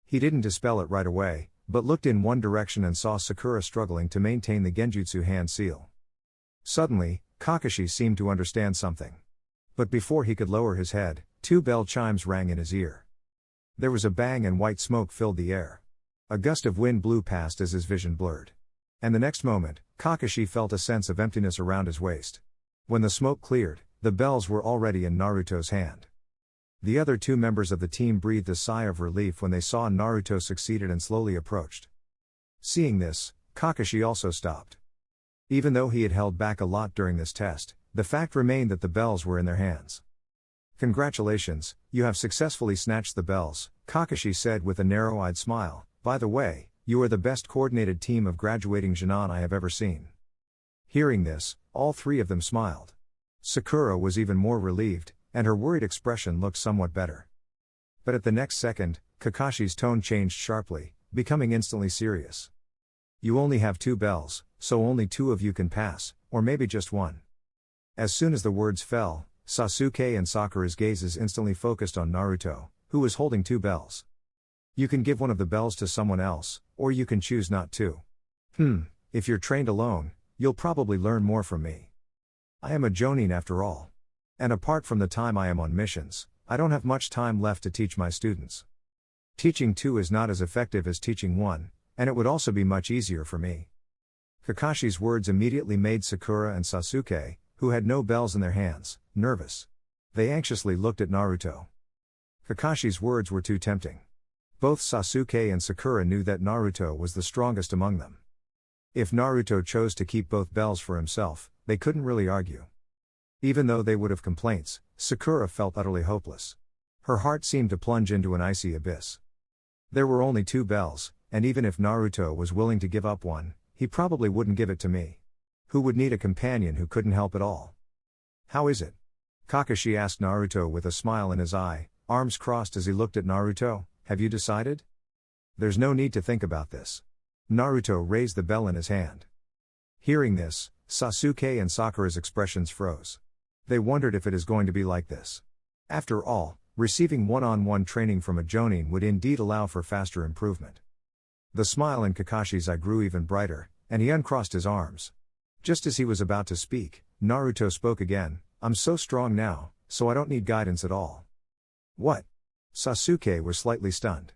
He didn't dispel it right away, but looked in one direction and saw Sakura struggling to maintain the Genjutsu hand seal. Suddenly, Kakashi seemed to understand something. But before he could lower his head, 2 bell chimes rang in his ear. There was a bang and white smoke filled the air. A gust of wind blew past as his vision blurred. And the next moment, Kakashi felt a sense of emptiness around his waist. When the smoke cleared, the bells were already in Naruto's hand. The other 2 members of the team breathed a sigh of relief when they saw Naruto succeeded and slowly approached. Seeing this, Kakashi also stopped. Even though he had held back a lot during this test, the fact remained that the bells were in their hands. "Congratulations, you have successfully snatched the bells," Kakashi said with a narrow-eyed smile. "By the way, you are the best coordinated team of graduating Genin I have ever seen." Hearing this, all 3 of them smiled. Sakura was even more relieved, and her worried expression looked somewhat better. But at the next second, Kakashi's tone changed sharply, becoming instantly serious. "You only have 2 bells, so only 2 of you can pass, or maybe just 1. As soon as the words fell, Sasuke and Sakura's gazes instantly focused on Naruto, who was holding 2 bells. "You can give one of the bells to someone else, or you can choose not to. If you're trained alone, you'll probably learn more from me. I am a Jonin after all. And apart from the time I am on missions, I don't have much time left to teach my students. Teaching 2 is not as effective as teaching 1, and it would also be much easier for me." Kakashi's words immediately made Sakura and Sasuke, who had no bells in their hands, nervous. They anxiously looked at Naruto. Kakashi's words were too tempting. Both Sasuke and Sakura knew that Naruto was the strongest among them. If Naruto chose to keep both bells for himself, they couldn't really argue. Even though they would have complaints, Sakura felt utterly hopeless. Her heart seemed to plunge into an icy abyss. There were only 2 bells, and even if Naruto was willing to give up 1, he probably wouldn't give it to me. Who would need a companion who couldn't help at all? "How is it?" Kakashi asked Naruto with a smile in his eye, arms crossed as he looked at Naruto. "Have you decided?" "There's no need to think about this." Naruto raised the bell in his hand. Hearing this, Sasuke and Sakura's expressions froze. They wondered if it is going to be like this. After all, receiving one-on-one training from a Jonin would indeed allow for faster improvement. The smile in Kakashi's eye grew even brighter, and he uncrossed his arms. Just as he was about to speak, Naruto spoke again. "I'm so strong now, so I don't need guidance at all." "What?" Sasuke was slightly stunned.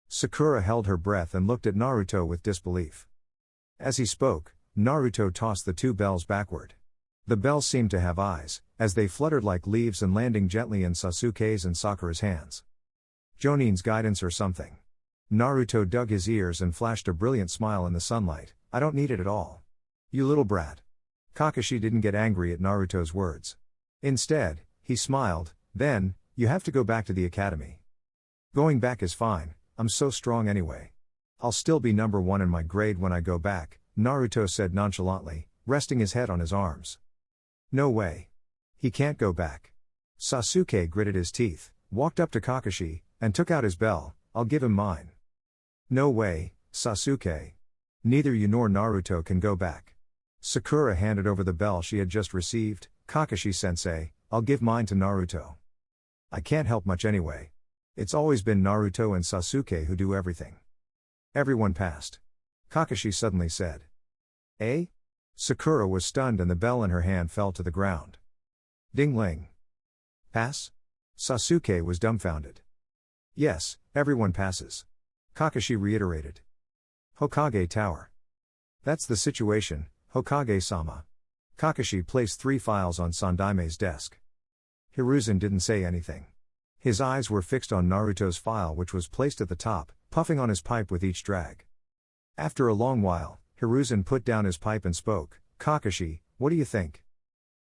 Sakura held her breath and looked at Naruto with disbelief. As he spoke, Naruto tossed the 2 bells backward. The bells seemed to have eyes, as they fluttered like leaves and landing gently in Sasuke's and Sakura's hands. "Jonin's guidance or something." Naruto dug his ears and flashed a brilliant smile in the sunlight. "I don't need it at all. You little brat." Kakashi didn't get angry at Naruto's words. Instead, he smiled. "Then, you have to go back to the academy." "Going back is fine, I'm so strong anyway. I'll still be number 1 in my grade when I go back," Naruto said nonchalantly, resting his head on his arms. "No way. He can't go back." Sasuke gritted his teeth, walked up to Kakashi, and took out his bell. "I'll give him mine." "No way, Sasuke. Neither you nor Naruto can go back." Sakura handed over the bell she had just received. "Kakashi-sensei, I'll give mine to Naruto. I can't help much anyway. It's always been Naruto and Sasuke who do everything." Everyone passed. Kakashi suddenly said. "Eh?" Sakura was stunned and the bell in her hand fell to the ground. "Ding-ling. Pass?" Sasuke was dumbfounded. "Yes, everyone passes." Kakashi reiterated. "Hokage Tower. That's the situation, Hokage-sama." Kakashi placed 3 files on Sandaime's desk. Hiruzen didn't say anything. His eyes were fixed on Naruto's file, which was placed at the top, puffing on his pipe with each drag. After a long while, Hiruzen put down his pipe and spoke. "Kakashi, what do you think?"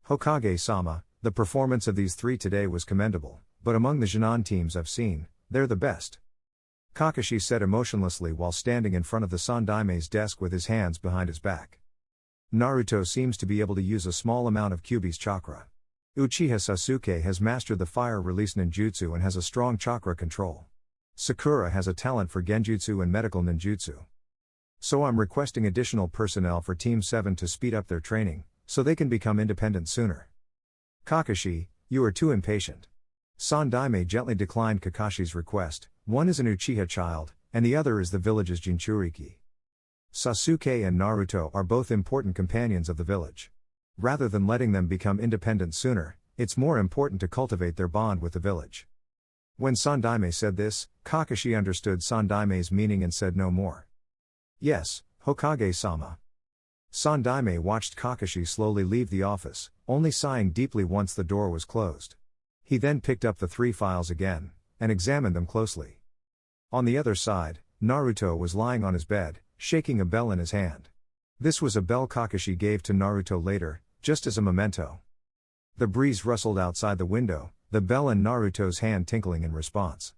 "Hokage-sama, the performance of these 3 today was commendable, but among the Genin teams I've seen, they're the best," Kakashi said emotionlessly while standing in front of the Sandaime's desk with his hands behind his back. "Naruto seems to be able to use a small amount of Kyuubi's chakra. Uchiha Sasuke has mastered the fire release ninjutsu and has a strong chakra control. Sakura has a talent for genjutsu and medical ninjutsu. So I'm requesting additional personnel for Team 7 to speed up their training, so they can become independent sooner. Kakashi, you are too impatient. Sandaime gently declined Kakashi's request. One is an Uchiha child, and the other is the village's Jinchuriki. Sasuke and Naruto are both important companions of the village. Rather than letting them become independent sooner, it's more important to cultivate their bond with the village. When Sandaime said this, Kakashi understood Sandaime's meaning and said no more. Yes, Hokage-sama. Sandaime watched Kakashi slowly leave the office, only sighing deeply once the door was closed. He then picked up the 3 files again, and examined them closely. On the other side, Naruto was lying on his bed, shaking a bell in his hand. This was a bell Kakashi gave to Naruto later, just as a memento. The breeze rustled outside the window, the bell in Naruto's hand tinkling in response.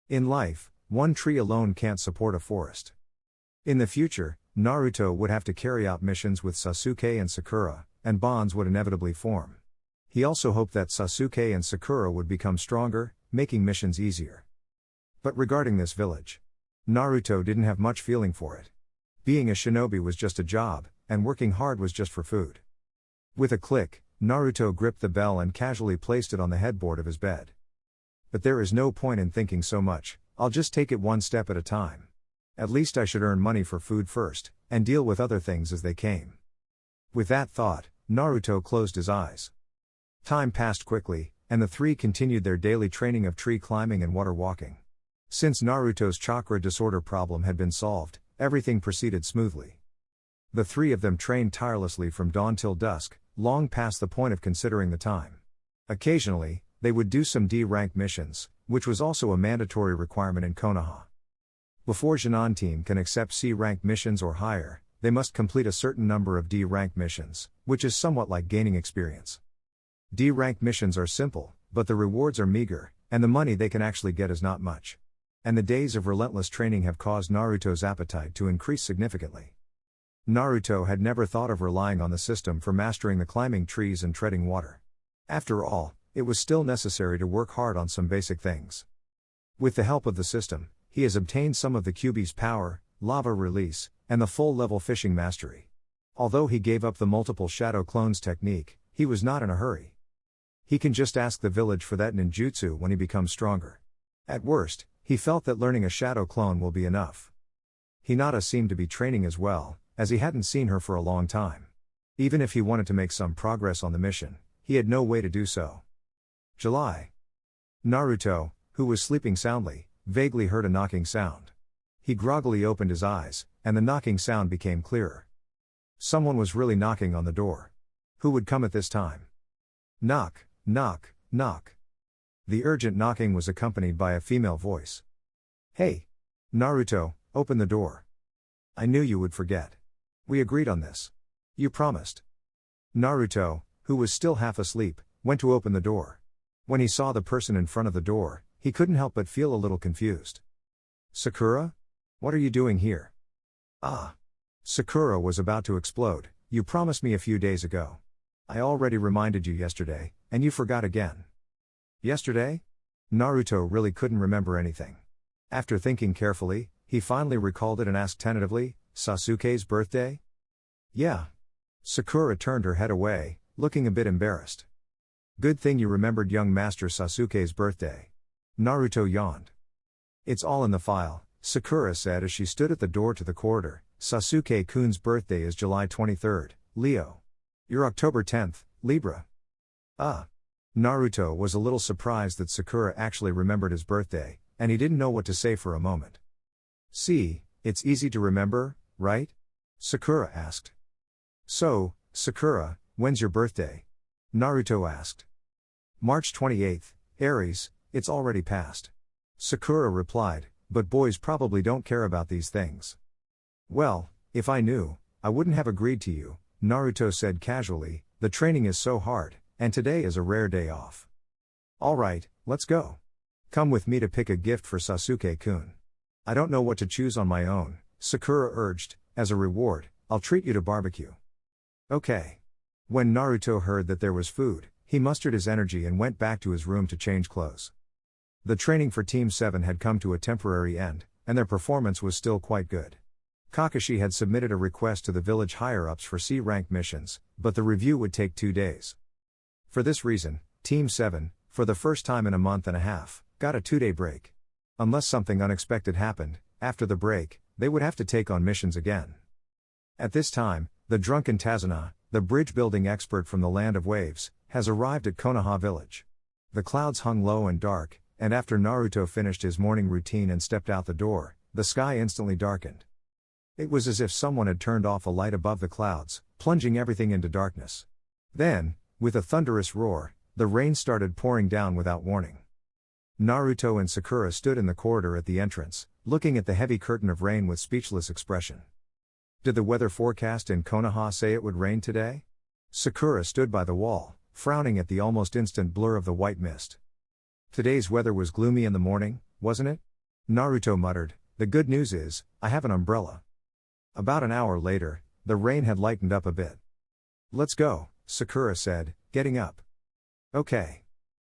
In life, one tree alone can't support a forest. In the future, Naruto would have to carry out missions with Sasuke and Sakura, and bonds would inevitably form. He also hoped that Sasuke and Sakura would become stronger, making missions easier. But regarding this village, Naruto didn't have much feeling for it. Being a shinobi was just a job, and working hard was just for food. With a click, Naruto gripped the bell and casually placed it on the headboard of his bed. But there is no point in thinking so much, I'll just take it one step at a time. At least I should earn money for food first, and deal with other things as they came. With that thought, Naruto closed his eyes. Time passed quickly, and the 3 continued their daily training of tree climbing and water walking. Since Naruto's chakra disorder problem had been solved, everything proceeded smoothly. The 3 of them trained tirelessly from dawn till dusk, long past the point of considering the time. Occasionally, they would do some D-rank missions, which was also a mandatory requirement in Konoha. Before Jinan team can accept C-rank missions or higher, they must complete a certain number of D-rank missions, which is somewhat like gaining experience. D-rank missions are simple, but the rewards are meager, and the money they can actually get is not much. And the days of relentless training have caused Naruto's appetite to increase significantly. Naruto had never thought of relying on the system for mastering the climbing trees and treading water. After all, it was still necessary to work hard on some basic things. With the help of the system, he has obtained some of the Kyuubi's power, lava release, and the full-level fishing mastery. Although he gave up the multiple shadow clones technique, he was not in a hurry. He can just ask the village for that ninjutsu when he becomes stronger. At worst, he felt that learning a shadow clone will be enough. Hinata seemed to be training as well, as he hadn't seen her for a long time. Even if he wanted to make some progress on the mission, he had no way to do so. July. Naruto, who was sleeping soundly, vaguely heard a knocking sound. He groggily opened his eyes, and the knocking sound became clearer. Someone was really knocking on the door. Who would come at this time? Knock, knock, knock. The urgent knocking was accompanied by a female voice. Hey! Naruto, open the door. I knew you would forget. We agreed on this. You promised. Naruto, who was still half asleep, went to open the door. When he saw the person in front of the door, he couldn't help but feel a little confused. Sakura? What are you doing here? Ah. Sakura was about to explode. You promised me a few days ago. I already reminded you yesterday, and you forgot again. Yesterday? Naruto really couldn't remember anything. After thinking carefully, he finally recalled it and asked tentatively, Sasuke's birthday? Yeah. Sakura turned her head away, looking a bit embarrassed. Good thing you remembered young Master Sasuke's birthday. Naruto yawned. It's all in the file, Sakura said as she stood at the door to the corridor. Sasuke-kun's birthday is July 23rd, Leo. You're October 10th, Libra. Naruto was a little surprised that Sakura actually remembered his birthday, and he didn't know what to say for a moment. See, it's easy to remember, right? Sakura asked. So, Sakura, when's your birthday? Naruto asked. March 28th, Aries, it's already passed. Sakura replied, but boys probably don't care about these things. Well, if I knew, I wouldn't have agreed to you, Naruto said casually. The training is so hard, and today is a rare day off. Alright, let's go. Come with me to pick a gift for Sasuke-kun. I don't know what to choose on my own, Sakura urged. As a reward, I'll treat you to barbecue. Okay. When Naruto heard that there was food, He mustered his energy and went back to his room to change clothes. The training for Team 7 had come to a temporary end, and their performance was still quite good. Kakashi had submitted a request to the village higher-ups for C-rank missions, but the review would take 2 days. For this reason, Team 7, for the first time in a month and a half, got a 2-day break. Unless something unexpected happened, after the break, they would have to take on missions again. At this time, the drunken Tazuna, the bridge-building expert from the Land of Waves, has arrived at Konoha village. The clouds hung low and dark, and after Naruto finished his morning routine and stepped out the door, the sky instantly darkened. It was as if someone had turned off a light above the clouds, plunging everything into darkness. Then, with a thunderous roar, the rain started pouring down without warning. Naruto and Sakura stood in the corridor at the entrance, looking at the heavy curtain of rain with speechless expression. Did the weather forecast in Konoha say it would rain today? Sakura stood by the wall, frowning at the almost instant blur of the white mist. Today's weather was gloomy in the morning, wasn't it? Naruto muttered, the good news is, I have an umbrella. About an hour later, the rain had lightened up a bit. Let's go, Sakura said, getting up. Okay.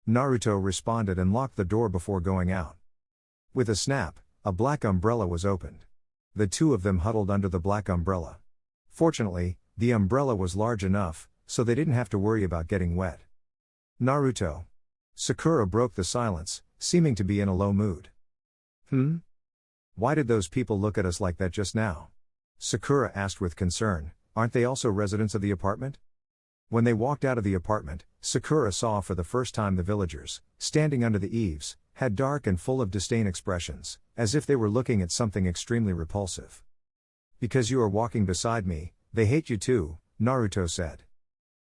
Naruto responded and locked the door before going out. With a snap, a black umbrella was opened. The two of them huddled under the black umbrella. Fortunately, the umbrella was large enough, so they didn't have to worry about getting wet. Naruto. Sakura broke the silence, seeming to be in a low mood. Why did those people look at us like that just now? Sakura asked with concern, aren't they also residents of the apartment? When they walked out of the apartment, Sakura saw for the first time the villagers, standing under the eaves, had dark and full of disdain expressions, as if they were looking at something extremely repulsive. Because you are walking beside me, they hate you too, Naruto said.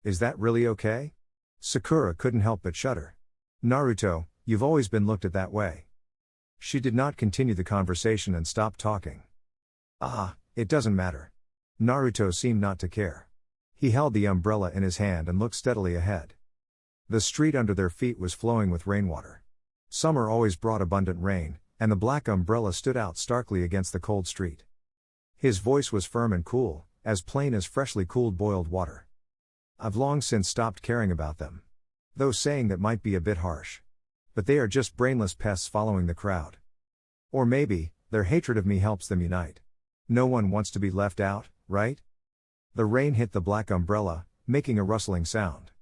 Is that really okay? Sakura couldn't help but shudder. Naruto, you've always been looked at that way. She did not continue the conversation and stopped talking. It doesn't matter. Naruto seemed not to care. He held the umbrella in his hand and looked steadily ahead. The street under their feet was flowing with rainwater. Summer always brought abundant rain, and the black umbrella stood out starkly against the cold street. His voice was firm and cool, as plain as freshly cooled boiled water. I've long since stopped caring about them. Though saying that might be a bit harsh. But they are just brainless pests following the crowd. Or maybe, their hatred of me helps them unite. No one wants to be left out, right? The rain hit the black umbrella, making a rustling sound.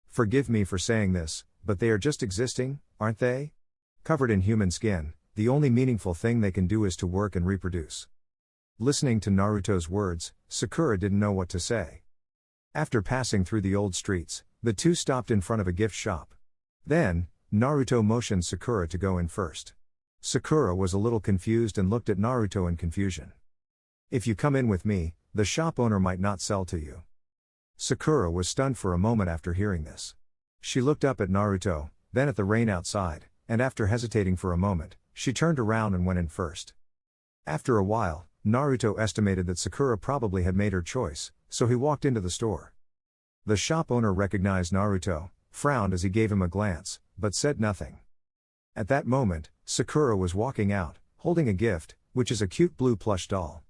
Forgive me for saying this, but they are just existing, aren't they? Covered in human skin, the only meaningful thing they can do is to work and reproduce. Listening to Naruto's words, Sakura didn't know what to say. After passing through the old streets, the two stopped in front of a gift shop. Then, Naruto motioned Sakura to go in first. Sakura was a little confused and looked at Naruto in confusion. If you come in with me, the shop owner might not sell to you. Sakura was stunned for a moment after hearing this. She looked up at Naruto, then at the rain outside, and after hesitating for a moment, she turned around and went in first. After a while, Naruto estimated that Sakura probably had made her choice, so he walked into the store. The shop owner recognized Naruto, frowned as he gave him a glance, but said nothing. At that moment, Sakura was walking out, holding a gift, which is a cute blue plush doll.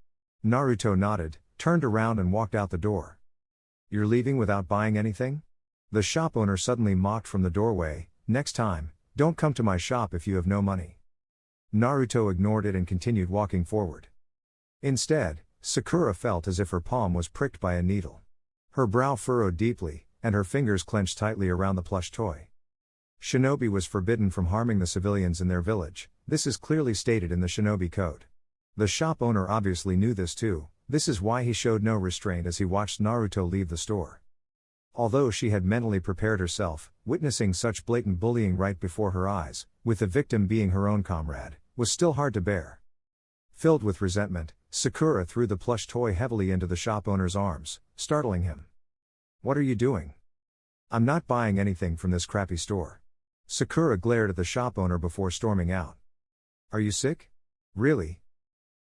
Naruto nodded, turned around and walked out the door. You're leaving without buying anything? The shop owner suddenly mocked from the doorway, next time, don't come to my shop if you have no money. Naruto ignored it and continued walking forward. Instead, Sakura felt as if her palm was pricked by a needle. Her brow furrowed deeply, and her fingers clenched tightly around the plush toy. Shinobi was forbidden from harming the civilians in their village, this is clearly stated in the Shinobi Code. The shop owner obviously knew this too, this is why he showed no restraint as he watched Naruto leave the store. Although she had mentally prepared herself, witnessing such blatant bullying right before her eyes, with the victim being her own comrade, was still hard to bear. Filled with resentment, Sakura threw the plush toy heavily into the shop owner's arms, startling him. What are you doing? I'm not buying anything from this crappy store. Sakura glared at the shop owner before storming out. Are you sick? Really?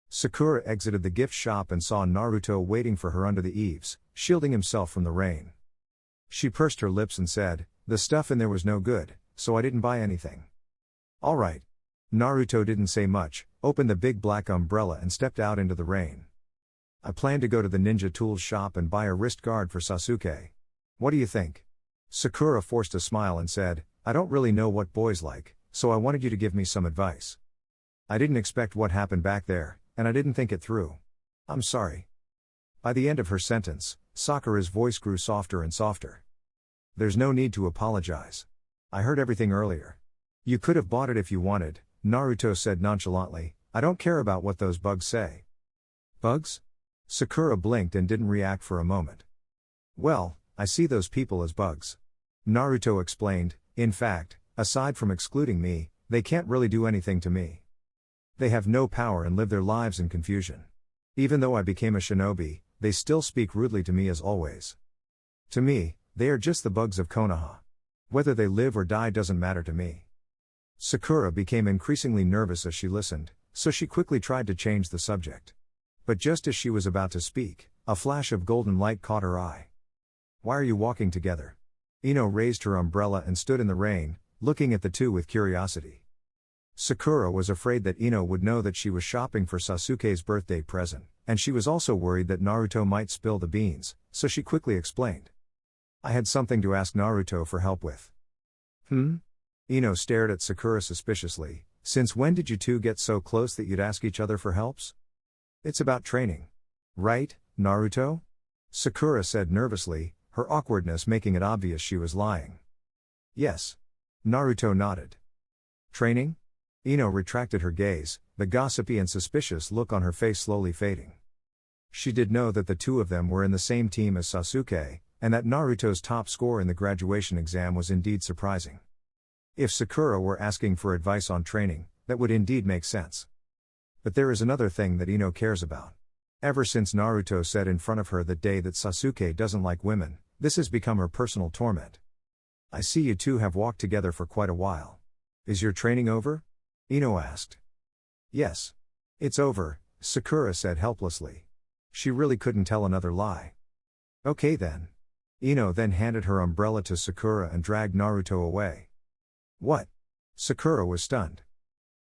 Sakura exited the gift shop and saw Naruto waiting for her under the eaves, shielding himself from the rain. She pursed her lips and said, the stuff in there was no good, so I didn't buy anything. Alright. Naruto didn't say much, opened the big black umbrella and stepped out into the rain. I plan to go to the ninja tools shop and buy a wrist guard for Sasuke. What do you think? Sakura forced a smile and said, I don't really know what boys like, so I wanted you to give me some advice. I didn't expect what happened back there, and I didn't think it through. I'm sorry. By the end of her sentence, Sakura's voice grew softer and softer. There's no need to apologize. I heard everything earlier. You could have bought it if you wanted, Naruto said nonchalantly. I don't care about what those bugs say. Bugs? Sakura blinked and didn't react for a moment. Well, I see those people as bugs. Naruto explained, in fact, aside from excluding me, they can't really do anything to me. They have no power and live their lives in confusion. Even though I became a shinobi, they still speak rudely to me as always. To me, they are just the bugs of Konoha. Whether they live or die doesn't matter to me. Sakura became increasingly nervous as she listened, so she quickly tried to change the subject. But just as she was about to speak, a flash of golden light caught her eye. Why are you walking together? Ino raised her umbrella and stood in the rain, looking at the two with curiosity. Sakura was afraid that Ino would know that she was shopping for Sasuke's birthday present, and she was also worried that Naruto might spill the beans, so she quickly explained. I had something to ask Naruto for help with. Ino stared at Sakura suspiciously. Since when did you two get so close that you'd ask each other for helps? It's about training. Right, Naruto? Sakura said nervously, her awkwardness making it obvious she was lying. Yes. Naruto nodded. Training? Ino retracted her gaze, the gossipy and suspicious look on her face slowly fading. She did know that the two of them were in the same team as Sasuke, and that Naruto's top score in the graduation exam was indeed surprising. If Sakura were asking for advice on training, that would indeed make sense. But there is another thing that Ino cares about. Ever since Naruto said in front of her that day that Sasuke doesn't like women, this has become her personal torment. I see you two have walked together for quite a while. Is your training over? Ino asked. Yes. It's over, Sakura said helplessly. She really couldn't tell another lie. Okay then. Ino then handed her umbrella to Sakura and dragged Naruto away. What? Sakura was stunned.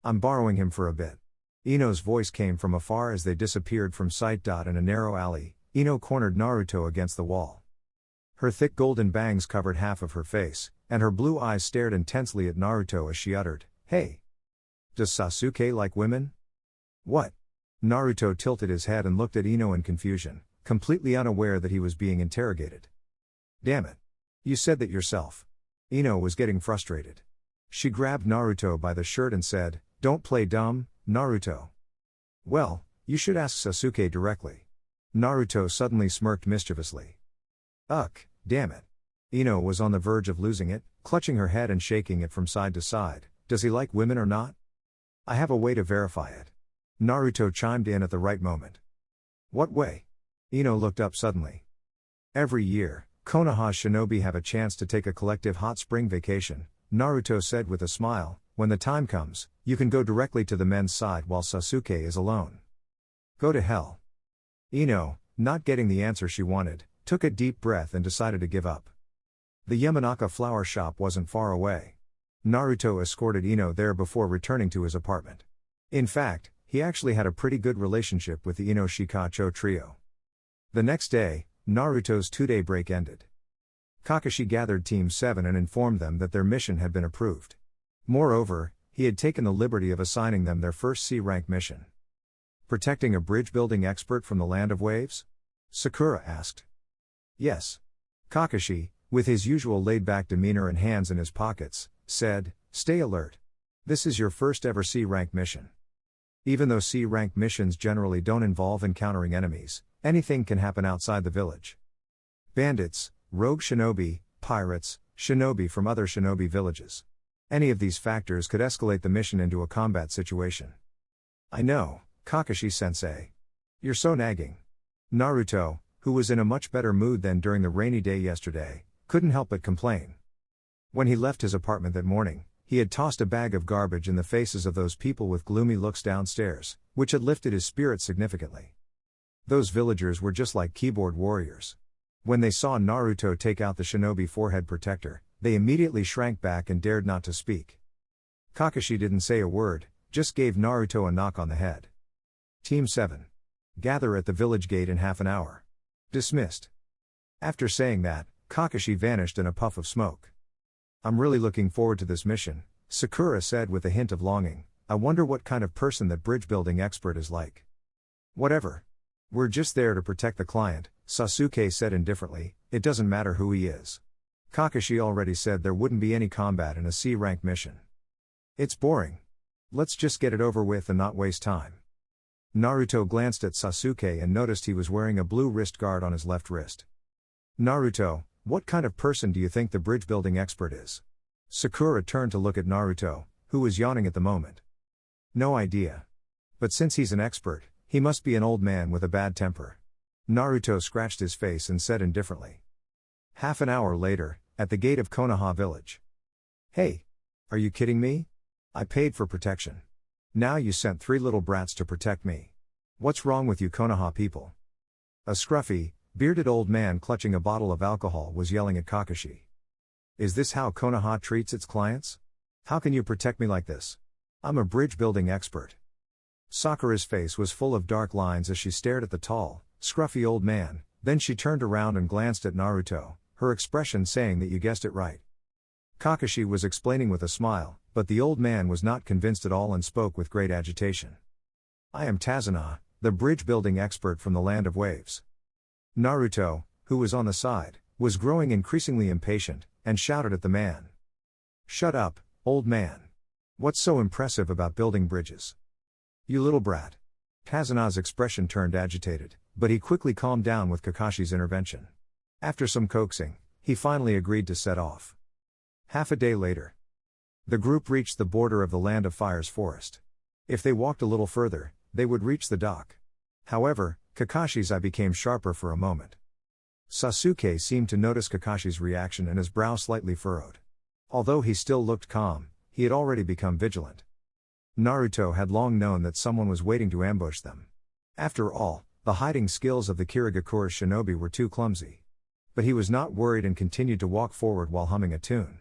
I'm borrowing him for a bit. Ino's voice came from afar as they disappeared from sight. In a narrow alley, Ino cornered Naruto against the wall. Her thick golden bangs covered half of her face, and her blue eyes stared intensely at Naruto as she uttered, Hey! Does Sasuke like women? What? Naruto tilted his head and looked at Ino in confusion, completely unaware that he was being interrogated. Damn it. You said that yourself. Ino was getting frustrated. She grabbed Naruto by the shirt and said, Don't play dumb, Naruto. Well, you should ask Sasuke directly. Naruto suddenly smirked mischievously. Ugh, damn it. Ino was on the verge of losing it, clutching her head and shaking it from side to side. Does he like women or not? I have a way to verify it. Naruto chimed in at the right moment. What way? Ino looked up suddenly. Every year, Konoha shinobi have a chance to take a collective hot spring vacation, Naruto said with a smile. When the time comes, you can go directly to the men's side while Sasuke is alone. Go to hell. Ino, not getting the answer she wanted, took a deep breath and decided to give up. The Yamanaka flower shop wasn't far away. Naruto escorted Ino there before returning to his apartment. In fact, he actually had a pretty good relationship with the Ino Shikacho trio. The next day, Naruto's 2-day break ended. Kakashi gathered Team 7 and informed them that their mission had been approved. Moreover, he had taken the liberty of assigning them their first C-rank mission. Protecting a bridge-building expert from the Land of Waves? Sakura asked. Yes. Kakashi, with his usual laid-back demeanor and hands in his pockets, said, Stay alert. This is your first ever C-rank mission. Even though C-rank missions generally don't involve encountering enemies, anything can happen outside the village. Bandits, rogue shinobi, pirates, shinobi from other shinobi villages. Any of these factors could escalate the mission into a combat situation. I know, Kakashi-sensei. You're so nagging. Naruto, who was in a much better mood than during the rainy day yesterday, couldn't help but complain. When he left his apartment that morning, he had tossed a bag of garbage in the faces of those people with gloomy looks downstairs, which had lifted his spirits significantly. Those villagers were just like keyboard warriors. When they saw Naruto take out the shinobi forehead protector, they immediately shrank back and dared not to speak. Kakashi didn't say a word, just gave Naruto a knock on the head. Team 7. Gather at the village gate in half an hour. Dismissed. After saying that, Kakashi vanished in a puff of smoke. I'm really looking forward to this mission, Sakura said with a hint of longing. I wonder what kind of person that bridge building expert is like. Whatever. We're just there to protect the client, Sasuke said indifferently. It doesn't matter who he is. Kakashi already said there wouldn't be any combat in a C-rank mission. It's boring. Let's just get it over with and not waste time. Naruto glanced at Sasuke and noticed he was wearing a blue wrist guard on his left wrist. Naruto, what kind of person do you think the bridge building expert is? Sakura turned to look at Naruto, who was yawning at the moment. No idea. But since he's an expert, he must be an old man with a bad temper. Naruto scratched his face and said indifferently. Half an hour later, at the gate of Konoha village. Hey! Are you kidding me? I paid for protection. Now you sent 3 little brats to protect me. What's wrong with you Konoha people? A scruffy, bearded old man clutching a bottle of alcohol was yelling at Kakashi. Is this how Konoha treats its clients? How can you protect me like this? I'm a bridge building expert. Sakura's face was full of dark lines as she stared at the tall, scruffy old man, then she turned around and glanced at Naruto, her expression saying that you guessed it right. Kakashi was explaining with a smile, but the old man was not convinced at all and spoke with great agitation. I am Tazuna, the bridge building expert from the Land of Waves. Naruto, who was on the side, was growing increasingly impatient, and shouted at the man. Shut up, old man. What's so impressive about building bridges? You little brat. Tazuna's expression turned agitated, but he quickly calmed down with Kakashi's intervention. After some coaxing, he finally agreed to set off. Half a day later, the group reached the border of the Land of Fire's forest. If they walked a little further, they would reach the dock. However, Kakashi's eye became sharper for a moment. Sasuke seemed to notice Kakashi's reaction and his brow slightly furrowed. Although he still looked calm, he had already become vigilant. Naruto had long known that someone was waiting to ambush them. After all, the hiding skills of the Kirigakura's shinobi were too clumsy. But he was not worried and continued to walk forward while humming a tune.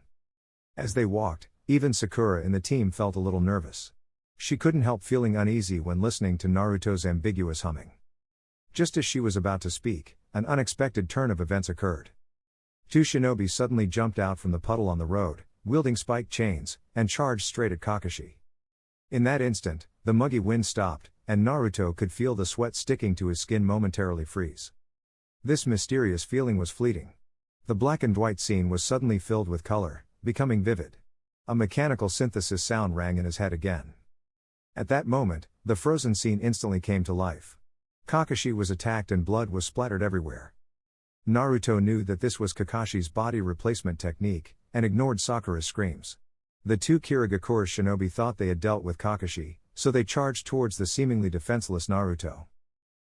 As they walked, even Sakura in the team felt a little nervous. She couldn't help feeling uneasy when listening to Naruto's ambiguous humming. Just as she was about to speak, an unexpected turn of events occurred. 2 shinobi suddenly jumped out from the puddle on the road, wielding spiked chains, and charged straight at Kakashi. In that instant, the muggy wind stopped, and Naruto could feel the sweat sticking to his skin momentarily freeze. This mysterious feeling was fleeting. The black and white scene was suddenly filled with color, becoming vivid. A mechanical synthesis sound rang in his head again. At that moment, the frozen scene instantly came to life. Kakashi was attacked and blood was splattered everywhere. Naruto knew that this was Kakashi's body replacement technique, and ignored Sakura's screams. The 2 Kirigakura's shinobi thought they had dealt with Kakashi, so they charged towards the seemingly defenseless Naruto.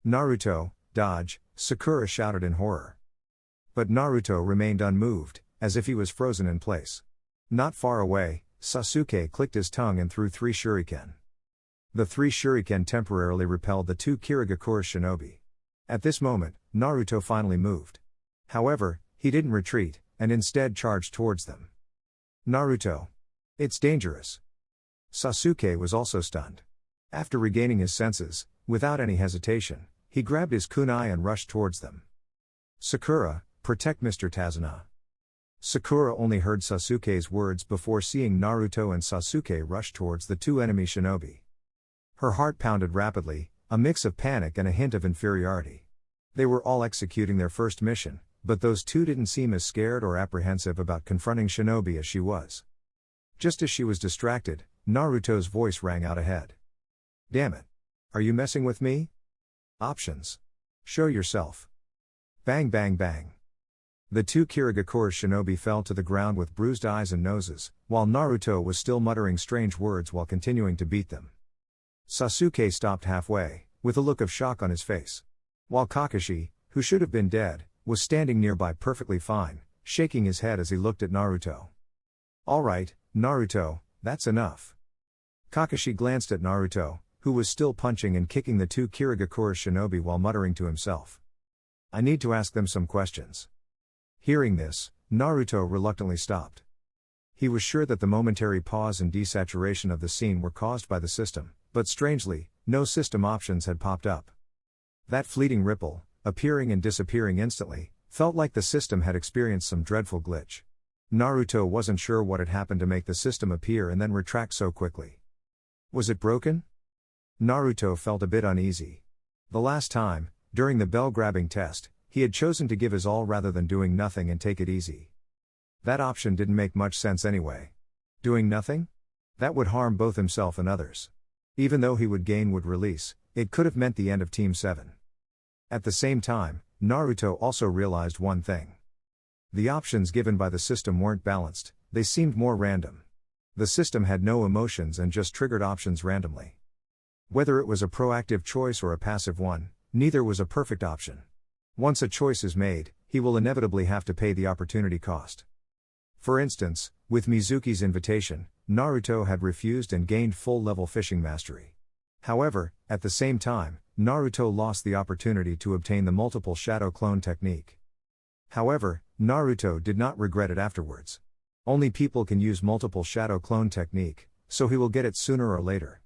Naruto, dodge, Sakura shouted in horror. But Naruto remained unmoved, as if he was frozen in place. Not far away, Sasuke clicked his tongue and threw 3 shuriken. The 3 shuriken temporarily repelled the 2 Kirigakura's shinobi. At this moment, Naruto finally moved. However, he didn't retreat, and instead charged towards them. Naruto. It's dangerous. Sasuke was also stunned. After regaining his senses, without any hesitation, he grabbed his kunai and rushed towards them. Sakura, protect Mr. Tazuna. Sakura only heard Sasuke's words before seeing Naruto and Sasuke rush towards the 2 enemy shinobi. Her heart pounded rapidly, a mix of panic and a hint of inferiority. They were all executing their first mission, but those 2 didn't seem as scared or apprehensive about confronting shinobi as she was. Just as she was distracted, Naruto's voice rang out ahead. Damn it! Are you messing with me? Options. Show yourself. Bang bang bang. The 2 Kirigakura's shinobi fell to the ground with bruised eyes and noses, while Naruto was still muttering strange words while continuing to beat them. Sasuke stopped halfway, with a look of shock on his face. While Kakashi, who should have been dead, was standing nearby perfectly fine, shaking his head as he looked at Naruto. All right, Naruto, that's enough. Kakashi glanced at Naruto, who was still punching and kicking the 2 Kirigakura's shinobi while muttering to himself. I need to ask them some questions. Hearing this, Naruto reluctantly stopped. He was sure that the momentary pause and desaturation of the scene were caused by the system, but strangely, no system options had popped up. That fleeting ripple, appearing and disappearing instantly, Felt like the system had experienced some dreadful glitch. Naruto wasn't sure what had happened to make the system appear and then retract so quickly. Was it broken? Naruto felt a bit uneasy. The last time, during the bell-grabbing test, he had chosen to give his all rather than doing nothing and take it easy. That option didn't make much sense anyway. Doing nothing? That would harm both himself and others. Even though he would gain would release, it could have meant the end of Team 7. At the same time, Naruto also realized one thing. The options given by the system weren't balanced, they seemed more random. The system had no emotions and just triggered options randomly. Whether it was a proactive choice or a passive one, neither was a perfect option. Once a choice is made, he will inevitably have to pay the opportunity cost. For instance, with Mizuki's invitation, Naruto had refused and gained full-level fishing mastery. However, at the same time, Naruto lost the opportunity to obtain the multiple shadow clone technique. However, Naruto did not regret it afterwards. Only people can use multiple shadow clone technique, so he will get it sooner or later.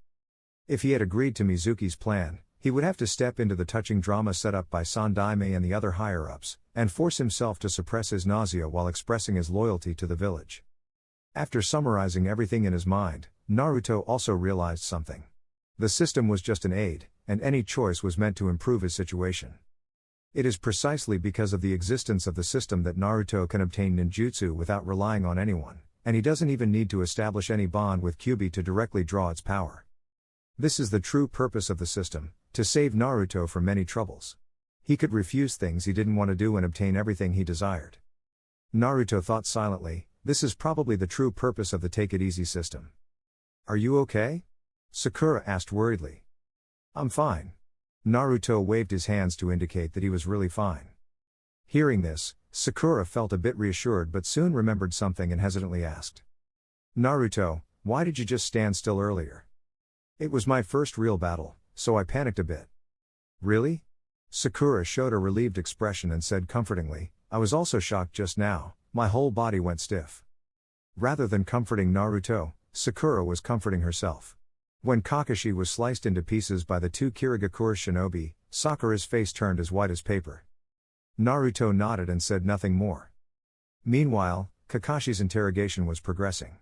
If he had agreed to Mizuki's plan, he would have to step into the touching drama set up by Sandaime and the other higher-ups, and force himself to suppress his nausea while expressing his loyalty to the village. After summarizing everything in his mind, Naruto also realized something. The system was just an aid, and any choice was meant to improve his situation. It is precisely because of the existence of the system that Naruto can obtain ninjutsu without relying on anyone, and he doesn't even need to establish any bond with Kyuubi to directly draw its power. This is the true purpose of the system, to save Naruto from many troubles. He could refuse things he didn't want to do and obtain everything he desired. Naruto thought silently, this is probably the true purpose of the take it easy system. Are you okay? Sakura asked worriedly. I'm fine. Naruto waved his hands to indicate that he was really fine. Hearing this, Sakura felt a bit reassured but soon remembered something and hesitantly asked. Naruto, why did you just stand still earlier? It was my first real battle, so I panicked a bit. Really? Sakura showed a relieved expression and said comfortingly, I was also shocked just now, my whole body went stiff. Rather than comforting Naruto, Sakura was comforting herself. When Kakashi was sliced into pieces by the two Kirigakure shinobi, Sakura's face turned as white as paper. Naruto nodded and said nothing more. Meanwhile, Kakashi's interrogation was progressing.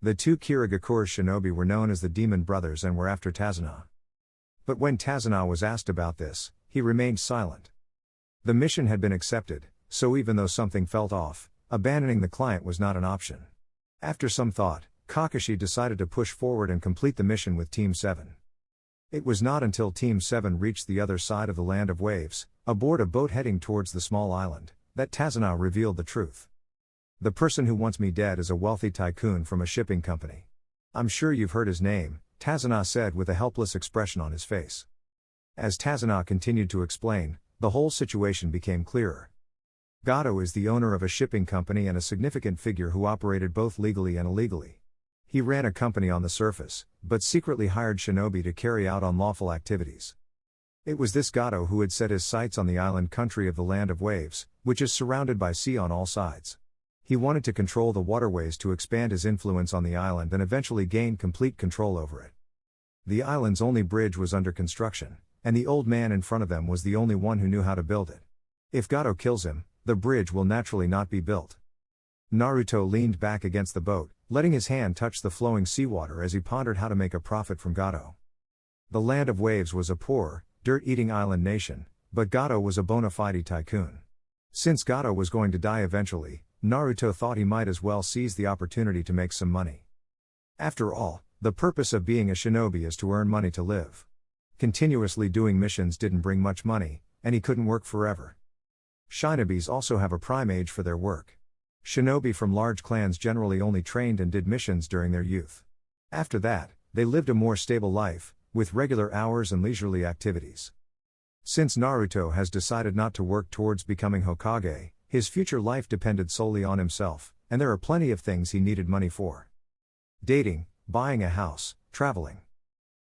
The two Kirigakure shinobi were known as the Demon Brothers and were after Tazuna. But when Tazuna was asked about this, he remained silent. The mission had been accepted, so even though something felt off, abandoning the client was not an option. After some thought, Kakashi decided to push forward and complete the mission with Team 7. It was not until Team 7 reached the other side of the Land of Waves, aboard a boat heading towards the small island, that Tazuna revealed the truth. The person who wants me dead is a wealthy tycoon from a shipping company. I'm sure you've heard his name, Tazuna said with a helpless expression on his face. As Tazuna continued to explain, the whole situation became clearer. Gato is the owner of a shipping company and a significant figure who operated both legally and illegally. He ran a company on the surface, but secretly hired shinobi to carry out unlawful activities. It was this Gato who had set his sights on the island country of the Land of Waves, which is surrounded by sea on all sides. He wanted to control the waterways to expand his influence on the island and eventually gain complete control over it. The island's only bridge was under construction, and the old man in front of them was the only one who knew how to build it. If Gato kills him, the bridge will naturally not be built. Naruto leaned back against the boat, letting his hand touch the flowing seawater as he pondered how to make a profit from Gato. The Land of Waves was a poor, dirt-eating island nation, but Gato was a bona fide tycoon. Since Gato was going to die eventually, Naruto thought he might as well seize the opportunity to make some money. After all, the purpose of being a shinobi is to earn money to live. Continuously doing missions didn't bring much money, and he couldn't work forever. Shinobis also have a prime age for their work. Shinobi from large clans generally only trained and did missions during their youth. After that, they lived a more stable life, with regular hours and leisurely activities. Since Naruto has decided not to work towards becoming Hokage, his future life depended solely on himself, and there are plenty of things he needed money for. Dating, buying a house, traveling.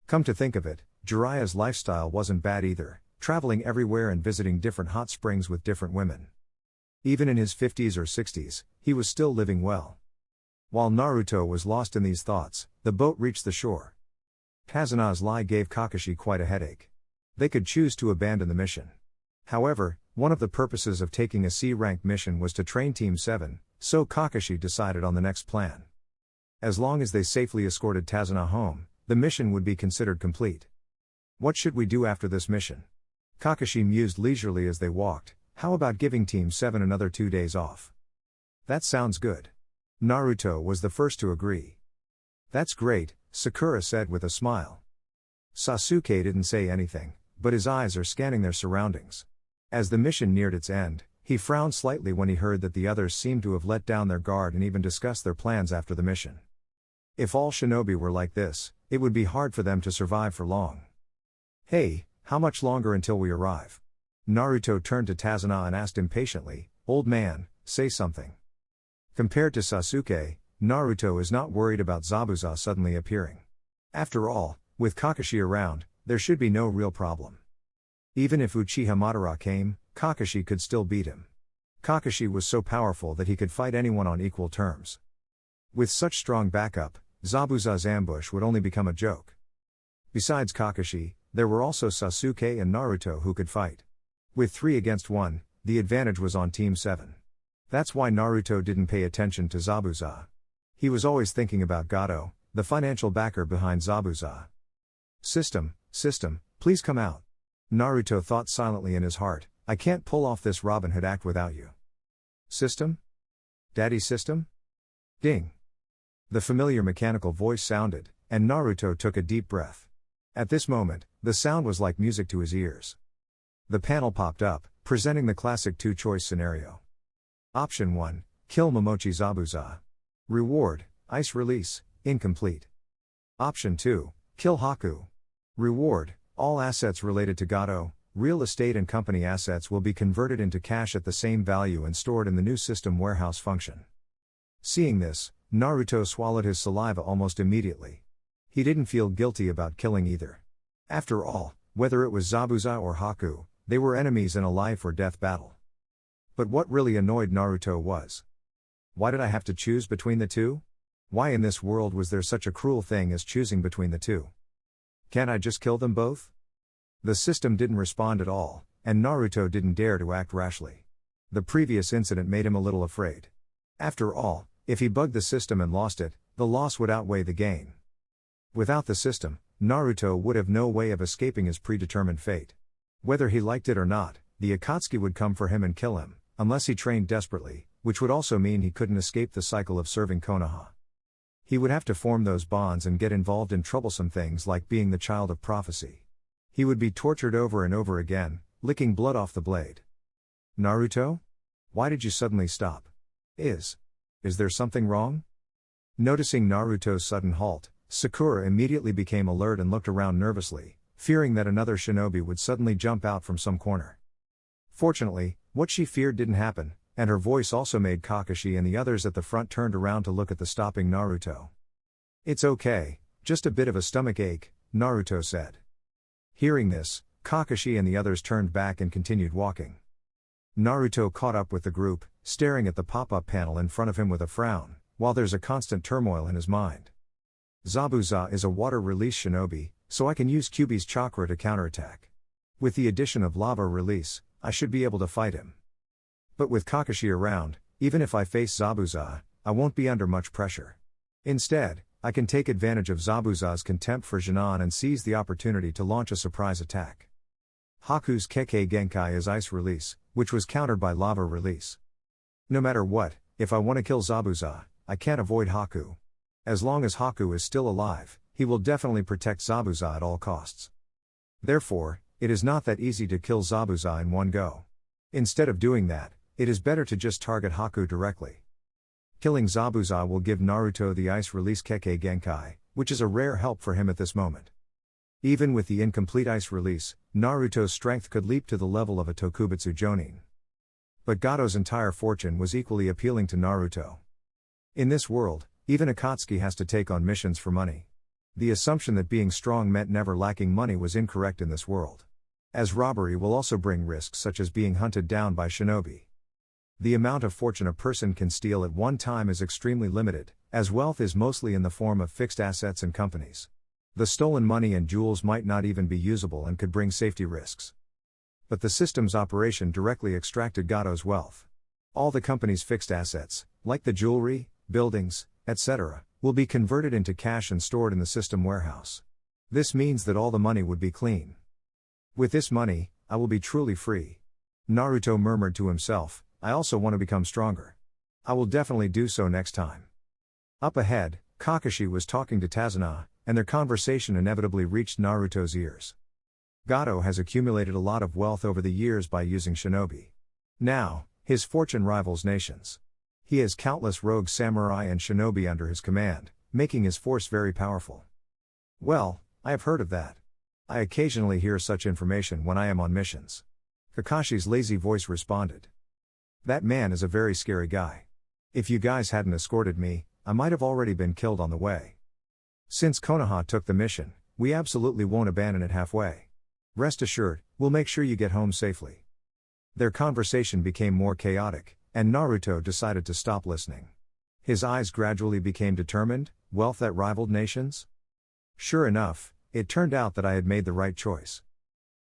Come to think of it, Jiraiya's lifestyle wasn't bad either, traveling everywhere and visiting different hot springs with different women. Even in his 50s or 60s, he was still living well. While Naruto was lost in these thoughts, the boat reached the shore. Tazuna's lie gave Kakashi quite a headache. They could choose to abandon the mission. However, One of the purposes of taking a C-rank mission was to train Team 7, so Kakashi decided on the next plan. As long as they safely escorted Tazuna home, the mission would be considered complete. What should we do after this mission? Kakashi mused leisurely as they walked. How about giving Team 7 another 2 days off? That sounds good. Naruto was the first to agree. That's great, Sakura said with a smile. Sasuke didn't say anything, but his eyes are scanning their surroundings. As the mission neared its end, he frowned slightly when he heard that the others seemed to have let down their guard and even discussed their plans after the mission. If all shinobi were like this, it would be hard for them to survive for long. Hey, how much longer until we arrive? Naruto turned to Tazuna and asked impatiently, Old man, say something. Compared to Sasuke, Naruto is not worried about Zabuza suddenly appearing. After all, with Kakashi around, there should be no real problem. Even if Uchiha Madara came, Kakashi could still beat him. Kakashi was so powerful that he could fight anyone on equal terms. With such strong backup, Zabuza's ambush would only become a joke. Besides Kakashi, there were also Sasuke and Naruto who could fight. With 3 against 1, the advantage was on Team 7. That's why Naruto didn't pay attention to Zabuza. He was always thinking about Gato, the financial backer behind Zabuza. System, please come out. Naruto thought silently in his heart, I can't pull off this Robin Hood act without you. System? Daddy system? Ding. The familiar mechanical voice sounded, and Naruto took a deep breath. At this moment, the sound was like music to his ears. The panel popped up, presenting the classic 2-choice scenario. Option 1, kill Momochi Zabuza. Reward, ice release, incomplete. Option 2, kill Haku. Reward, all assets related to Gato, real estate and company assets will be converted into cash at the same value and stored in the new system warehouse function. Seeing this, Naruto swallowed his saliva almost immediately. He didn't feel guilty about killing either. After all, whether it was Zabuza or Haku, they were enemies in a life or death battle. But what really annoyed Naruto was, why did I have to choose between the two? Why in this world was there such a cruel thing as choosing between the two? Can't I just kill them both? The system didn't respond at all, and Naruto didn't dare to act rashly. The previous incident made him a little afraid. After all, if he bugged the system and lost it, the loss would outweigh the gain. Without the system, Naruto would have no way of escaping his predetermined fate. Whether he liked it or not, the Akatsuki would come for him and kill him, unless he trained desperately, which would also mean he couldn't escape the cycle of serving Konoha. He would have to form those bonds and get involved in troublesome things like being the child of prophecy. He would be tortured over and over again, licking blood off the blade. Naruto? Why did you suddenly stop? Is there something wrong? Noticing Naruto's sudden halt, Sakura immediately became alert and looked around nervously, fearing that another shinobi would suddenly jump out from some corner. Fortunately, what she feared didn't happen, and her voice also made Kakashi and the others at the front turned around to look at the stopping Naruto. It's okay, just a bit of a stomach ache, Naruto said. Hearing this, Kakashi and the others turned back and continued walking. Naruto caught up with the group, staring at the pop-up panel in front of him with a frown, while there's a constant turmoil in his mind. Zabuza is a water-release shinobi, so I can use Kyuubi's chakra to counterattack. With the addition of lava release, I should be able to fight him. But with Kakashi around, even if I face Zabuza, I won't be under much pressure. Instead, I can take advantage of Zabuza's contempt for Jinan and seize the opportunity to launch a surprise attack. Haku's Kekkei Genkai is ice release, which was countered by lava release. No matter what, if I want to kill Zabuza, I can't avoid Haku. As long as Haku is still alive, he will definitely protect Zabuza at all costs. Therefore, it is not that easy to kill Zabuza in one go. Instead of doing that, it is better to just target Haku directly. Killing Zabuza will give Naruto the ice release Kekkei Genkai, which is a rare help for him at this moment. Even with the incomplete ice release, Naruto's strength could leap to the level of a Tokubutsu Jonin. But Gato's entire fortune was equally appealing to Naruto. In this world, even Akatsuki has to take on missions for money. The assumption that being strong meant never lacking money was incorrect in this world. As robbery will also bring risks such as being hunted down by shinobi. The amount of fortune a person can steal at one time is extremely limited, as wealth is mostly in the form of fixed assets and companies. The stolen money and jewels might not even be usable and could bring safety risks. But the system's operation directly extracted Gato's wealth. All the company's fixed assets, like the jewelry, buildings, etc., will be converted into cash and stored in the system warehouse. This means that all the money would be clean. With this money, I will be truly free. Naruto murmured to himself, I also want to become stronger. I will definitely do so next time. Up ahead, Kakashi was talking to Tazuna, and their conversation inevitably reached Naruto's ears. Gato has accumulated a lot of wealth over the years by using shinobi. Now, his fortune rivals nations. He has countless rogue samurai and shinobi under his command, making his force very powerful. Well, I have heard of that. I occasionally hear such information when I am on missions. Kakashi's lazy voice responded. That man is a very scary guy. If you guys hadn't escorted me, I might have already been killed on the way. Since Konoha took the mission, we absolutely won't abandon it halfway. Rest assured, we'll make sure you get home safely. Their conversation became more chaotic, and Naruto decided to stop listening. His eyes gradually became determined. Wealth that rivaled nations? Sure enough, it turned out that I had made the right choice.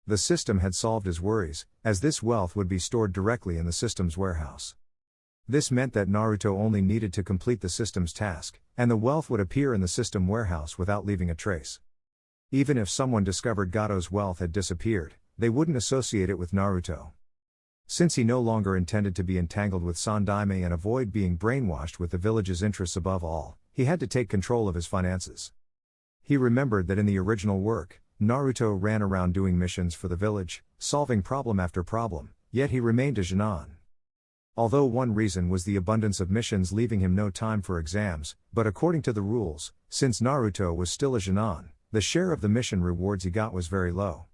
The system had solved his worries, as this wealth would be stored directly in the system's warehouse. This meant that Naruto only needed to complete the system's task, and the wealth would appear in the system warehouse without leaving a trace. Even if someone discovered Gato's wealth had disappeared, they wouldn't associate it with Naruto. Since he no longer intended to be entangled with Sandaime and avoid being brainwashed with the village's interests above all, he had to take control of his finances. He remembered that in the original work, Naruto ran around doing missions for the village, solving problem after problem, yet he remained a Genin. Although one reason was the abundance of missions leaving him no time for exams, but according to the rules, since Naruto was still a Genin, the share of the mission rewards he got was very low.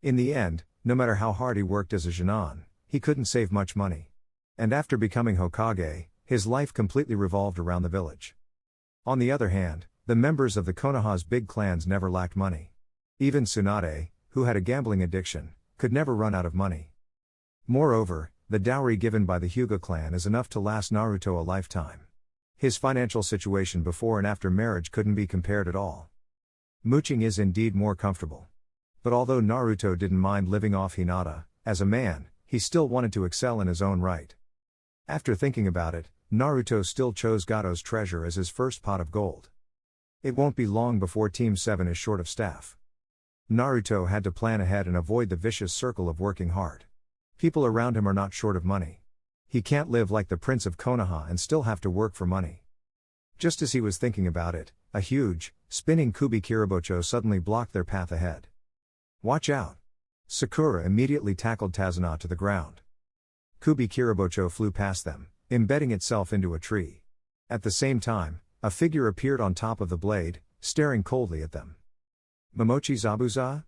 In the end, no matter how hard he worked as a Genin, he couldn't save much money. And after becoming Hokage, his life completely revolved around the village. On the other hand, the members of the Konoha's big clans never lacked money. Even Tsunade, who had a gambling addiction, could never run out of money. Moreover, the dowry given by the Hyuga clan is enough to last Naruto a lifetime. His financial situation before and after marriage couldn't be compared at all. Mooching is indeed more comfortable. But although Naruto didn't mind living off Hinata, as a man, he still wanted to excel in his own right. After thinking about it, Naruto still chose Gato's treasure as his first pot of gold. It won't be long before Team 7 is short of staff. Naruto had to plan ahead and avoid the vicious circle of working hard. People around him are not short of money. He can't live like the Prince of Konoha and still have to work for money. Just as he was thinking about it, a huge, spinning Kubikirabocho suddenly blocked their path ahead. Watch out! Sakura immediately tackled Tazuna to the ground. Kubikirabocho flew past them, embedding itself into a tree. At the same time, a figure appeared on top of the blade, staring coldly at them. Momochi Zabuza?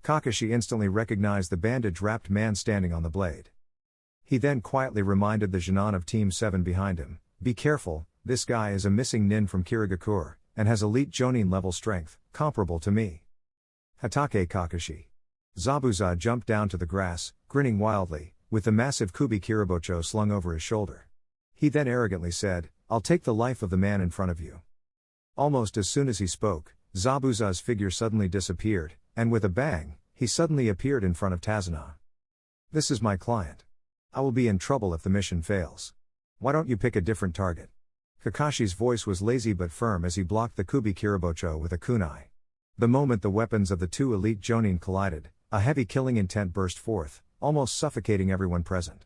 Kakashi instantly recognized the bandage-wrapped man standing on the blade. He then quietly reminded the Genin of Team 7 behind him, be careful, this guy is a missing nin from Kirigakure, and has elite Jonin level strength, comparable to me. Hatake Kakashi. Zabuza jumped down to the grass, grinning wildly, with the massive Kubikirabocho slung over his shoulder. He then arrogantly said, I'll take the life of the man in front of you. Almost as soon as he spoke, Zabuza's figure suddenly disappeared, and with a bang, he suddenly appeared in front of Tazuna. This is my client. I will be in trouble if the mission fails. Why don't you pick a different target? Kakashi's voice was lazy but firm as he blocked the Kubikirabocho with a kunai. The moment the weapons of the two elite Jonin collided, a heavy killing intent burst forth, almost suffocating everyone present.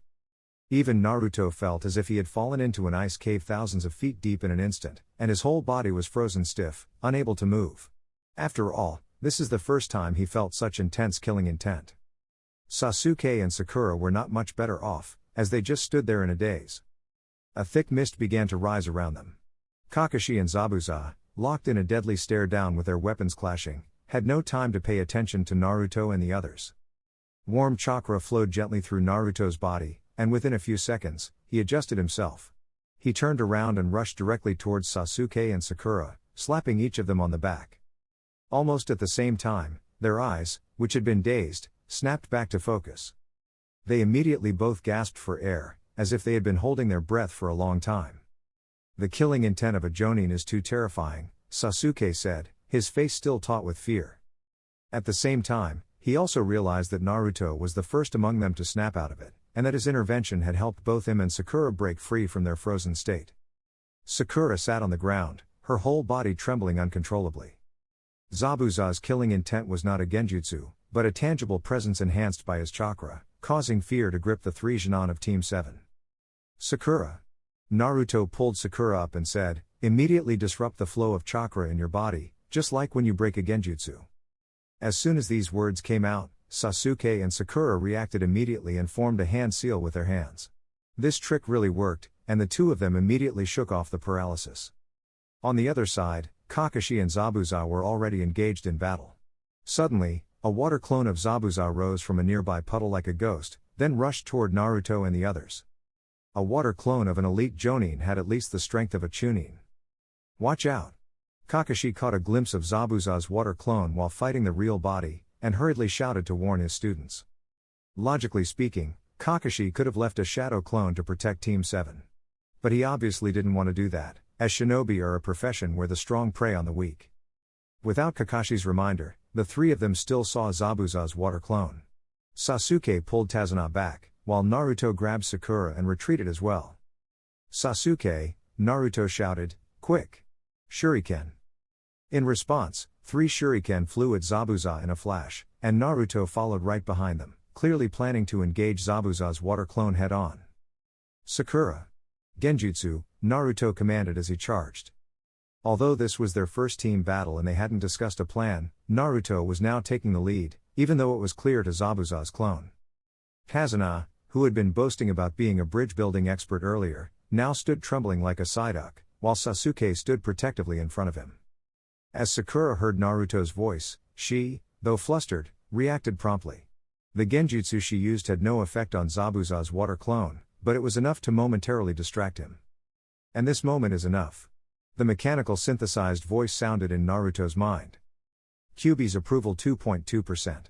Even Naruto felt as if he had fallen into an ice cave thousands of feet deep in an instant, and his whole body was frozen stiff, unable to move. After all, this is the first time he felt such intense killing intent. Sasuke and Sakura were not much better off, as they just stood there in a daze. A thick mist began to rise around them. Kakashi and Zabuza, locked in a deadly stare down with their weapons clashing, had no time to pay attention to Naruto and the others. Warm chakra flowed gently through Naruto's body, and within a few seconds, he adjusted himself. He turned around and rushed directly towards Sasuke and Sakura, slapping each of them on the back. Almost at the same time, their eyes, which had been dazed, snapped back to focus. They immediately both gasped for air, as if they had been holding their breath for a long time. The killing intent of a Jonin is too terrifying, Sasuke said, his face still taut with fear. At the same time, He also realized that Naruto was the first among them to snap out of it, and that his intervention had helped both him and Sakura break free from their frozen state. Sakura sat on the ground, her whole body trembling uncontrollably. Zabuza's killing intent was not a genjutsu, but a tangible presence enhanced by his chakra, causing fear to grip the three Genin of Team 7. Sakura. Naruto pulled Sakura up and said, "Immediately disrupt the flow of chakra in your body, just like when you break a genjutsu." As soon as these words came out, Sasuke and Sakura reacted immediately and formed a hand seal with their hands. This trick really worked, and the two of them immediately shook off the paralysis. On the other side, Kakashi and Zabuza were already engaged in battle. Suddenly, a water clone of Zabuza rose from a nearby puddle like a ghost, then rushed toward Naruto and the others. A water clone of an elite Jonin had at least the strength of a Chunin. Watch out! Kakashi caught a glimpse of Zabuza's water clone while fighting the real body, and hurriedly shouted to warn his students. Logically speaking, Kakashi could have left a shadow clone to protect Team 7. But he obviously didn't want to do that, as shinobi are a profession where the strong prey on the weak. Without Kakashi's reminder, the three of them still saw Zabuza's water clone. Sasuke pulled Tazuna back, while Naruto grabbed Sakura and retreated as well. "Sasuke," Naruto shouted, "quick! Shuriken!" In response, 3 shuriken flew at Zabuza in a flash, and Naruto followed right behind them, clearly planning to engage Zabuza's water clone head-on. "Sakura! Genjutsu," Naruto commanded as he charged. Although this was their first team battle and they hadn't discussed a plan, Naruto was now taking the lead, even though it was clear to Zabuza's clone. Kazuna, who had been boasting about being a bridge-building expert earlier, now stood trembling like a Psyduck, while Sasuke stood protectively in front of him. As Sakura heard Naruto's voice, she, though flustered, reacted promptly. The genjutsu she used had no effect on Zabuza's water clone, but it was enough to momentarily distract him. And this moment is enough. The mechanical synthesized voice sounded in Naruto's mind. Kyuubi's approval 2.2%.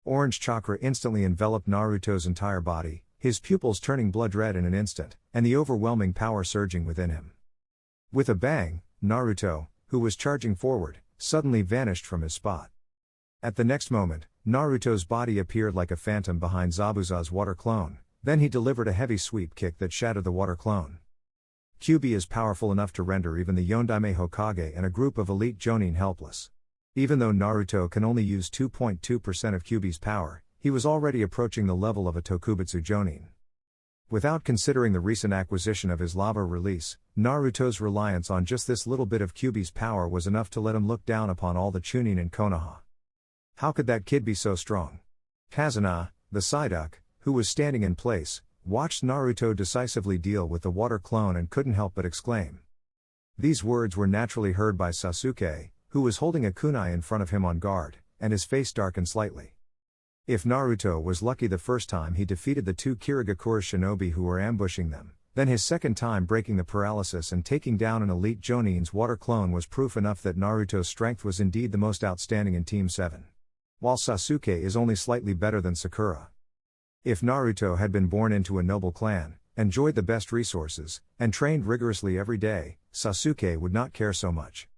Orange chakra instantly enveloped Naruto's entire body, his pupils turning blood red in an instant, and the overwhelming power surging within him. With a bang, Naruto, who was charging forward, suddenly vanished from his spot. At the next moment, Naruto's body appeared like a phantom behind Zabuza's water clone, then he delivered a heavy sweep kick that shattered the water clone. Kyuubi is powerful enough to render even the Yondaime Hokage and a group of elite Jonin helpless. Even though Naruto can only use 2.2% of Kyuubi's power, he was already approaching the level of a Tokubutsu Jonin. Without considering the recent acquisition of his lava release, Naruto's reliance on just this little bit of Kyuubi's power was enough to let him look down upon all the Chunin in Konoha. How could that kid be so strong? Kazuna, the Psyduck, who was standing in place, watched Naruto decisively deal with the water clone and couldn't help but exclaim. These words were naturally heard by Sasuke, who was holding a kunai in front of him on guard, and his face darkened slightly. If Naruto was lucky the first time he defeated the 2 Kirigakura shinobi who were ambushing them, then his second time breaking the paralysis and taking down an elite Jonin's water clone was proof enough that Naruto's strength was indeed the most outstanding in Team 7. While Sasuke is only slightly better than Sakura. If Naruto had been born into a noble clan, enjoyed the best resources, and trained rigorously every day, Sasuke would not care so much.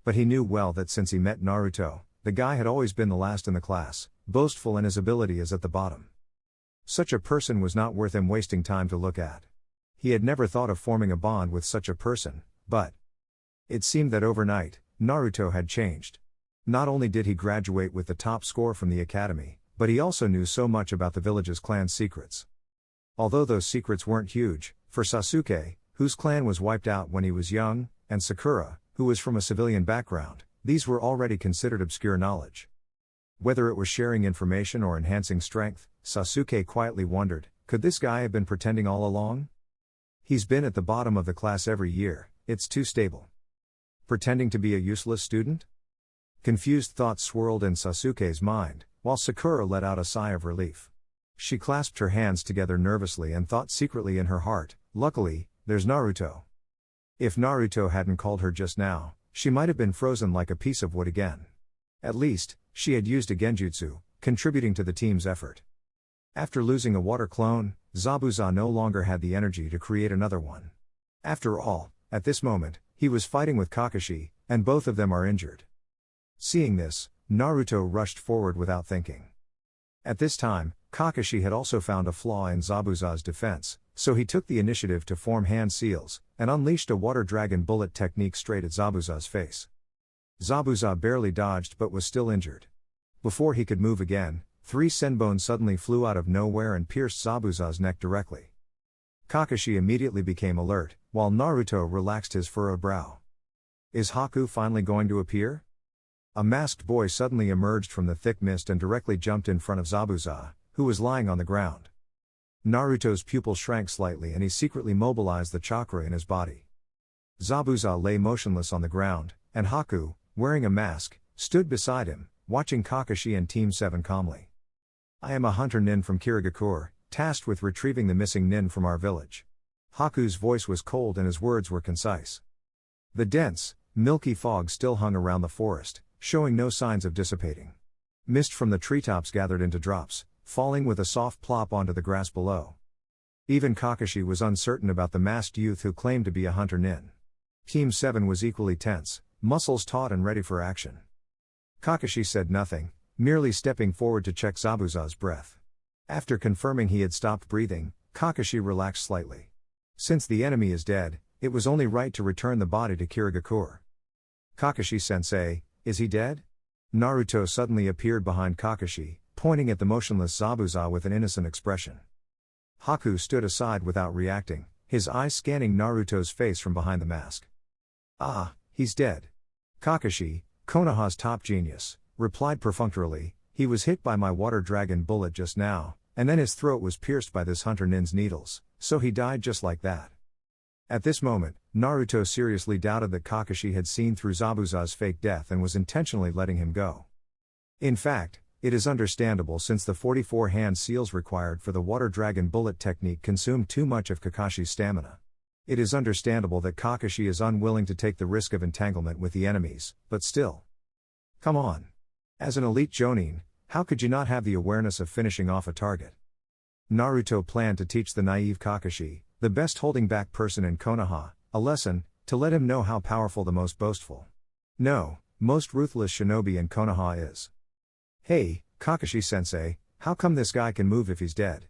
But he knew well that since he met Naruto, the guy had always been the last in the class, boastful and his ability is at the bottom. Such a person was not worth him wasting time to look at. He had never thought of forming a bond with such a person, but it seemed that overnight, Naruto had changed. Not only did he graduate with the top score from the academy, but he also knew so much about the village's clan secrets. Although those secrets weren't huge, for Sasuke, whose clan was wiped out when he was young, and Sakura, who was from a civilian background, these were already considered obscure knowledge. Whether it was sharing information or enhancing strength, Sasuke quietly wondered, could this guy have been pretending all along? He's been at the bottom of the class every year, it's too stable. Pretending to be a useless student? Confused thoughts swirled in Sasuke's mind, while Sakura let out a sigh of relief. She clasped her hands together nervously and thought secretly in her heart, luckily, there's Naruto. If Naruto hadn't called her just now, she might have been frozen like a piece of wood again. At least, she had used a genjutsu, contributing to the team's effort. After losing a water clone, Zabuza no longer had the energy to create another one. After all, at this moment, he was fighting with Kakashi, and both of them are injured. Seeing this, Naruto rushed forward without thinking. At this time, Kakashi had also found a flaw in Zabuza's defense, so he took the initiative to form hand seals, and unleashed a water dragon bullet technique straight at Zabuza's face. Zabuza barely dodged but was still injured. Before he could move again, 3 senbon suddenly flew out of nowhere and pierced Zabuza's neck directly. Kakashi immediately became alert, while Naruto relaxed his furrowed brow. Is Haku finally going to appear? A masked boy suddenly emerged from the thick mist and directly jumped in front of Zabuza, who was lying on the ground. Naruto's pupil shrank slightly and he secretly mobilized the chakra in his body. Zabuza lay motionless on the ground, and Haku, wearing a mask, stood beside him, watching Kakashi and Team 7 calmly. I am a hunter nin from Kirigakure, tasked with retrieving the missing nin from our village. Haku's voice was cold and his words were concise. The dense, milky fog still hung around the forest, showing no signs of dissipating. Mist from the treetops gathered into drops, falling with a soft plop onto the grass below. Even Kakashi was uncertain about the masked youth who claimed to be a hunter nin. Team 7 was equally tense, muscles taut and ready for action. Kakashi said nothing, merely stepping forward to check Zabuza's breath. After confirming he had stopped breathing, Kakashi relaxed slightly. Since the enemy is dead, it was only right to return the body to Kirigakure. Kakashi-sensei, is he dead? Naruto suddenly appeared behind Kakashi, pointing at the motionless Zabuza with an innocent expression. Haku stood aside without reacting, his eyes scanning Naruto's face from behind the mask. Ah, he's dead. Kakashi, Konoha's top genius, replied perfunctorily, he was hit by my water dragon bullet just now, and then his throat was pierced by this hunter nin's needles, so he died just like that. At this moment, Naruto seriously doubted that Kakashi had seen through Zabuza's fake death and was intentionally letting him go. In fact, it is understandable since the 44 hand seals required for the water dragon bullet technique consumed too much of Kakashi's stamina. It is understandable that Kakashi is unwilling to take the risk of entanglement with the enemies, but still. Come on. As an elite Jonin, how could you not have the awareness of finishing off a target? Naruto planned to teach the naive Kakashi, the best holding back person in Konoha, a lesson, to let him know how powerful the most boastful, no, most ruthless shinobi in Konoha is. Hey, Kakashi-sensei, how come this guy can move if he's dead?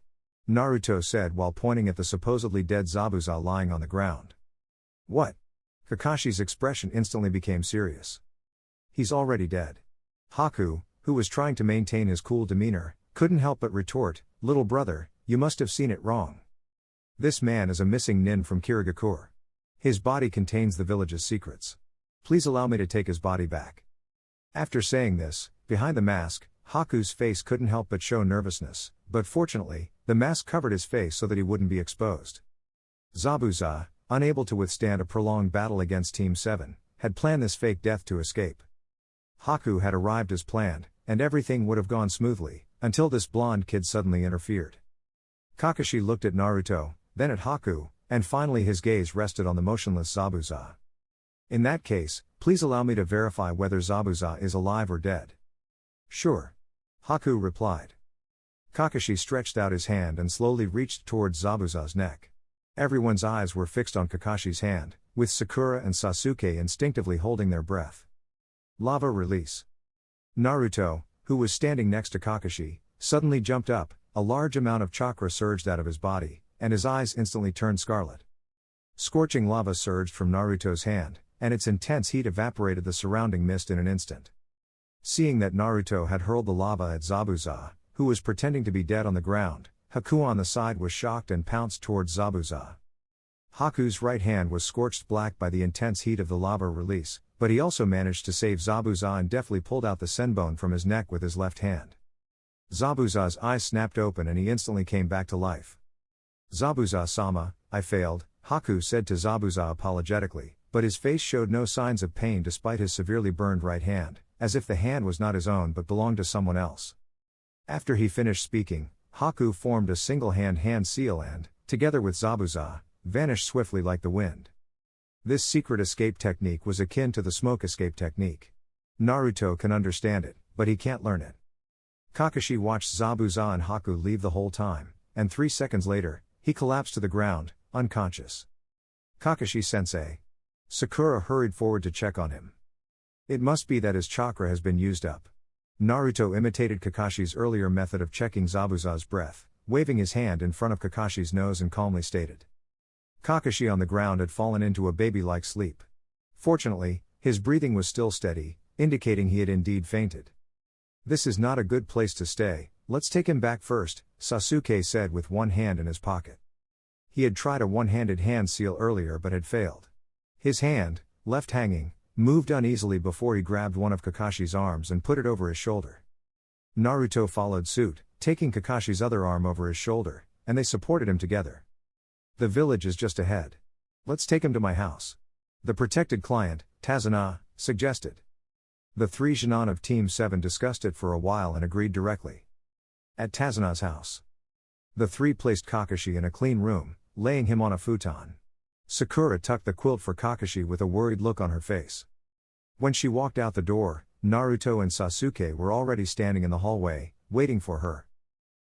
Naruto said while pointing at the supposedly dead Zabuza lying on the ground. What? Kakashi's expression instantly became serious. He's already dead. Haku, who was trying to maintain his cool demeanor, couldn't help but retort, little brother, you must have seen it wrong. This man is a missing nin from Kirigakure. His body contains the village's secrets. Please allow me to take his body back. After saying this, behind the mask, Haku's face couldn't help but show nervousness, but fortunately, the mask covered his face so that he wouldn't be exposed. Zabuza, unable to withstand a prolonged battle against Team 7, had planned this fake death to escape. Haku had arrived as planned, and everything would have gone smoothly, until this blonde kid suddenly interfered. Kakashi looked at Naruto, then at Haku, and finally his gaze rested on the motionless Zabuza. In that case, please allow me to verify whether Zabuza is alive or dead. Sure. Haku replied. Kakashi stretched out his hand and slowly reached towards Zabuza's neck. Everyone's eyes were fixed on Kakashi's hand, with Sakura and Sasuke instinctively holding their breath. Lava release. Naruto, who was standing next to Kakashi, suddenly jumped up, a large amount of chakra surged out of his body, and his eyes instantly turned scarlet. Scorching lava surged from Naruto's hand, and its intense heat evaporated the surrounding mist in an instant. Seeing that Naruto had hurled the lava at Zabuza, who was pretending to be dead on the ground, Haku on the side was shocked and pounced towards Zabuza. Haku's right hand was scorched black by the intense heat of the lava release, but he also managed to save Zabuza and deftly pulled out the senbon from his neck with his left hand. Zabuza's eyes snapped open and he instantly came back to life. Zabuza-sama, I failed, Haku said to Zabuza apologetically, but his face showed no signs of pain despite his severely burned right hand, as if the hand was not his own but belonged to someone else. After he finished speaking, Haku formed a single-hand hand seal and, together with Zabuza, vanished swiftly like the wind. This secret escape technique was akin to the smoke escape technique. Naruto can understand it, but he can't learn it. Kakashi watched Zabuza and Haku leave the whole time, and 3 seconds later, he collapsed to the ground, unconscious. Kakashi-sensei. Sakura hurried forward to check on him. It must be that his chakra has been used up. Naruto imitated Kakashi's earlier method of checking Zabuza's breath, waving his hand in front of Kakashi's nose and calmly stated. Kakashi on the ground had fallen into a baby-like sleep. Fortunately, his breathing was still steady, indicating he had indeed fainted. "This is not a good place to stay, let's take him back first," Sasuke said with one hand in his pocket. He had tried a one-handed hand seal earlier but had failed. His hand, left hanging, moved uneasily before he grabbed one of Kakashi's arms and put it over his shoulder. Naruto followed suit, taking Kakashi's other arm over his shoulder, and they supported him together. "The village is just ahead. Let's take him to my house," the protected client, Tazuna, suggested. The three Genin of Team 7 discussed it for a while and agreed directly. At Tazuna's house, the three placed Kakashi in a clean room, laying him on a futon. Sakura tucked the quilt for Kakashi with a worried look on her face. When she walked out the door, Naruto and Sasuke were already standing in the hallway, waiting for her.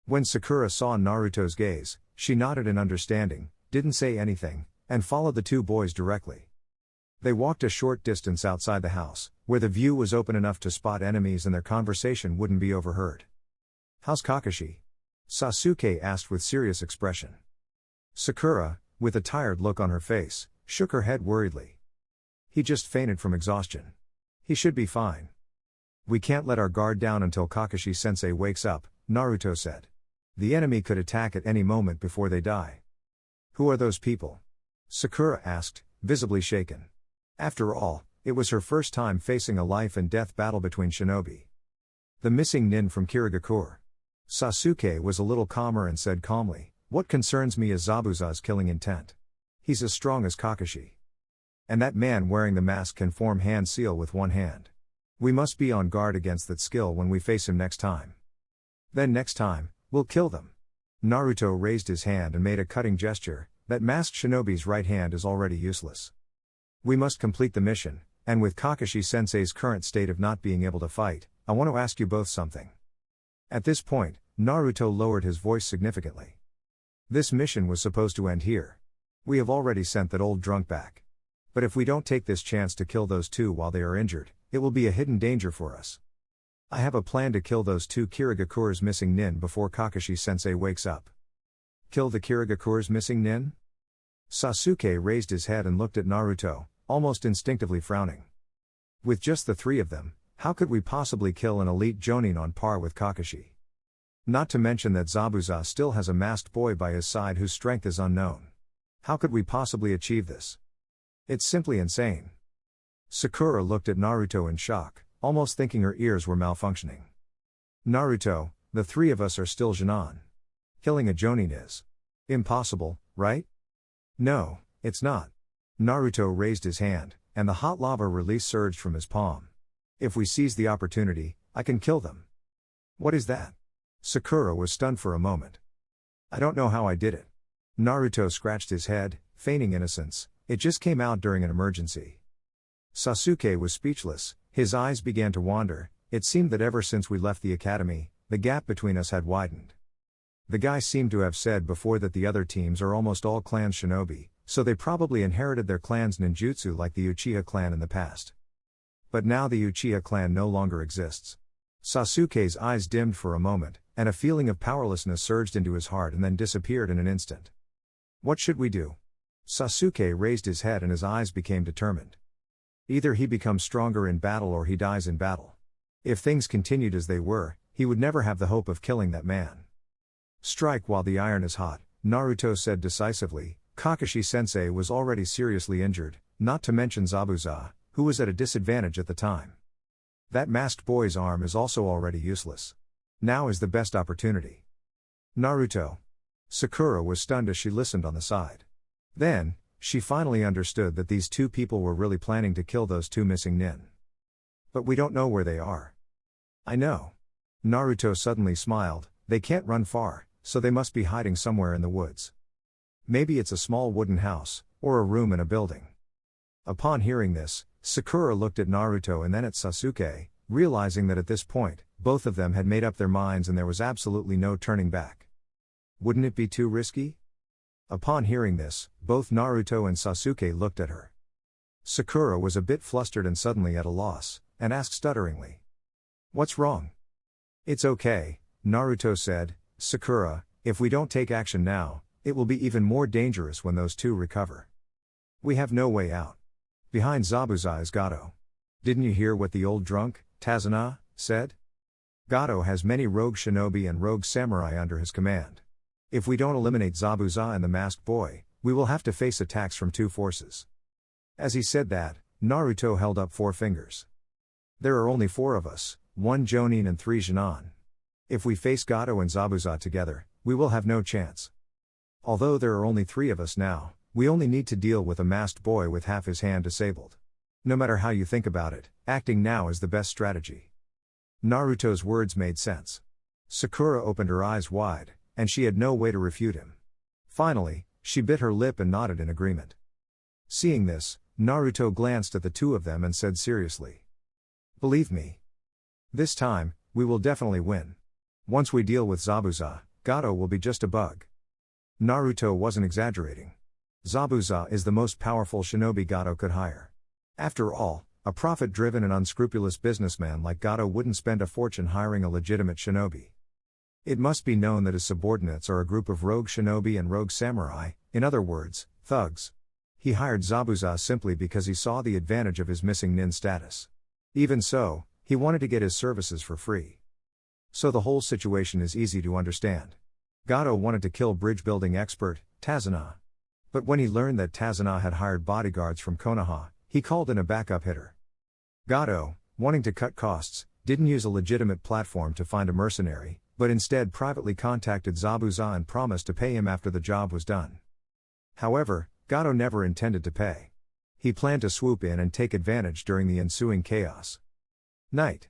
When Sakura saw Naruto's gaze, she nodded in understanding, didn't say anything, and followed the two boys directly. They walked a short distance outside the house, where the view was open enough to spot enemies and their conversation wouldn't be overheard. "How's Kakashi?" Sasuke asked with serious expression. Sakura, with a tired look on her face, shook her head worriedly. "He just fainted from exhaustion. He should be fine." "We can't let our guard down until Kakashi-sensei wakes up," Naruto said. "The enemy could attack at any moment before they die." "Who are those people?" Sakura asked, visibly shaken. After all, it was her first time facing a life-and-death battle between shinobi. "The missing nin from Kirigakure." Sasuke was a little calmer and said calmly, "What concerns me is Zabuza's killing intent. He's as strong as Kakashi. And that man wearing the mask can form hand seal with one hand. We must be on guard against that skill when we face him next time. Then next time, we'll kill them." Naruto raised his hand and made a cutting gesture. "That masked shinobi's right hand is already useless. We must complete the mission, and with Kakashi-sensei's current state of not being able to fight, I want to ask you both something." At this point, Naruto lowered his voice significantly. "This mission was supposed to end here. We have already sent that old drunk back. But if we don't take this chance to kill those two while they are injured, it will be a hidden danger for us. I have a plan to kill those two Kirigakure's missing nin before Kakashi-sensei wakes up." "Kill the Kirigakure's missing nin?" Sasuke raised his head and looked at Naruto, almost instinctively frowning. "With just the three of them, how could we possibly kill an elite Jonin on par with Kakashi? Not to mention that Zabuza still has a masked boy by his side whose strength is unknown. How could we possibly achieve this? It's simply insane." Sakura looked at Naruto in shock, almost thinking her ears were malfunctioning. "Naruto, the three of us are still Genin. Killing a Jonin is impossible, right?" "No, it's not." Naruto raised his hand, and the hot lava release surged from his palm. "If we seize the opportunity, I can kill them." "What is that?" Sakura was stunned for a moment. "I don't know how I did it." Naruto scratched his head, feigning innocence. "It just came out during an emergency." Sasuke was speechless, his eyes began to wander. It seemed that ever since we left the academy, the gap between us had widened. The guy seemed to have said before that the other teams are almost all clans shinobi, so they probably inherited their clan's ninjutsu like the Uchiha clan in the past. But now the Uchiha clan no longer exists. Sasuke's eyes dimmed for a moment, and a feeling of powerlessness surged into his heart and then disappeared in an instant. "What should we do?" Sasuke raised his head and his eyes became determined. Either he becomes stronger in battle or he dies in battle. If things continued as they were, he would never have the hope of killing that man. "Strike while the iron is hot," Naruto said decisively. Kakashi-sensei was already seriously injured, not to mention Zabuza, who was at a disadvantage at the time. That masked boy's arm is also already useless. Now is the best opportunity. "Naruto." Sakura was stunned as she listened on the side. Then, she finally understood that these two people were really planning to kill those two missing nin. "But we don't know where they are." "I know." Naruto suddenly smiled. "They can't run far, so they must be hiding somewhere in the woods. Maybe it's a small wooden house, or a room in a building." Upon hearing this, Sakura looked at Naruto and then at Sasuke, realizing that at this point, both of them had made up their minds and there was absolutely no turning back. Wouldn't it be too risky? Upon hearing this, both Naruto and Sasuke looked at her. Sakura was a bit flustered and suddenly at a loss, and asked stutteringly. What's wrong? It's okay, Naruto said. Sakura, if we don't take action now, it will be even more dangerous when those two recover. We have no way out. Behind Zabuza is Gato. Didn't you hear what the old drunk, Tazuna, said? Gato has many rogue shinobi and rogue samurai under his command. If we don't eliminate Zabuza and the masked boy, we will have to face attacks from two forces. As he said that, Naruto held up 4 fingers. There are only 4 of us, 1 Jonin and 3 Jinan. If we face Gato and Zabuza together, we will have no chance. Although there are only 3 of us now, we only need to deal with a masked boy with half his hand disabled. No matter how you think about it, acting now is the best strategy. Naruto's words made sense. Sakura opened her eyes wide, and she had no way to refute him. Finally, she bit her lip and nodded in agreement. Seeing this, Naruto glanced at the two of them and said seriously. Believe me. This time, we will definitely win. Once we deal with Zabuza, Gato will be just a bug. Naruto wasn't exaggerating. Zabuza is the most powerful shinobi Gato could hire. After all, a profit-driven and unscrupulous businessman like Gato wouldn't spend a fortune hiring a legitimate shinobi. It must be known that his subordinates are a group of rogue shinobi and rogue samurai, in other words, thugs. He hired Zabuza simply because he saw the advantage of his missing nin status. Even so, he wanted to get his services for free. So the whole situation is easy to understand. Gato wanted to kill bridge-building expert, Tazuna. But when he learned that Tazuna had hired bodyguards from Konoha, he called in a backup hitter. Gato, wanting to cut costs, didn't use a legitimate platform to find a mercenary, but instead privately contacted Zabuza and promised to pay him after the job was done. However, Gato never intended to pay. He planned to swoop in and take advantage during the ensuing chaos. Night.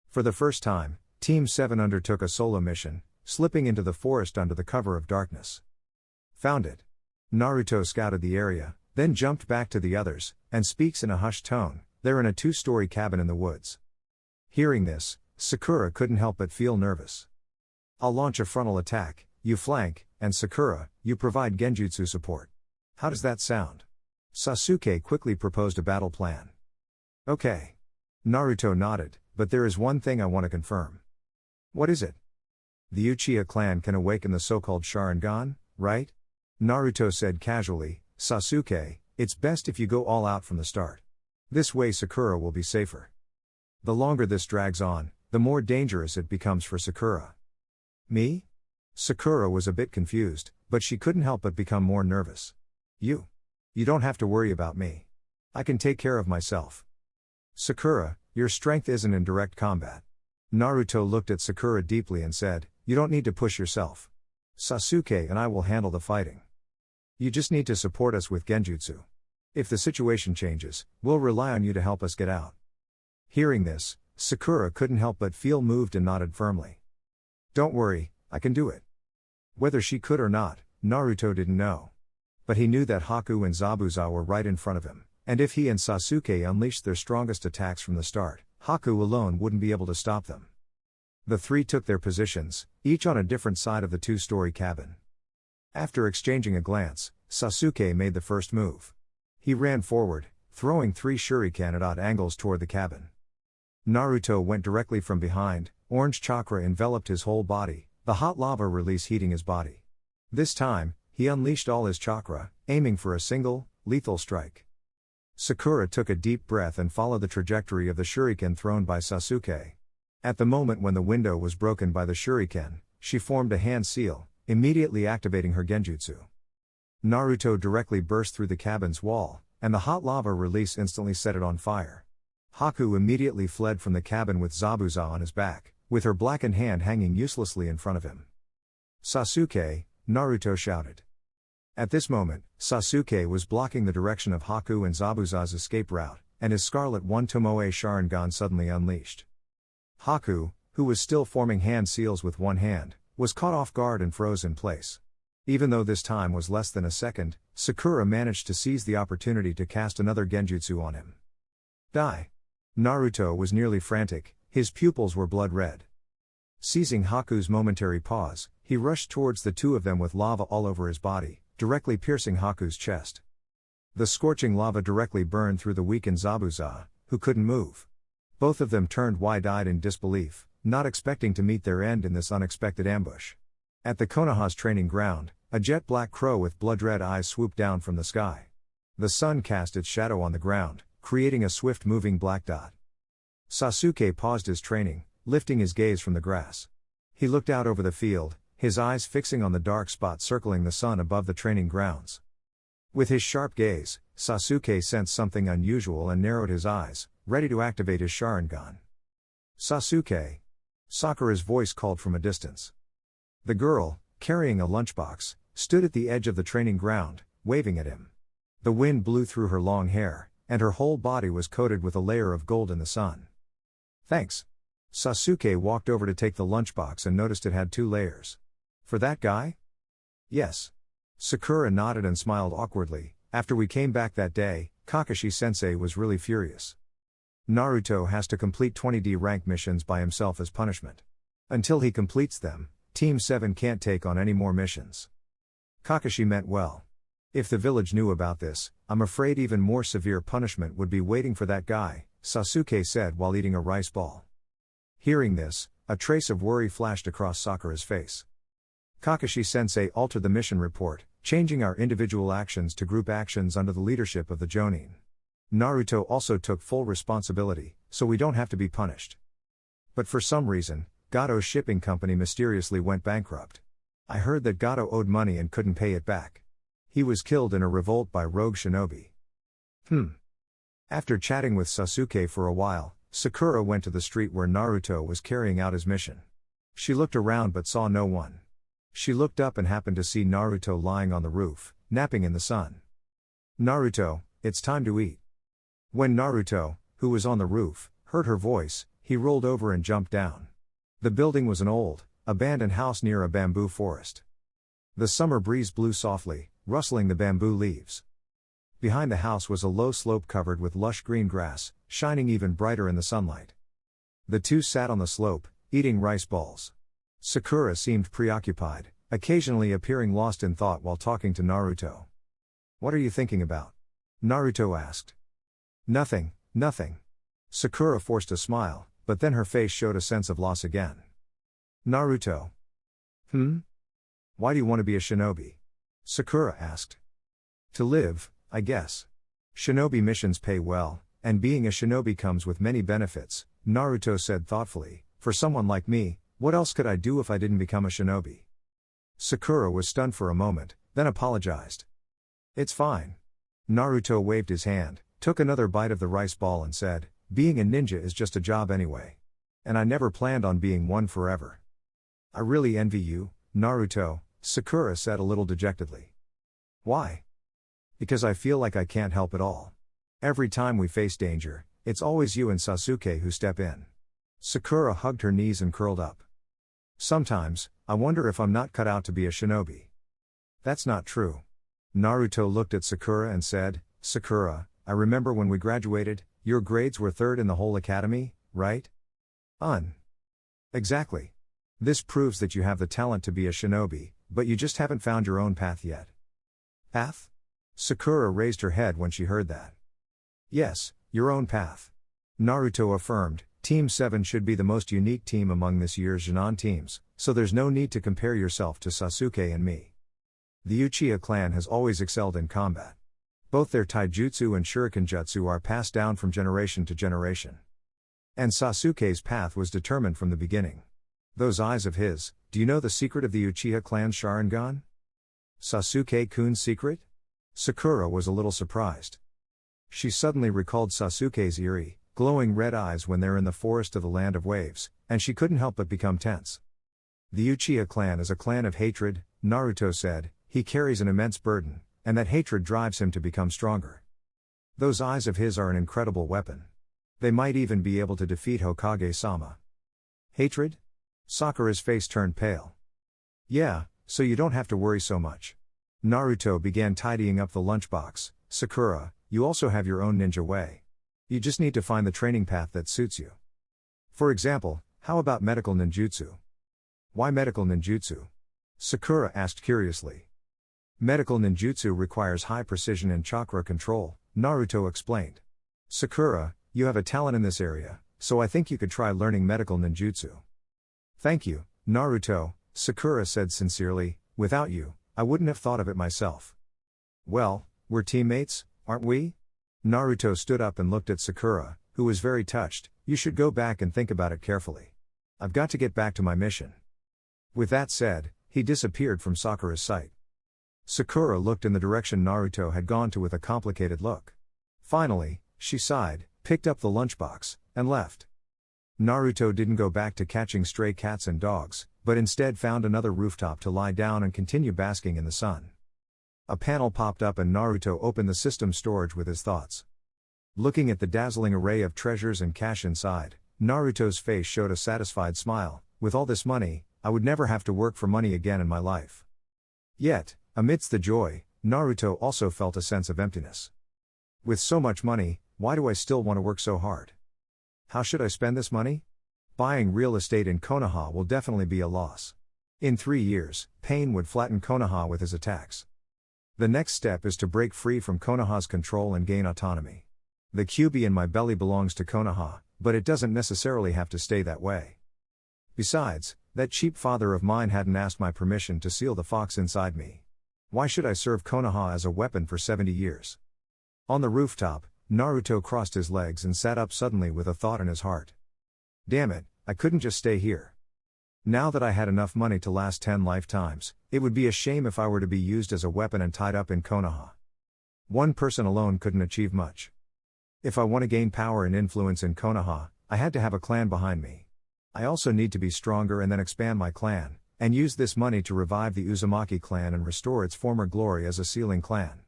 For the first time, Team 7 undertook a solo mission, slipping into the forest under the cover of darkness. Found it. Naruto scouted the area, then jumped back to the others, and speaks in a hushed tone, they're in a 2-story cabin in the woods. Hearing this, Sakura couldn't help but feel nervous. I'll launch a frontal attack, you flank, and Sakura, you provide genjutsu support. How does that sound? Sasuke quickly proposed a battle plan. Okay. Naruto nodded, but there is one thing I want to confirm. What is it? The Uchiha clan can awaken the so-called Sharingan, right? Naruto said casually, Sasuke, it's best if you go all out from the start. This way Sakura will be safer. The longer this drags on, the more dangerous it becomes for Sakura. Me? Sakura was a bit confused, but she couldn't help but become more nervous. You don't have to worry about me. I can take care of myself. Sakura, your strength isn't in direct combat. Naruto looked at Sakura deeply and said, you don't need to push yourself. Sasuke and I will handle the fighting. You just need to support us with genjutsu. If the situation changes, we'll rely on you to help us get out. Hearing this, Sakura couldn't help but feel moved and nodded firmly. Don't worry, I can do it. Whether she could or not, Naruto didn't know. But he knew that Haku and Zabuza were right in front of him, and if he and Sasuke unleashed their strongest attacks from the start, Haku alone wouldn't be able to stop them. The 3 took their positions, each on a different side of the 2-story cabin. After exchanging a glance, Sasuke made the first move. He ran forward, throwing 3 shuriken at odd angles toward the cabin. Naruto went directly from behind, orange chakra enveloped his whole body, the hot lava release heating his body. This time, he unleashed all his chakra, aiming for a single, lethal strike. Sakura took a deep breath and followed the trajectory of the shuriken thrown by Sasuke. At the moment when the window was broken by the shuriken, she formed a hand seal, immediately activating her genjutsu. Naruto directly burst through the cabin's wall, and the hot lava release instantly set it on fire. Haku immediately fled from the cabin with Zabuza on his back, with her blackened hand hanging uselessly in front of him. Sasuke, Naruto shouted. At this moment, Sasuke was blocking the direction of Haku and Zabuza's escape route, and his Scarlet One Tomoe Sharingan suddenly unleashed. Haku, who was still forming hand seals with one hand, was caught off guard and froze in place. Even though this time was less than a second, Sakura managed to seize the opportunity to cast another genjutsu on him. Die! Naruto was nearly frantic, his pupils were blood red. Seizing Haku's momentary pause, he rushed towards the two of them with lava all over his body, directly piercing Haku's chest. The scorching lava directly burned through the weakened Zabuza, who couldn't move. Both of them turned wide-eyed in disbelief, not expecting to meet their end in this unexpected ambush. At the Konoha's training ground, a jet-black crow with blood-red eyes swooped down from the sky. The sun cast its shadow on the ground, creating a swift-moving black dot. Sasuke paused his training, lifting his gaze from the grass. He looked out over the field, his eyes fixing on the dark spot circling the sun above the training grounds. With his sharp gaze, Sasuke sensed something unusual and narrowed his eyes, ready to activate his Sharingan. Sasuke! Sakura's voice called from a distance. The girl, carrying a lunchbox, stood at the edge of the training ground, waving at him. The wind blew through her long hair, and her whole body was coated with a layer of gold in the sun. Thanks. Sasuke walked over to take the lunchbox and noticed it had 2 layers. For that guy? Yes. Sakura nodded and smiled awkwardly. After we came back that day, Kakashi-sensei was really furious. Naruto has to complete 20D rank missions by himself as punishment. Until he completes them, Team 7 can't take on any more missions. Kakashi meant well. If the village knew about this, I'm afraid even more severe punishment would be waiting for that guy, Sasuke said while eating a rice ball. Hearing this, a trace of worry flashed across Sakura's face. Kakashi-sensei altered the mission report, changing our individual actions to group actions under the leadership of the Jonin. Naruto also took full responsibility, so we don't have to be punished. But for some reason, Gato's shipping company mysteriously went bankrupt. I heard that Gato owed money and couldn't pay it back. He was killed in a revolt by rogue shinobi. After chatting with Sasuke for a while, Sakura went to the street where Naruto was carrying out his mission. She looked around but saw no one. She looked up and happened to see Naruto lying on the roof, napping in the sun. Naruto, it's time to eat. When Naruto, who was on the roof, heard her voice, he rolled over and jumped down. The building was an old, abandoned house near a bamboo forest. The summer breeze blew softly, rustling the bamboo leaves. Behind the house was a low slope covered with lush green grass, shining even brighter in the sunlight. The two sat on the slope, eating rice balls. Sakura seemed preoccupied, occasionally appearing lost in thought while talking to Naruto. "What are you thinking about?" Naruto asked. Nothing. Sakura forced a smile, but then her face showed a sense of loss again. Naruto. Why do you want to be a shinobi? Sakura asked. To live, I guess. Shinobi missions pay well, and being a shinobi comes with many benefits, Naruto said thoughtfully. For someone like me, what else could I do if I didn't become a shinobi? Sakura was stunned for a moment, then apologized. It's fine. Naruto waved his hand, took another bite of the rice ball and said, being a ninja is just a job anyway. And I never planned on being one forever. I really envy you, Naruto, Sakura said a little dejectedly. Why? Because I feel like I can't help it all. Every time we face danger, it's always you and Sasuke who step in. Sakura hugged her knees and curled up. Sometimes, I wonder if I'm not cut out to be a shinobi. That's not true. Naruto looked at Sakura and said, Sakura, I remember when we graduated, your grades were 3rd in the whole academy, right? Exactly. This proves that you have the talent to be a shinobi, but you just haven't found your own path yet. Path? Sakura raised her head when she heard that. Yes, your own path. Naruto affirmed, Team 7 should be the most unique team among this year's Junon teams, so there's no need to compare yourself to Sasuke and me. The Uchiha clan has always excelled in combat. Both their taijutsu and shuriken jutsu are passed down from generation to generation. And Sasuke's path was determined from the beginning. Those eyes of his, do you know the secret of the Uchiha clan's Sharingan? Sasuke-kun's secret? Sakura was a little surprised. She suddenly recalled Sasuke's eerie, glowing red eyes when they're in the forest of the Land of Waves, and she couldn't help but become tense. The Uchiha clan is a clan of hatred, Naruto said. He carries an immense burden, and that hatred drives him to become stronger. Those eyes of his are an incredible weapon. They might even be able to defeat Hokage-sama. Hatred? Sakura's face turned pale. Yeah, so you don't have to worry so much. Naruto began tidying up the lunchbox. Sakura, you also have your own ninja way. You just need to find the training path that suits you. For example, how about medical ninjutsu? Why medical ninjutsu? Sakura asked curiously. Medical ninjutsu requires high precision and chakra control, Naruto explained. Sakura, you have a talent in this area, so I think you could try learning medical ninjutsu. Thank you, Naruto, Sakura said sincerely. Without you, I wouldn't have thought of it myself. Well, we're teammates, aren't we? Naruto stood up and looked at Sakura, who was very touched. You should go back and think about it carefully. I've got to get back to my mission. With that said, he disappeared from Sakura's sight. Sakura looked in the direction Naruto had gone to with a complicated look. Finally, she sighed, picked up the lunchbox, and left. Naruto didn't go back to catching stray cats and dogs, but instead found another rooftop to lie down and continue basking in the sun. A panel popped up and Naruto opened the system storage with his thoughts. Looking at the dazzling array of treasures and cash inside, Naruto's face showed a satisfied smile. With all this money, I would never have to work for money again in my life. Yet, amidst the joy, Naruto also felt a sense of emptiness. With so much money, why do I still want to work so hard? How should I spend this money? Buying real estate in Konoha will definitely be a loss. In 3 years, Pain would flatten Konoha with his attacks. The next step is to break free from Konoha's control and gain autonomy. The QB in my belly belongs to Konoha, but it doesn't necessarily have to stay that way. Besides, that cheap father of mine hadn't asked my permission to seal the fox inside me. Why should I serve Konoha as a weapon for 70 years? On the rooftop, Naruto crossed his legs and sat up suddenly with a thought in his heart. Damn it, I couldn't just stay here. Now that I had enough money to last 10 lifetimes, it would be a shame if I were to be used as a weapon and tied up in Konoha. One person alone couldn't achieve much. If I want to gain power and influence in Konoha, I had to have a clan behind me. I also need to be stronger and then expand my clan, and use this money to revive the Uzumaki clan and restore its former glory as a sealing clan.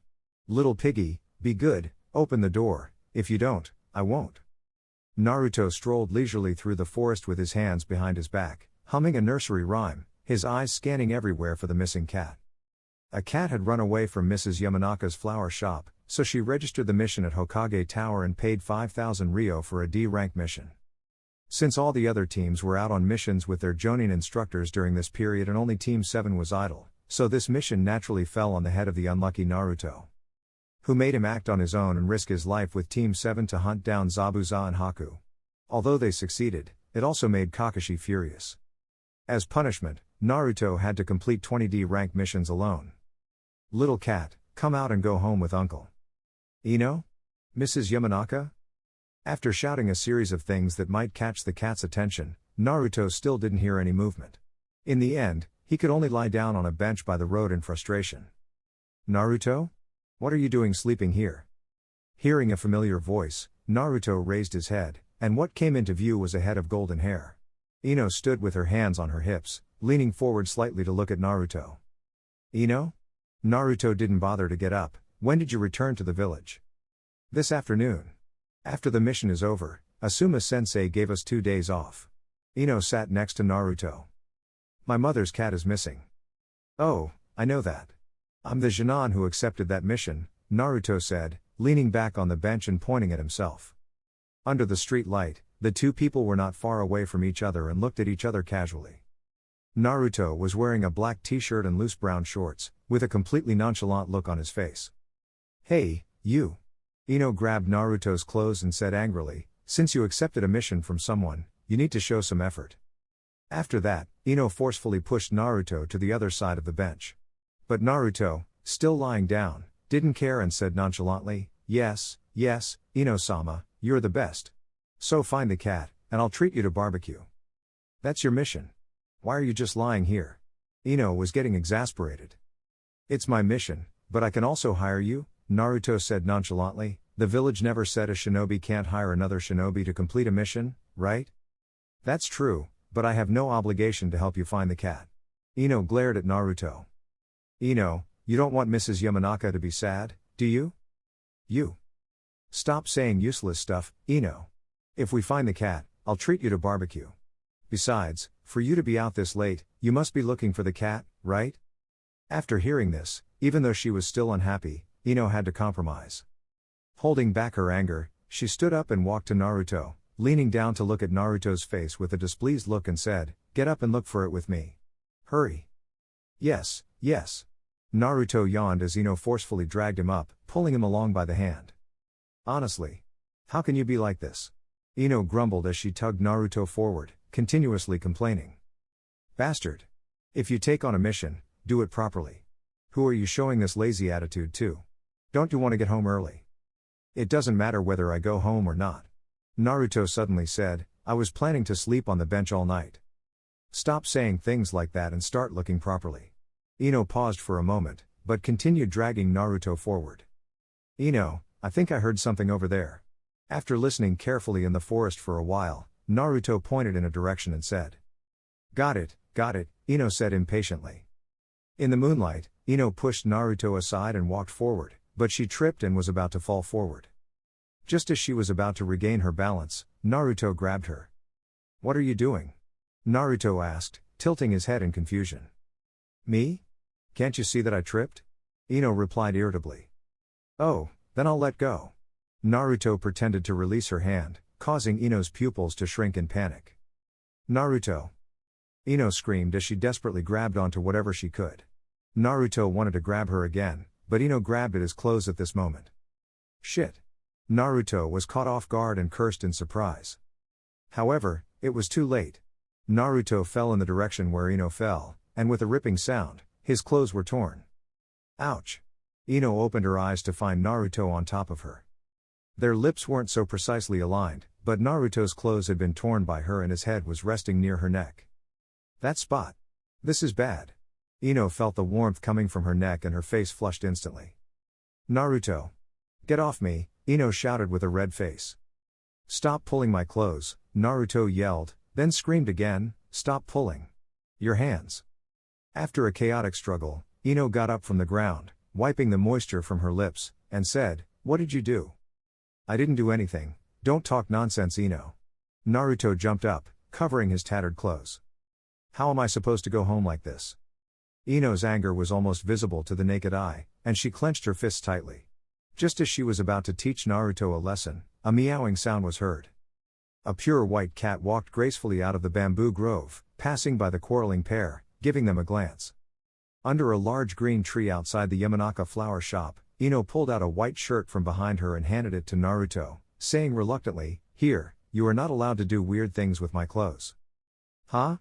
Little piggy, be good, open the door, if you don't, I won't. Naruto strolled leisurely through the forest with his hands behind his back, humming a nursery rhyme, his eyes scanning everywhere for the missing cat. A cat had run away from Mrs. Yamanaka's flower shop, so she registered the mission at Hokage Tower and paid 5,000 Ryo for a D-rank mission. Since all the other teams were out on missions with their Jonin instructors during this period and only Team 7 was idle, so this mission naturally fell on the head of the unlucky Naruto, who made him act on his own and risk his life with Team 7 to hunt down Zabuza and Haku. Although they succeeded, it also made Kakashi furious. As punishment, Naruto had to complete 20 D-rank missions alone. Little cat, come out and go home with uncle. Ino? Mrs. Yamanaka? After shouting a series of things that might catch the cat's attention, Naruto still didn't hear any movement. In the end, he could only lie down on a bench by the road in frustration. Naruto? What are you doing sleeping here? Hearing a familiar voice, Naruto raised his head, and what came into view was a head of golden hair. Ino stood with her hands on her hips, leaning forward slightly to look at Naruto. Ino? Naruto didn't bother to get up. When did you return to the village? This afternoon. After the mission is over, Asuma-sensei gave us 2 days off. Ino sat next to Naruto. My mother's cat is missing. Oh, I know that. I'm the Genin who accepted that mission, Naruto said, leaning back on the bench and pointing at himself. Under the street light, the two people were not far away from each other and looked at each other casually. Naruto was wearing a black t-shirt and loose brown shorts, with a completely nonchalant look on his face. Hey, you. Ino grabbed Naruto's clothes and said angrily, since you accepted a mission from someone, you need to show some effort. After that, Ino forcefully pushed Naruto to the other side of the bench. But Naruto, still lying down, didn't care and said nonchalantly, yes, Ino-sama, you're the best. So find the cat, and I'll treat you to barbecue. That's your mission. Why are you just lying here? Ino was getting exasperated. It's my mission, but I can also hire you, Naruto said nonchalantly. The village never said a shinobi can't hire another shinobi to complete a mission, right? That's true, but I have no obligation to help you find the cat. Ino glared at Naruto. Ino, you don't want Mrs. Yamanaka to be sad, do you? You. Stop saying useless stuff, Ino. If we find the cat, I'll treat you to barbecue. Besides, for you to be out this late, you must be looking for the cat, right? After hearing this, even though she was still unhappy, Ino had to compromise. Holding back her anger, she stood up and walked to Naruto, leaning down to look at Naruto's face with a displeased look and said, get up and look for it with me. Hurry. Yes. Naruto yawned as Ino forcefully dragged him up, pulling him along by the hand. Honestly. How can you be like this? Ino grumbled as she tugged Naruto forward, continuously complaining. Bastard. If you take on a mission, do it properly. Who are you showing this lazy attitude to? Don't you want to get home early? It doesn't matter whether I go home or not. Naruto suddenly said, I was planning to sleep on the bench all night. Stop saying things like that and start looking properly. Ino paused for a moment, but continued dragging Naruto forward. Ino, I think I heard something over there. After listening carefully in the forest for a while, Naruto pointed in a direction and said. Got it, Ino said impatiently. In the moonlight, Ino pushed Naruto aside and walked forward, but she tripped and was about to fall forward. Just as she was about to regain her balance, Naruto grabbed her. What are you doing? Naruto asked, tilting his head in confusion. Me? Can't you see that I tripped? Ino replied irritably. Oh, then I'll let go. Naruto pretended to release her hand, causing Ino's pupils to shrink in panic. Naruto! Ino screamed as she desperately grabbed onto whatever she could. Naruto wanted to grab her again, but Ino grabbed at his clothes at this moment. Shit! Naruto was caught off guard and cursed in surprise. However, it was too late. Naruto fell in the direction where Ino fell, and with a ripping sound, his clothes were torn. Ouch! Ino opened her eyes to find Naruto on top of her. Their lips weren't so precisely aligned, but Naruto's clothes had been torn by her and his head was resting near her neck. That spot. This is bad. Ino felt the warmth coming from her neck and her face flushed instantly. Naruto! Get off me, Ino shouted with a red face. Stop pulling my clothes, Naruto yelled, then screamed again, stop pulling. Your hands. After a chaotic struggle, Ino got up from the ground, wiping the moisture from her lips, and said, What did you do? I didn't do anything, don't talk nonsense Ino. Naruto jumped up, covering his tattered clothes. How am I supposed to go home like this? Ino's anger was almost visible to the naked eye, and she clenched her fists tightly. Just as she was about to teach Naruto a lesson, a meowing sound was heard. A pure white cat walked gracefully out of the bamboo grove, passing by the quarreling pair, giving them a glance. Under a large green tree outside the Yamanaka flower shop, Ino pulled out a white shirt from behind her and handed it to Naruto, saying reluctantly, Here, you are not allowed to do weird things with my clothes. Huh?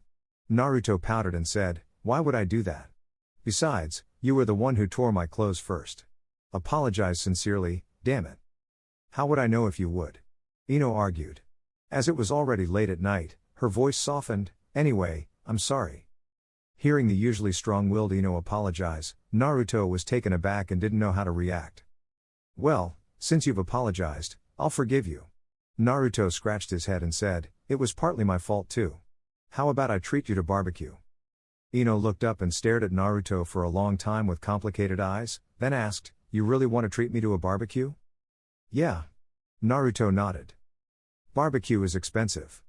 Naruto pouted and said, Why would I do that? Besides, you were the one who tore my clothes first. Apologize sincerely, damn it. How would I know if you would? Ino argued. As it was already late at night, her voice softened, Anyway, I'm sorry. Hearing the usually strong-willed Ino apologize, Naruto was taken aback and didn't know how to react. Well, since you've apologized, I'll forgive you. Naruto scratched his head and said, It was partly my fault too. How about I treat you to barbecue? Ino looked up and stared at Naruto for a long time with complicated eyes, then asked, You really want to treat me to a barbecue? Yeah. Naruto nodded. Barbecue is expensive.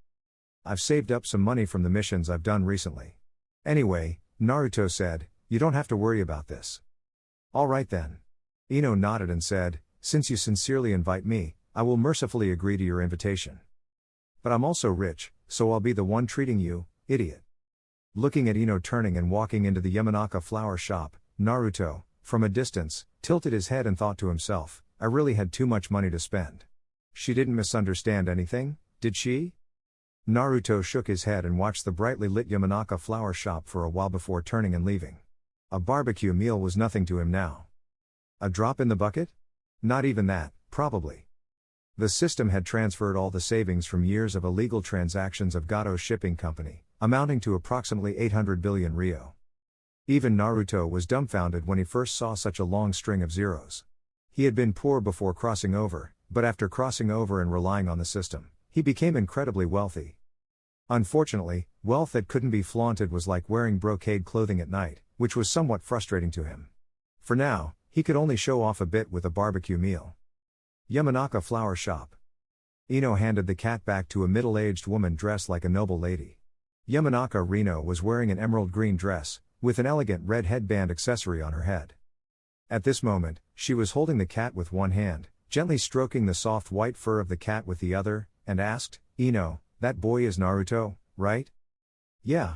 I've saved up some money from the missions I've done recently. Anyway, Naruto said, You don't have to worry about this. All right then. Ino nodded and said, Since you sincerely invite me, I will mercifully agree to your invitation. But I'm also rich, so I'll be the one treating you, idiot. Looking at Ino turning and walking into the Yamanaka flower shop, Naruto, from a distance, tilted his head and thought to himself, I really had too much money to spend. She didn't misunderstand anything, did she? Naruto shook his head and watched the brightly lit Yamanaka flower shop for a while before turning and leaving. A barbecue meal was nothing to him now. A drop in the bucket? Not even that, probably. The system had transferred all the savings from years of illegal transactions of Gato's shipping company, amounting to approximately 800 billion ryo. Even Naruto was dumbfounded when he first saw such a long string of zeros. He had been poor before crossing over, but after crossing over and relying on the system, he became incredibly wealthy. Unfortunately, wealth that couldn't be flaunted was like wearing brocade clothing at night, which was somewhat frustrating to him. For now, he could only show off a bit with a barbecue meal. Yamanaka flower shop. Ino handed the cat back to a middle-aged woman dressed like a noble lady. Yamanaka Rino was wearing an emerald green dress, with an elegant red headband accessory on her head. At this moment, she was holding the cat with one hand, gently stroking the soft white fur of the cat with the other, and asked, Ino, that boy is Naruto, right? Yeah.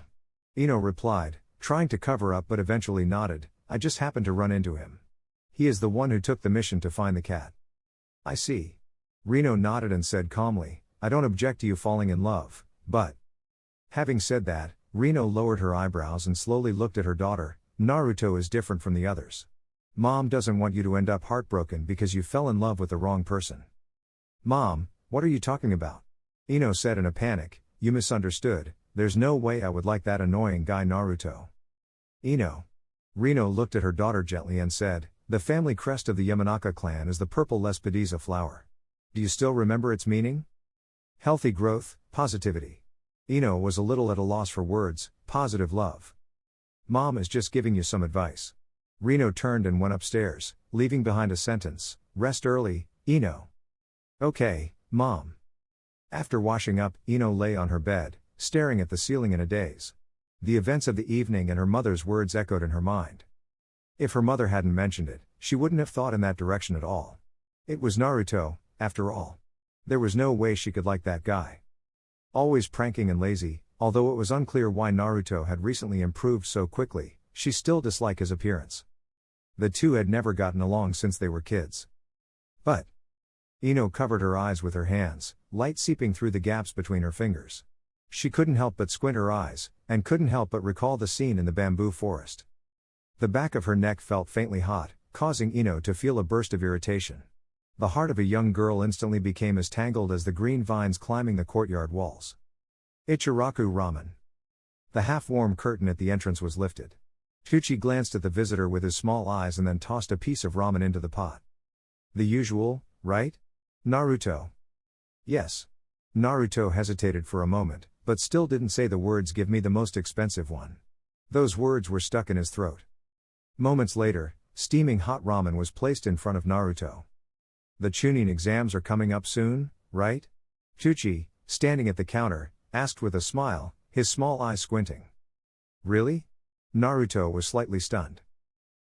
Ino replied, trying to cover up but eventually nodded, I just happened to run into him. He is the one who took the mission to find the cat. I see. Rino nodded and said calmly, I don't object to you falling in love, but. Having said that, Rino lowered her eyebrows and slowly looked at her daughter. Naruto is different from the others. Mom doesn't want you to end up heartbroken because you fell in love with the wrong person. Mom, what are you talking about? Ino said in a panic, you misunderstood, there's no way I would like that annoying guy Naruto. Ino. Rino looked at her daughter gently and said, the family crest of the Yamanaka clan is the purple Lespedeza flower. Do you still remember its meaning? Healthy growth, positivity. Ino was a little at a loss for words, positive love. Mom is just giving you some advice. Rino turned and went upstairs, leaving behind a sentence, rest early, Ino. Okay, Mom. After washing up, Ino lay on her bed, staring at the ceiling in a daze. The events of the evening and her mother's words echoed in her mind. If her mother hadn't mentioned it, she wouldn't have thought in that direction at all. It was Naruto, after all. There was no way she could like that guy. Always pranking and lazy, although it was unclear why Naruto had recently improved so quickly, she still disliked his appearance. The two had never gotten along since they were kids. But. Ino covered her eyes with her hands, light seeping through the gaps between her fingers. She couldn't help but squint her eyes, and couldn't help but recall the scene in the bamboo forest. The back of her neck felt faintly hot, causing Ino to feel a burst of irritation. The heart of a young girl instantly became as tangled as the green vines climbing the courtyard walls. Ichiraku ramen. The half-warm curtain at the entrance was lifted. Tucci glanced at the visitor with his small eyes and then tossed a piece of ramen into the pot. The usual, right? Naruto. Yes. Naruto hesitated for a moment, but still didn't say the words give me the most expensive one. Those words were stuck in his throat. Moments later, steaming hot ramen was placed in front of Naruto. The Chunin exams are coming up soon, right? Tucci, standing at the counter, asked with a smile, his small eyes squinting. Really? Naruto was slightly stunned.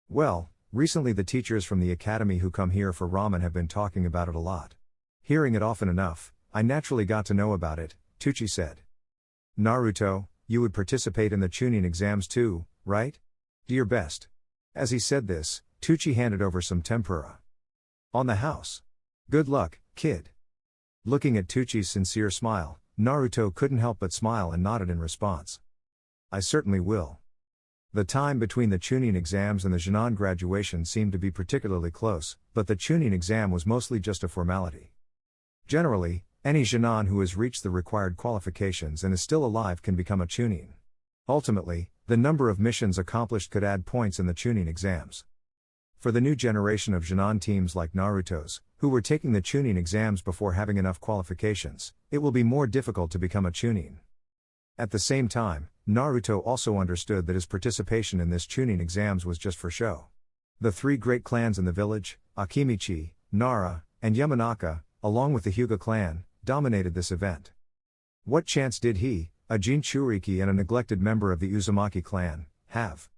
Well, recently the teachers from the academy who come here for ramen have been talking about it a lot. Hearing it often enough, I naturally got to know about it, Tucci said. Naruto, you would participate in the Chunin exams too, right? Do your best. As he said this, Tucci handed over some tempura. On the house. Good luck, kid. Looking at Tucci's sincere smile, Naruto couldn't help but smile and nodded in response. I certainly will. The time between the Chunin exams and the Jinan graduation seemed to be particularly close, but the Chunin exam was mostly just a formality. Generally, any Jinan who has reached the required qualifications and is still alive can become a Chunin. Ultimately, the number of missions accomplished could add points in the Chunin exams. For the new generation of Jinan teams like Naruto's, who were taking the Chunin exams before having enough qualifications, it will be more difficult to become a Chunin. At the same time, Naruto also understood that his participation in this Chunin exams was just for show. The three great clans in the village, Akimichi, Nara, and Yamanaka, along with the Hyuga clan, dominated this event. What chance did he, a Jinchuriki and a neglected member of the Uzumaki clan, have?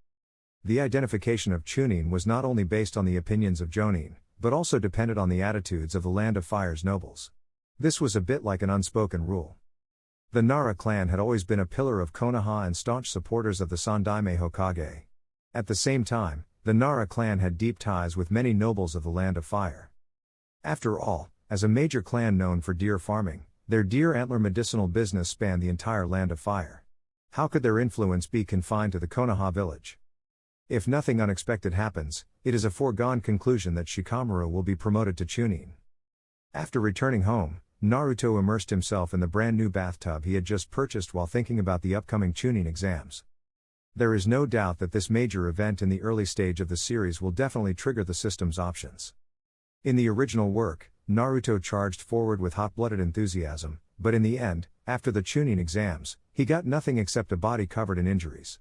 The identification of Chunin was not only based on the opinions of Jonin, but also depended on the attitudes of the Land of Fire's nobles. This was a bit like an unspoken rule. The Nara clan had always been a pillar of Konoha and staunch supporters of the Sandaime Hokage. At the same time, the Nara clan had deep ties with many nobles of the Land of Fire. After all, as a major clan known for deer farming, their deer antler medicinal business spanned the entire Land of Fire. How could their influence be confined to the Konoha village? If nothing unexpected happens, it is a foregone conclusion that Shikamaru will be promoted to Chunin. After returning home, Naruto immersed himself in the brand new bathtub he had just purchased while thinking about the upcoming Chunin exams. There is no doubt that this major event in the early stage of the series will definitely trigger the system's options. In the original work, Naruto charged forward with hot-blooded enthusiasm, but in the end, after the Chunin exams, he got nothing except a body covered in injuries.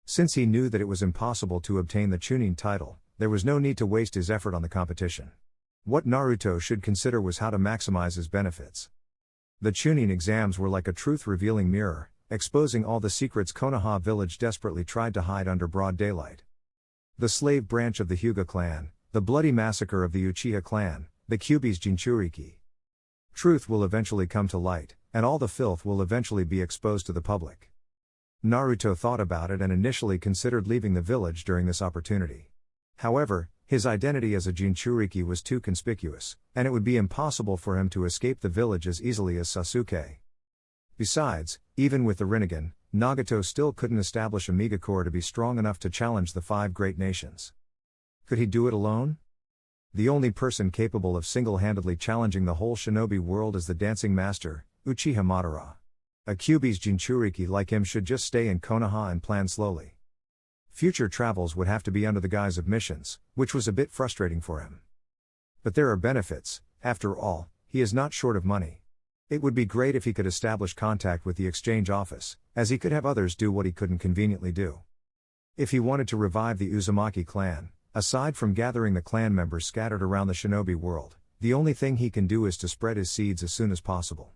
Since he knew that it was impossible to obtain the Chunin title, there was no need to waste his effort on the competition. What Naruto should consider was how to maximize his benefits. The Chunin exams were like a truth-revealing mirror, exposing all the secrets Konoha village desperately tried to hide under broad daylight. The slave branch of the Hyuga clan, the bloody massacre of the Uchiha clan, the Kyuubi's Jinchuriki. Truth will eventually come to light, and all the filth will eventually be exposed to the public. Naruto thought about it and initially considered leaving the village during this opportunity. However, His identity as a Jinchuriki was too conspicuous, and it would be impossible for him to escape the village as easily as Sasuke. Besides, even with the Rinnegan, Nagato still couldn't establish a Megakore to be strong enough to challenge the 5 great nations. Could he do it alone? The only person capable of single-handedly challenging the whole shinobi world is the dancing master, Uchiha Madara. A Kyuubi's Jinchuriki like him should just stay in Konoha and plan slowly. Future travels would have to be under the guise of missions, which was a bit frustrating for him. But there are benefits. After all, he is not short of money. It would be great if he could establish contact with the exchange office, as he could have others do what he couldn't conveniently do. If he wanted to revive the Uzumaki clan, aside from gathering the clan members scattered around the shinobi world, the only thing he can do is to spread his seeds as soon as possible.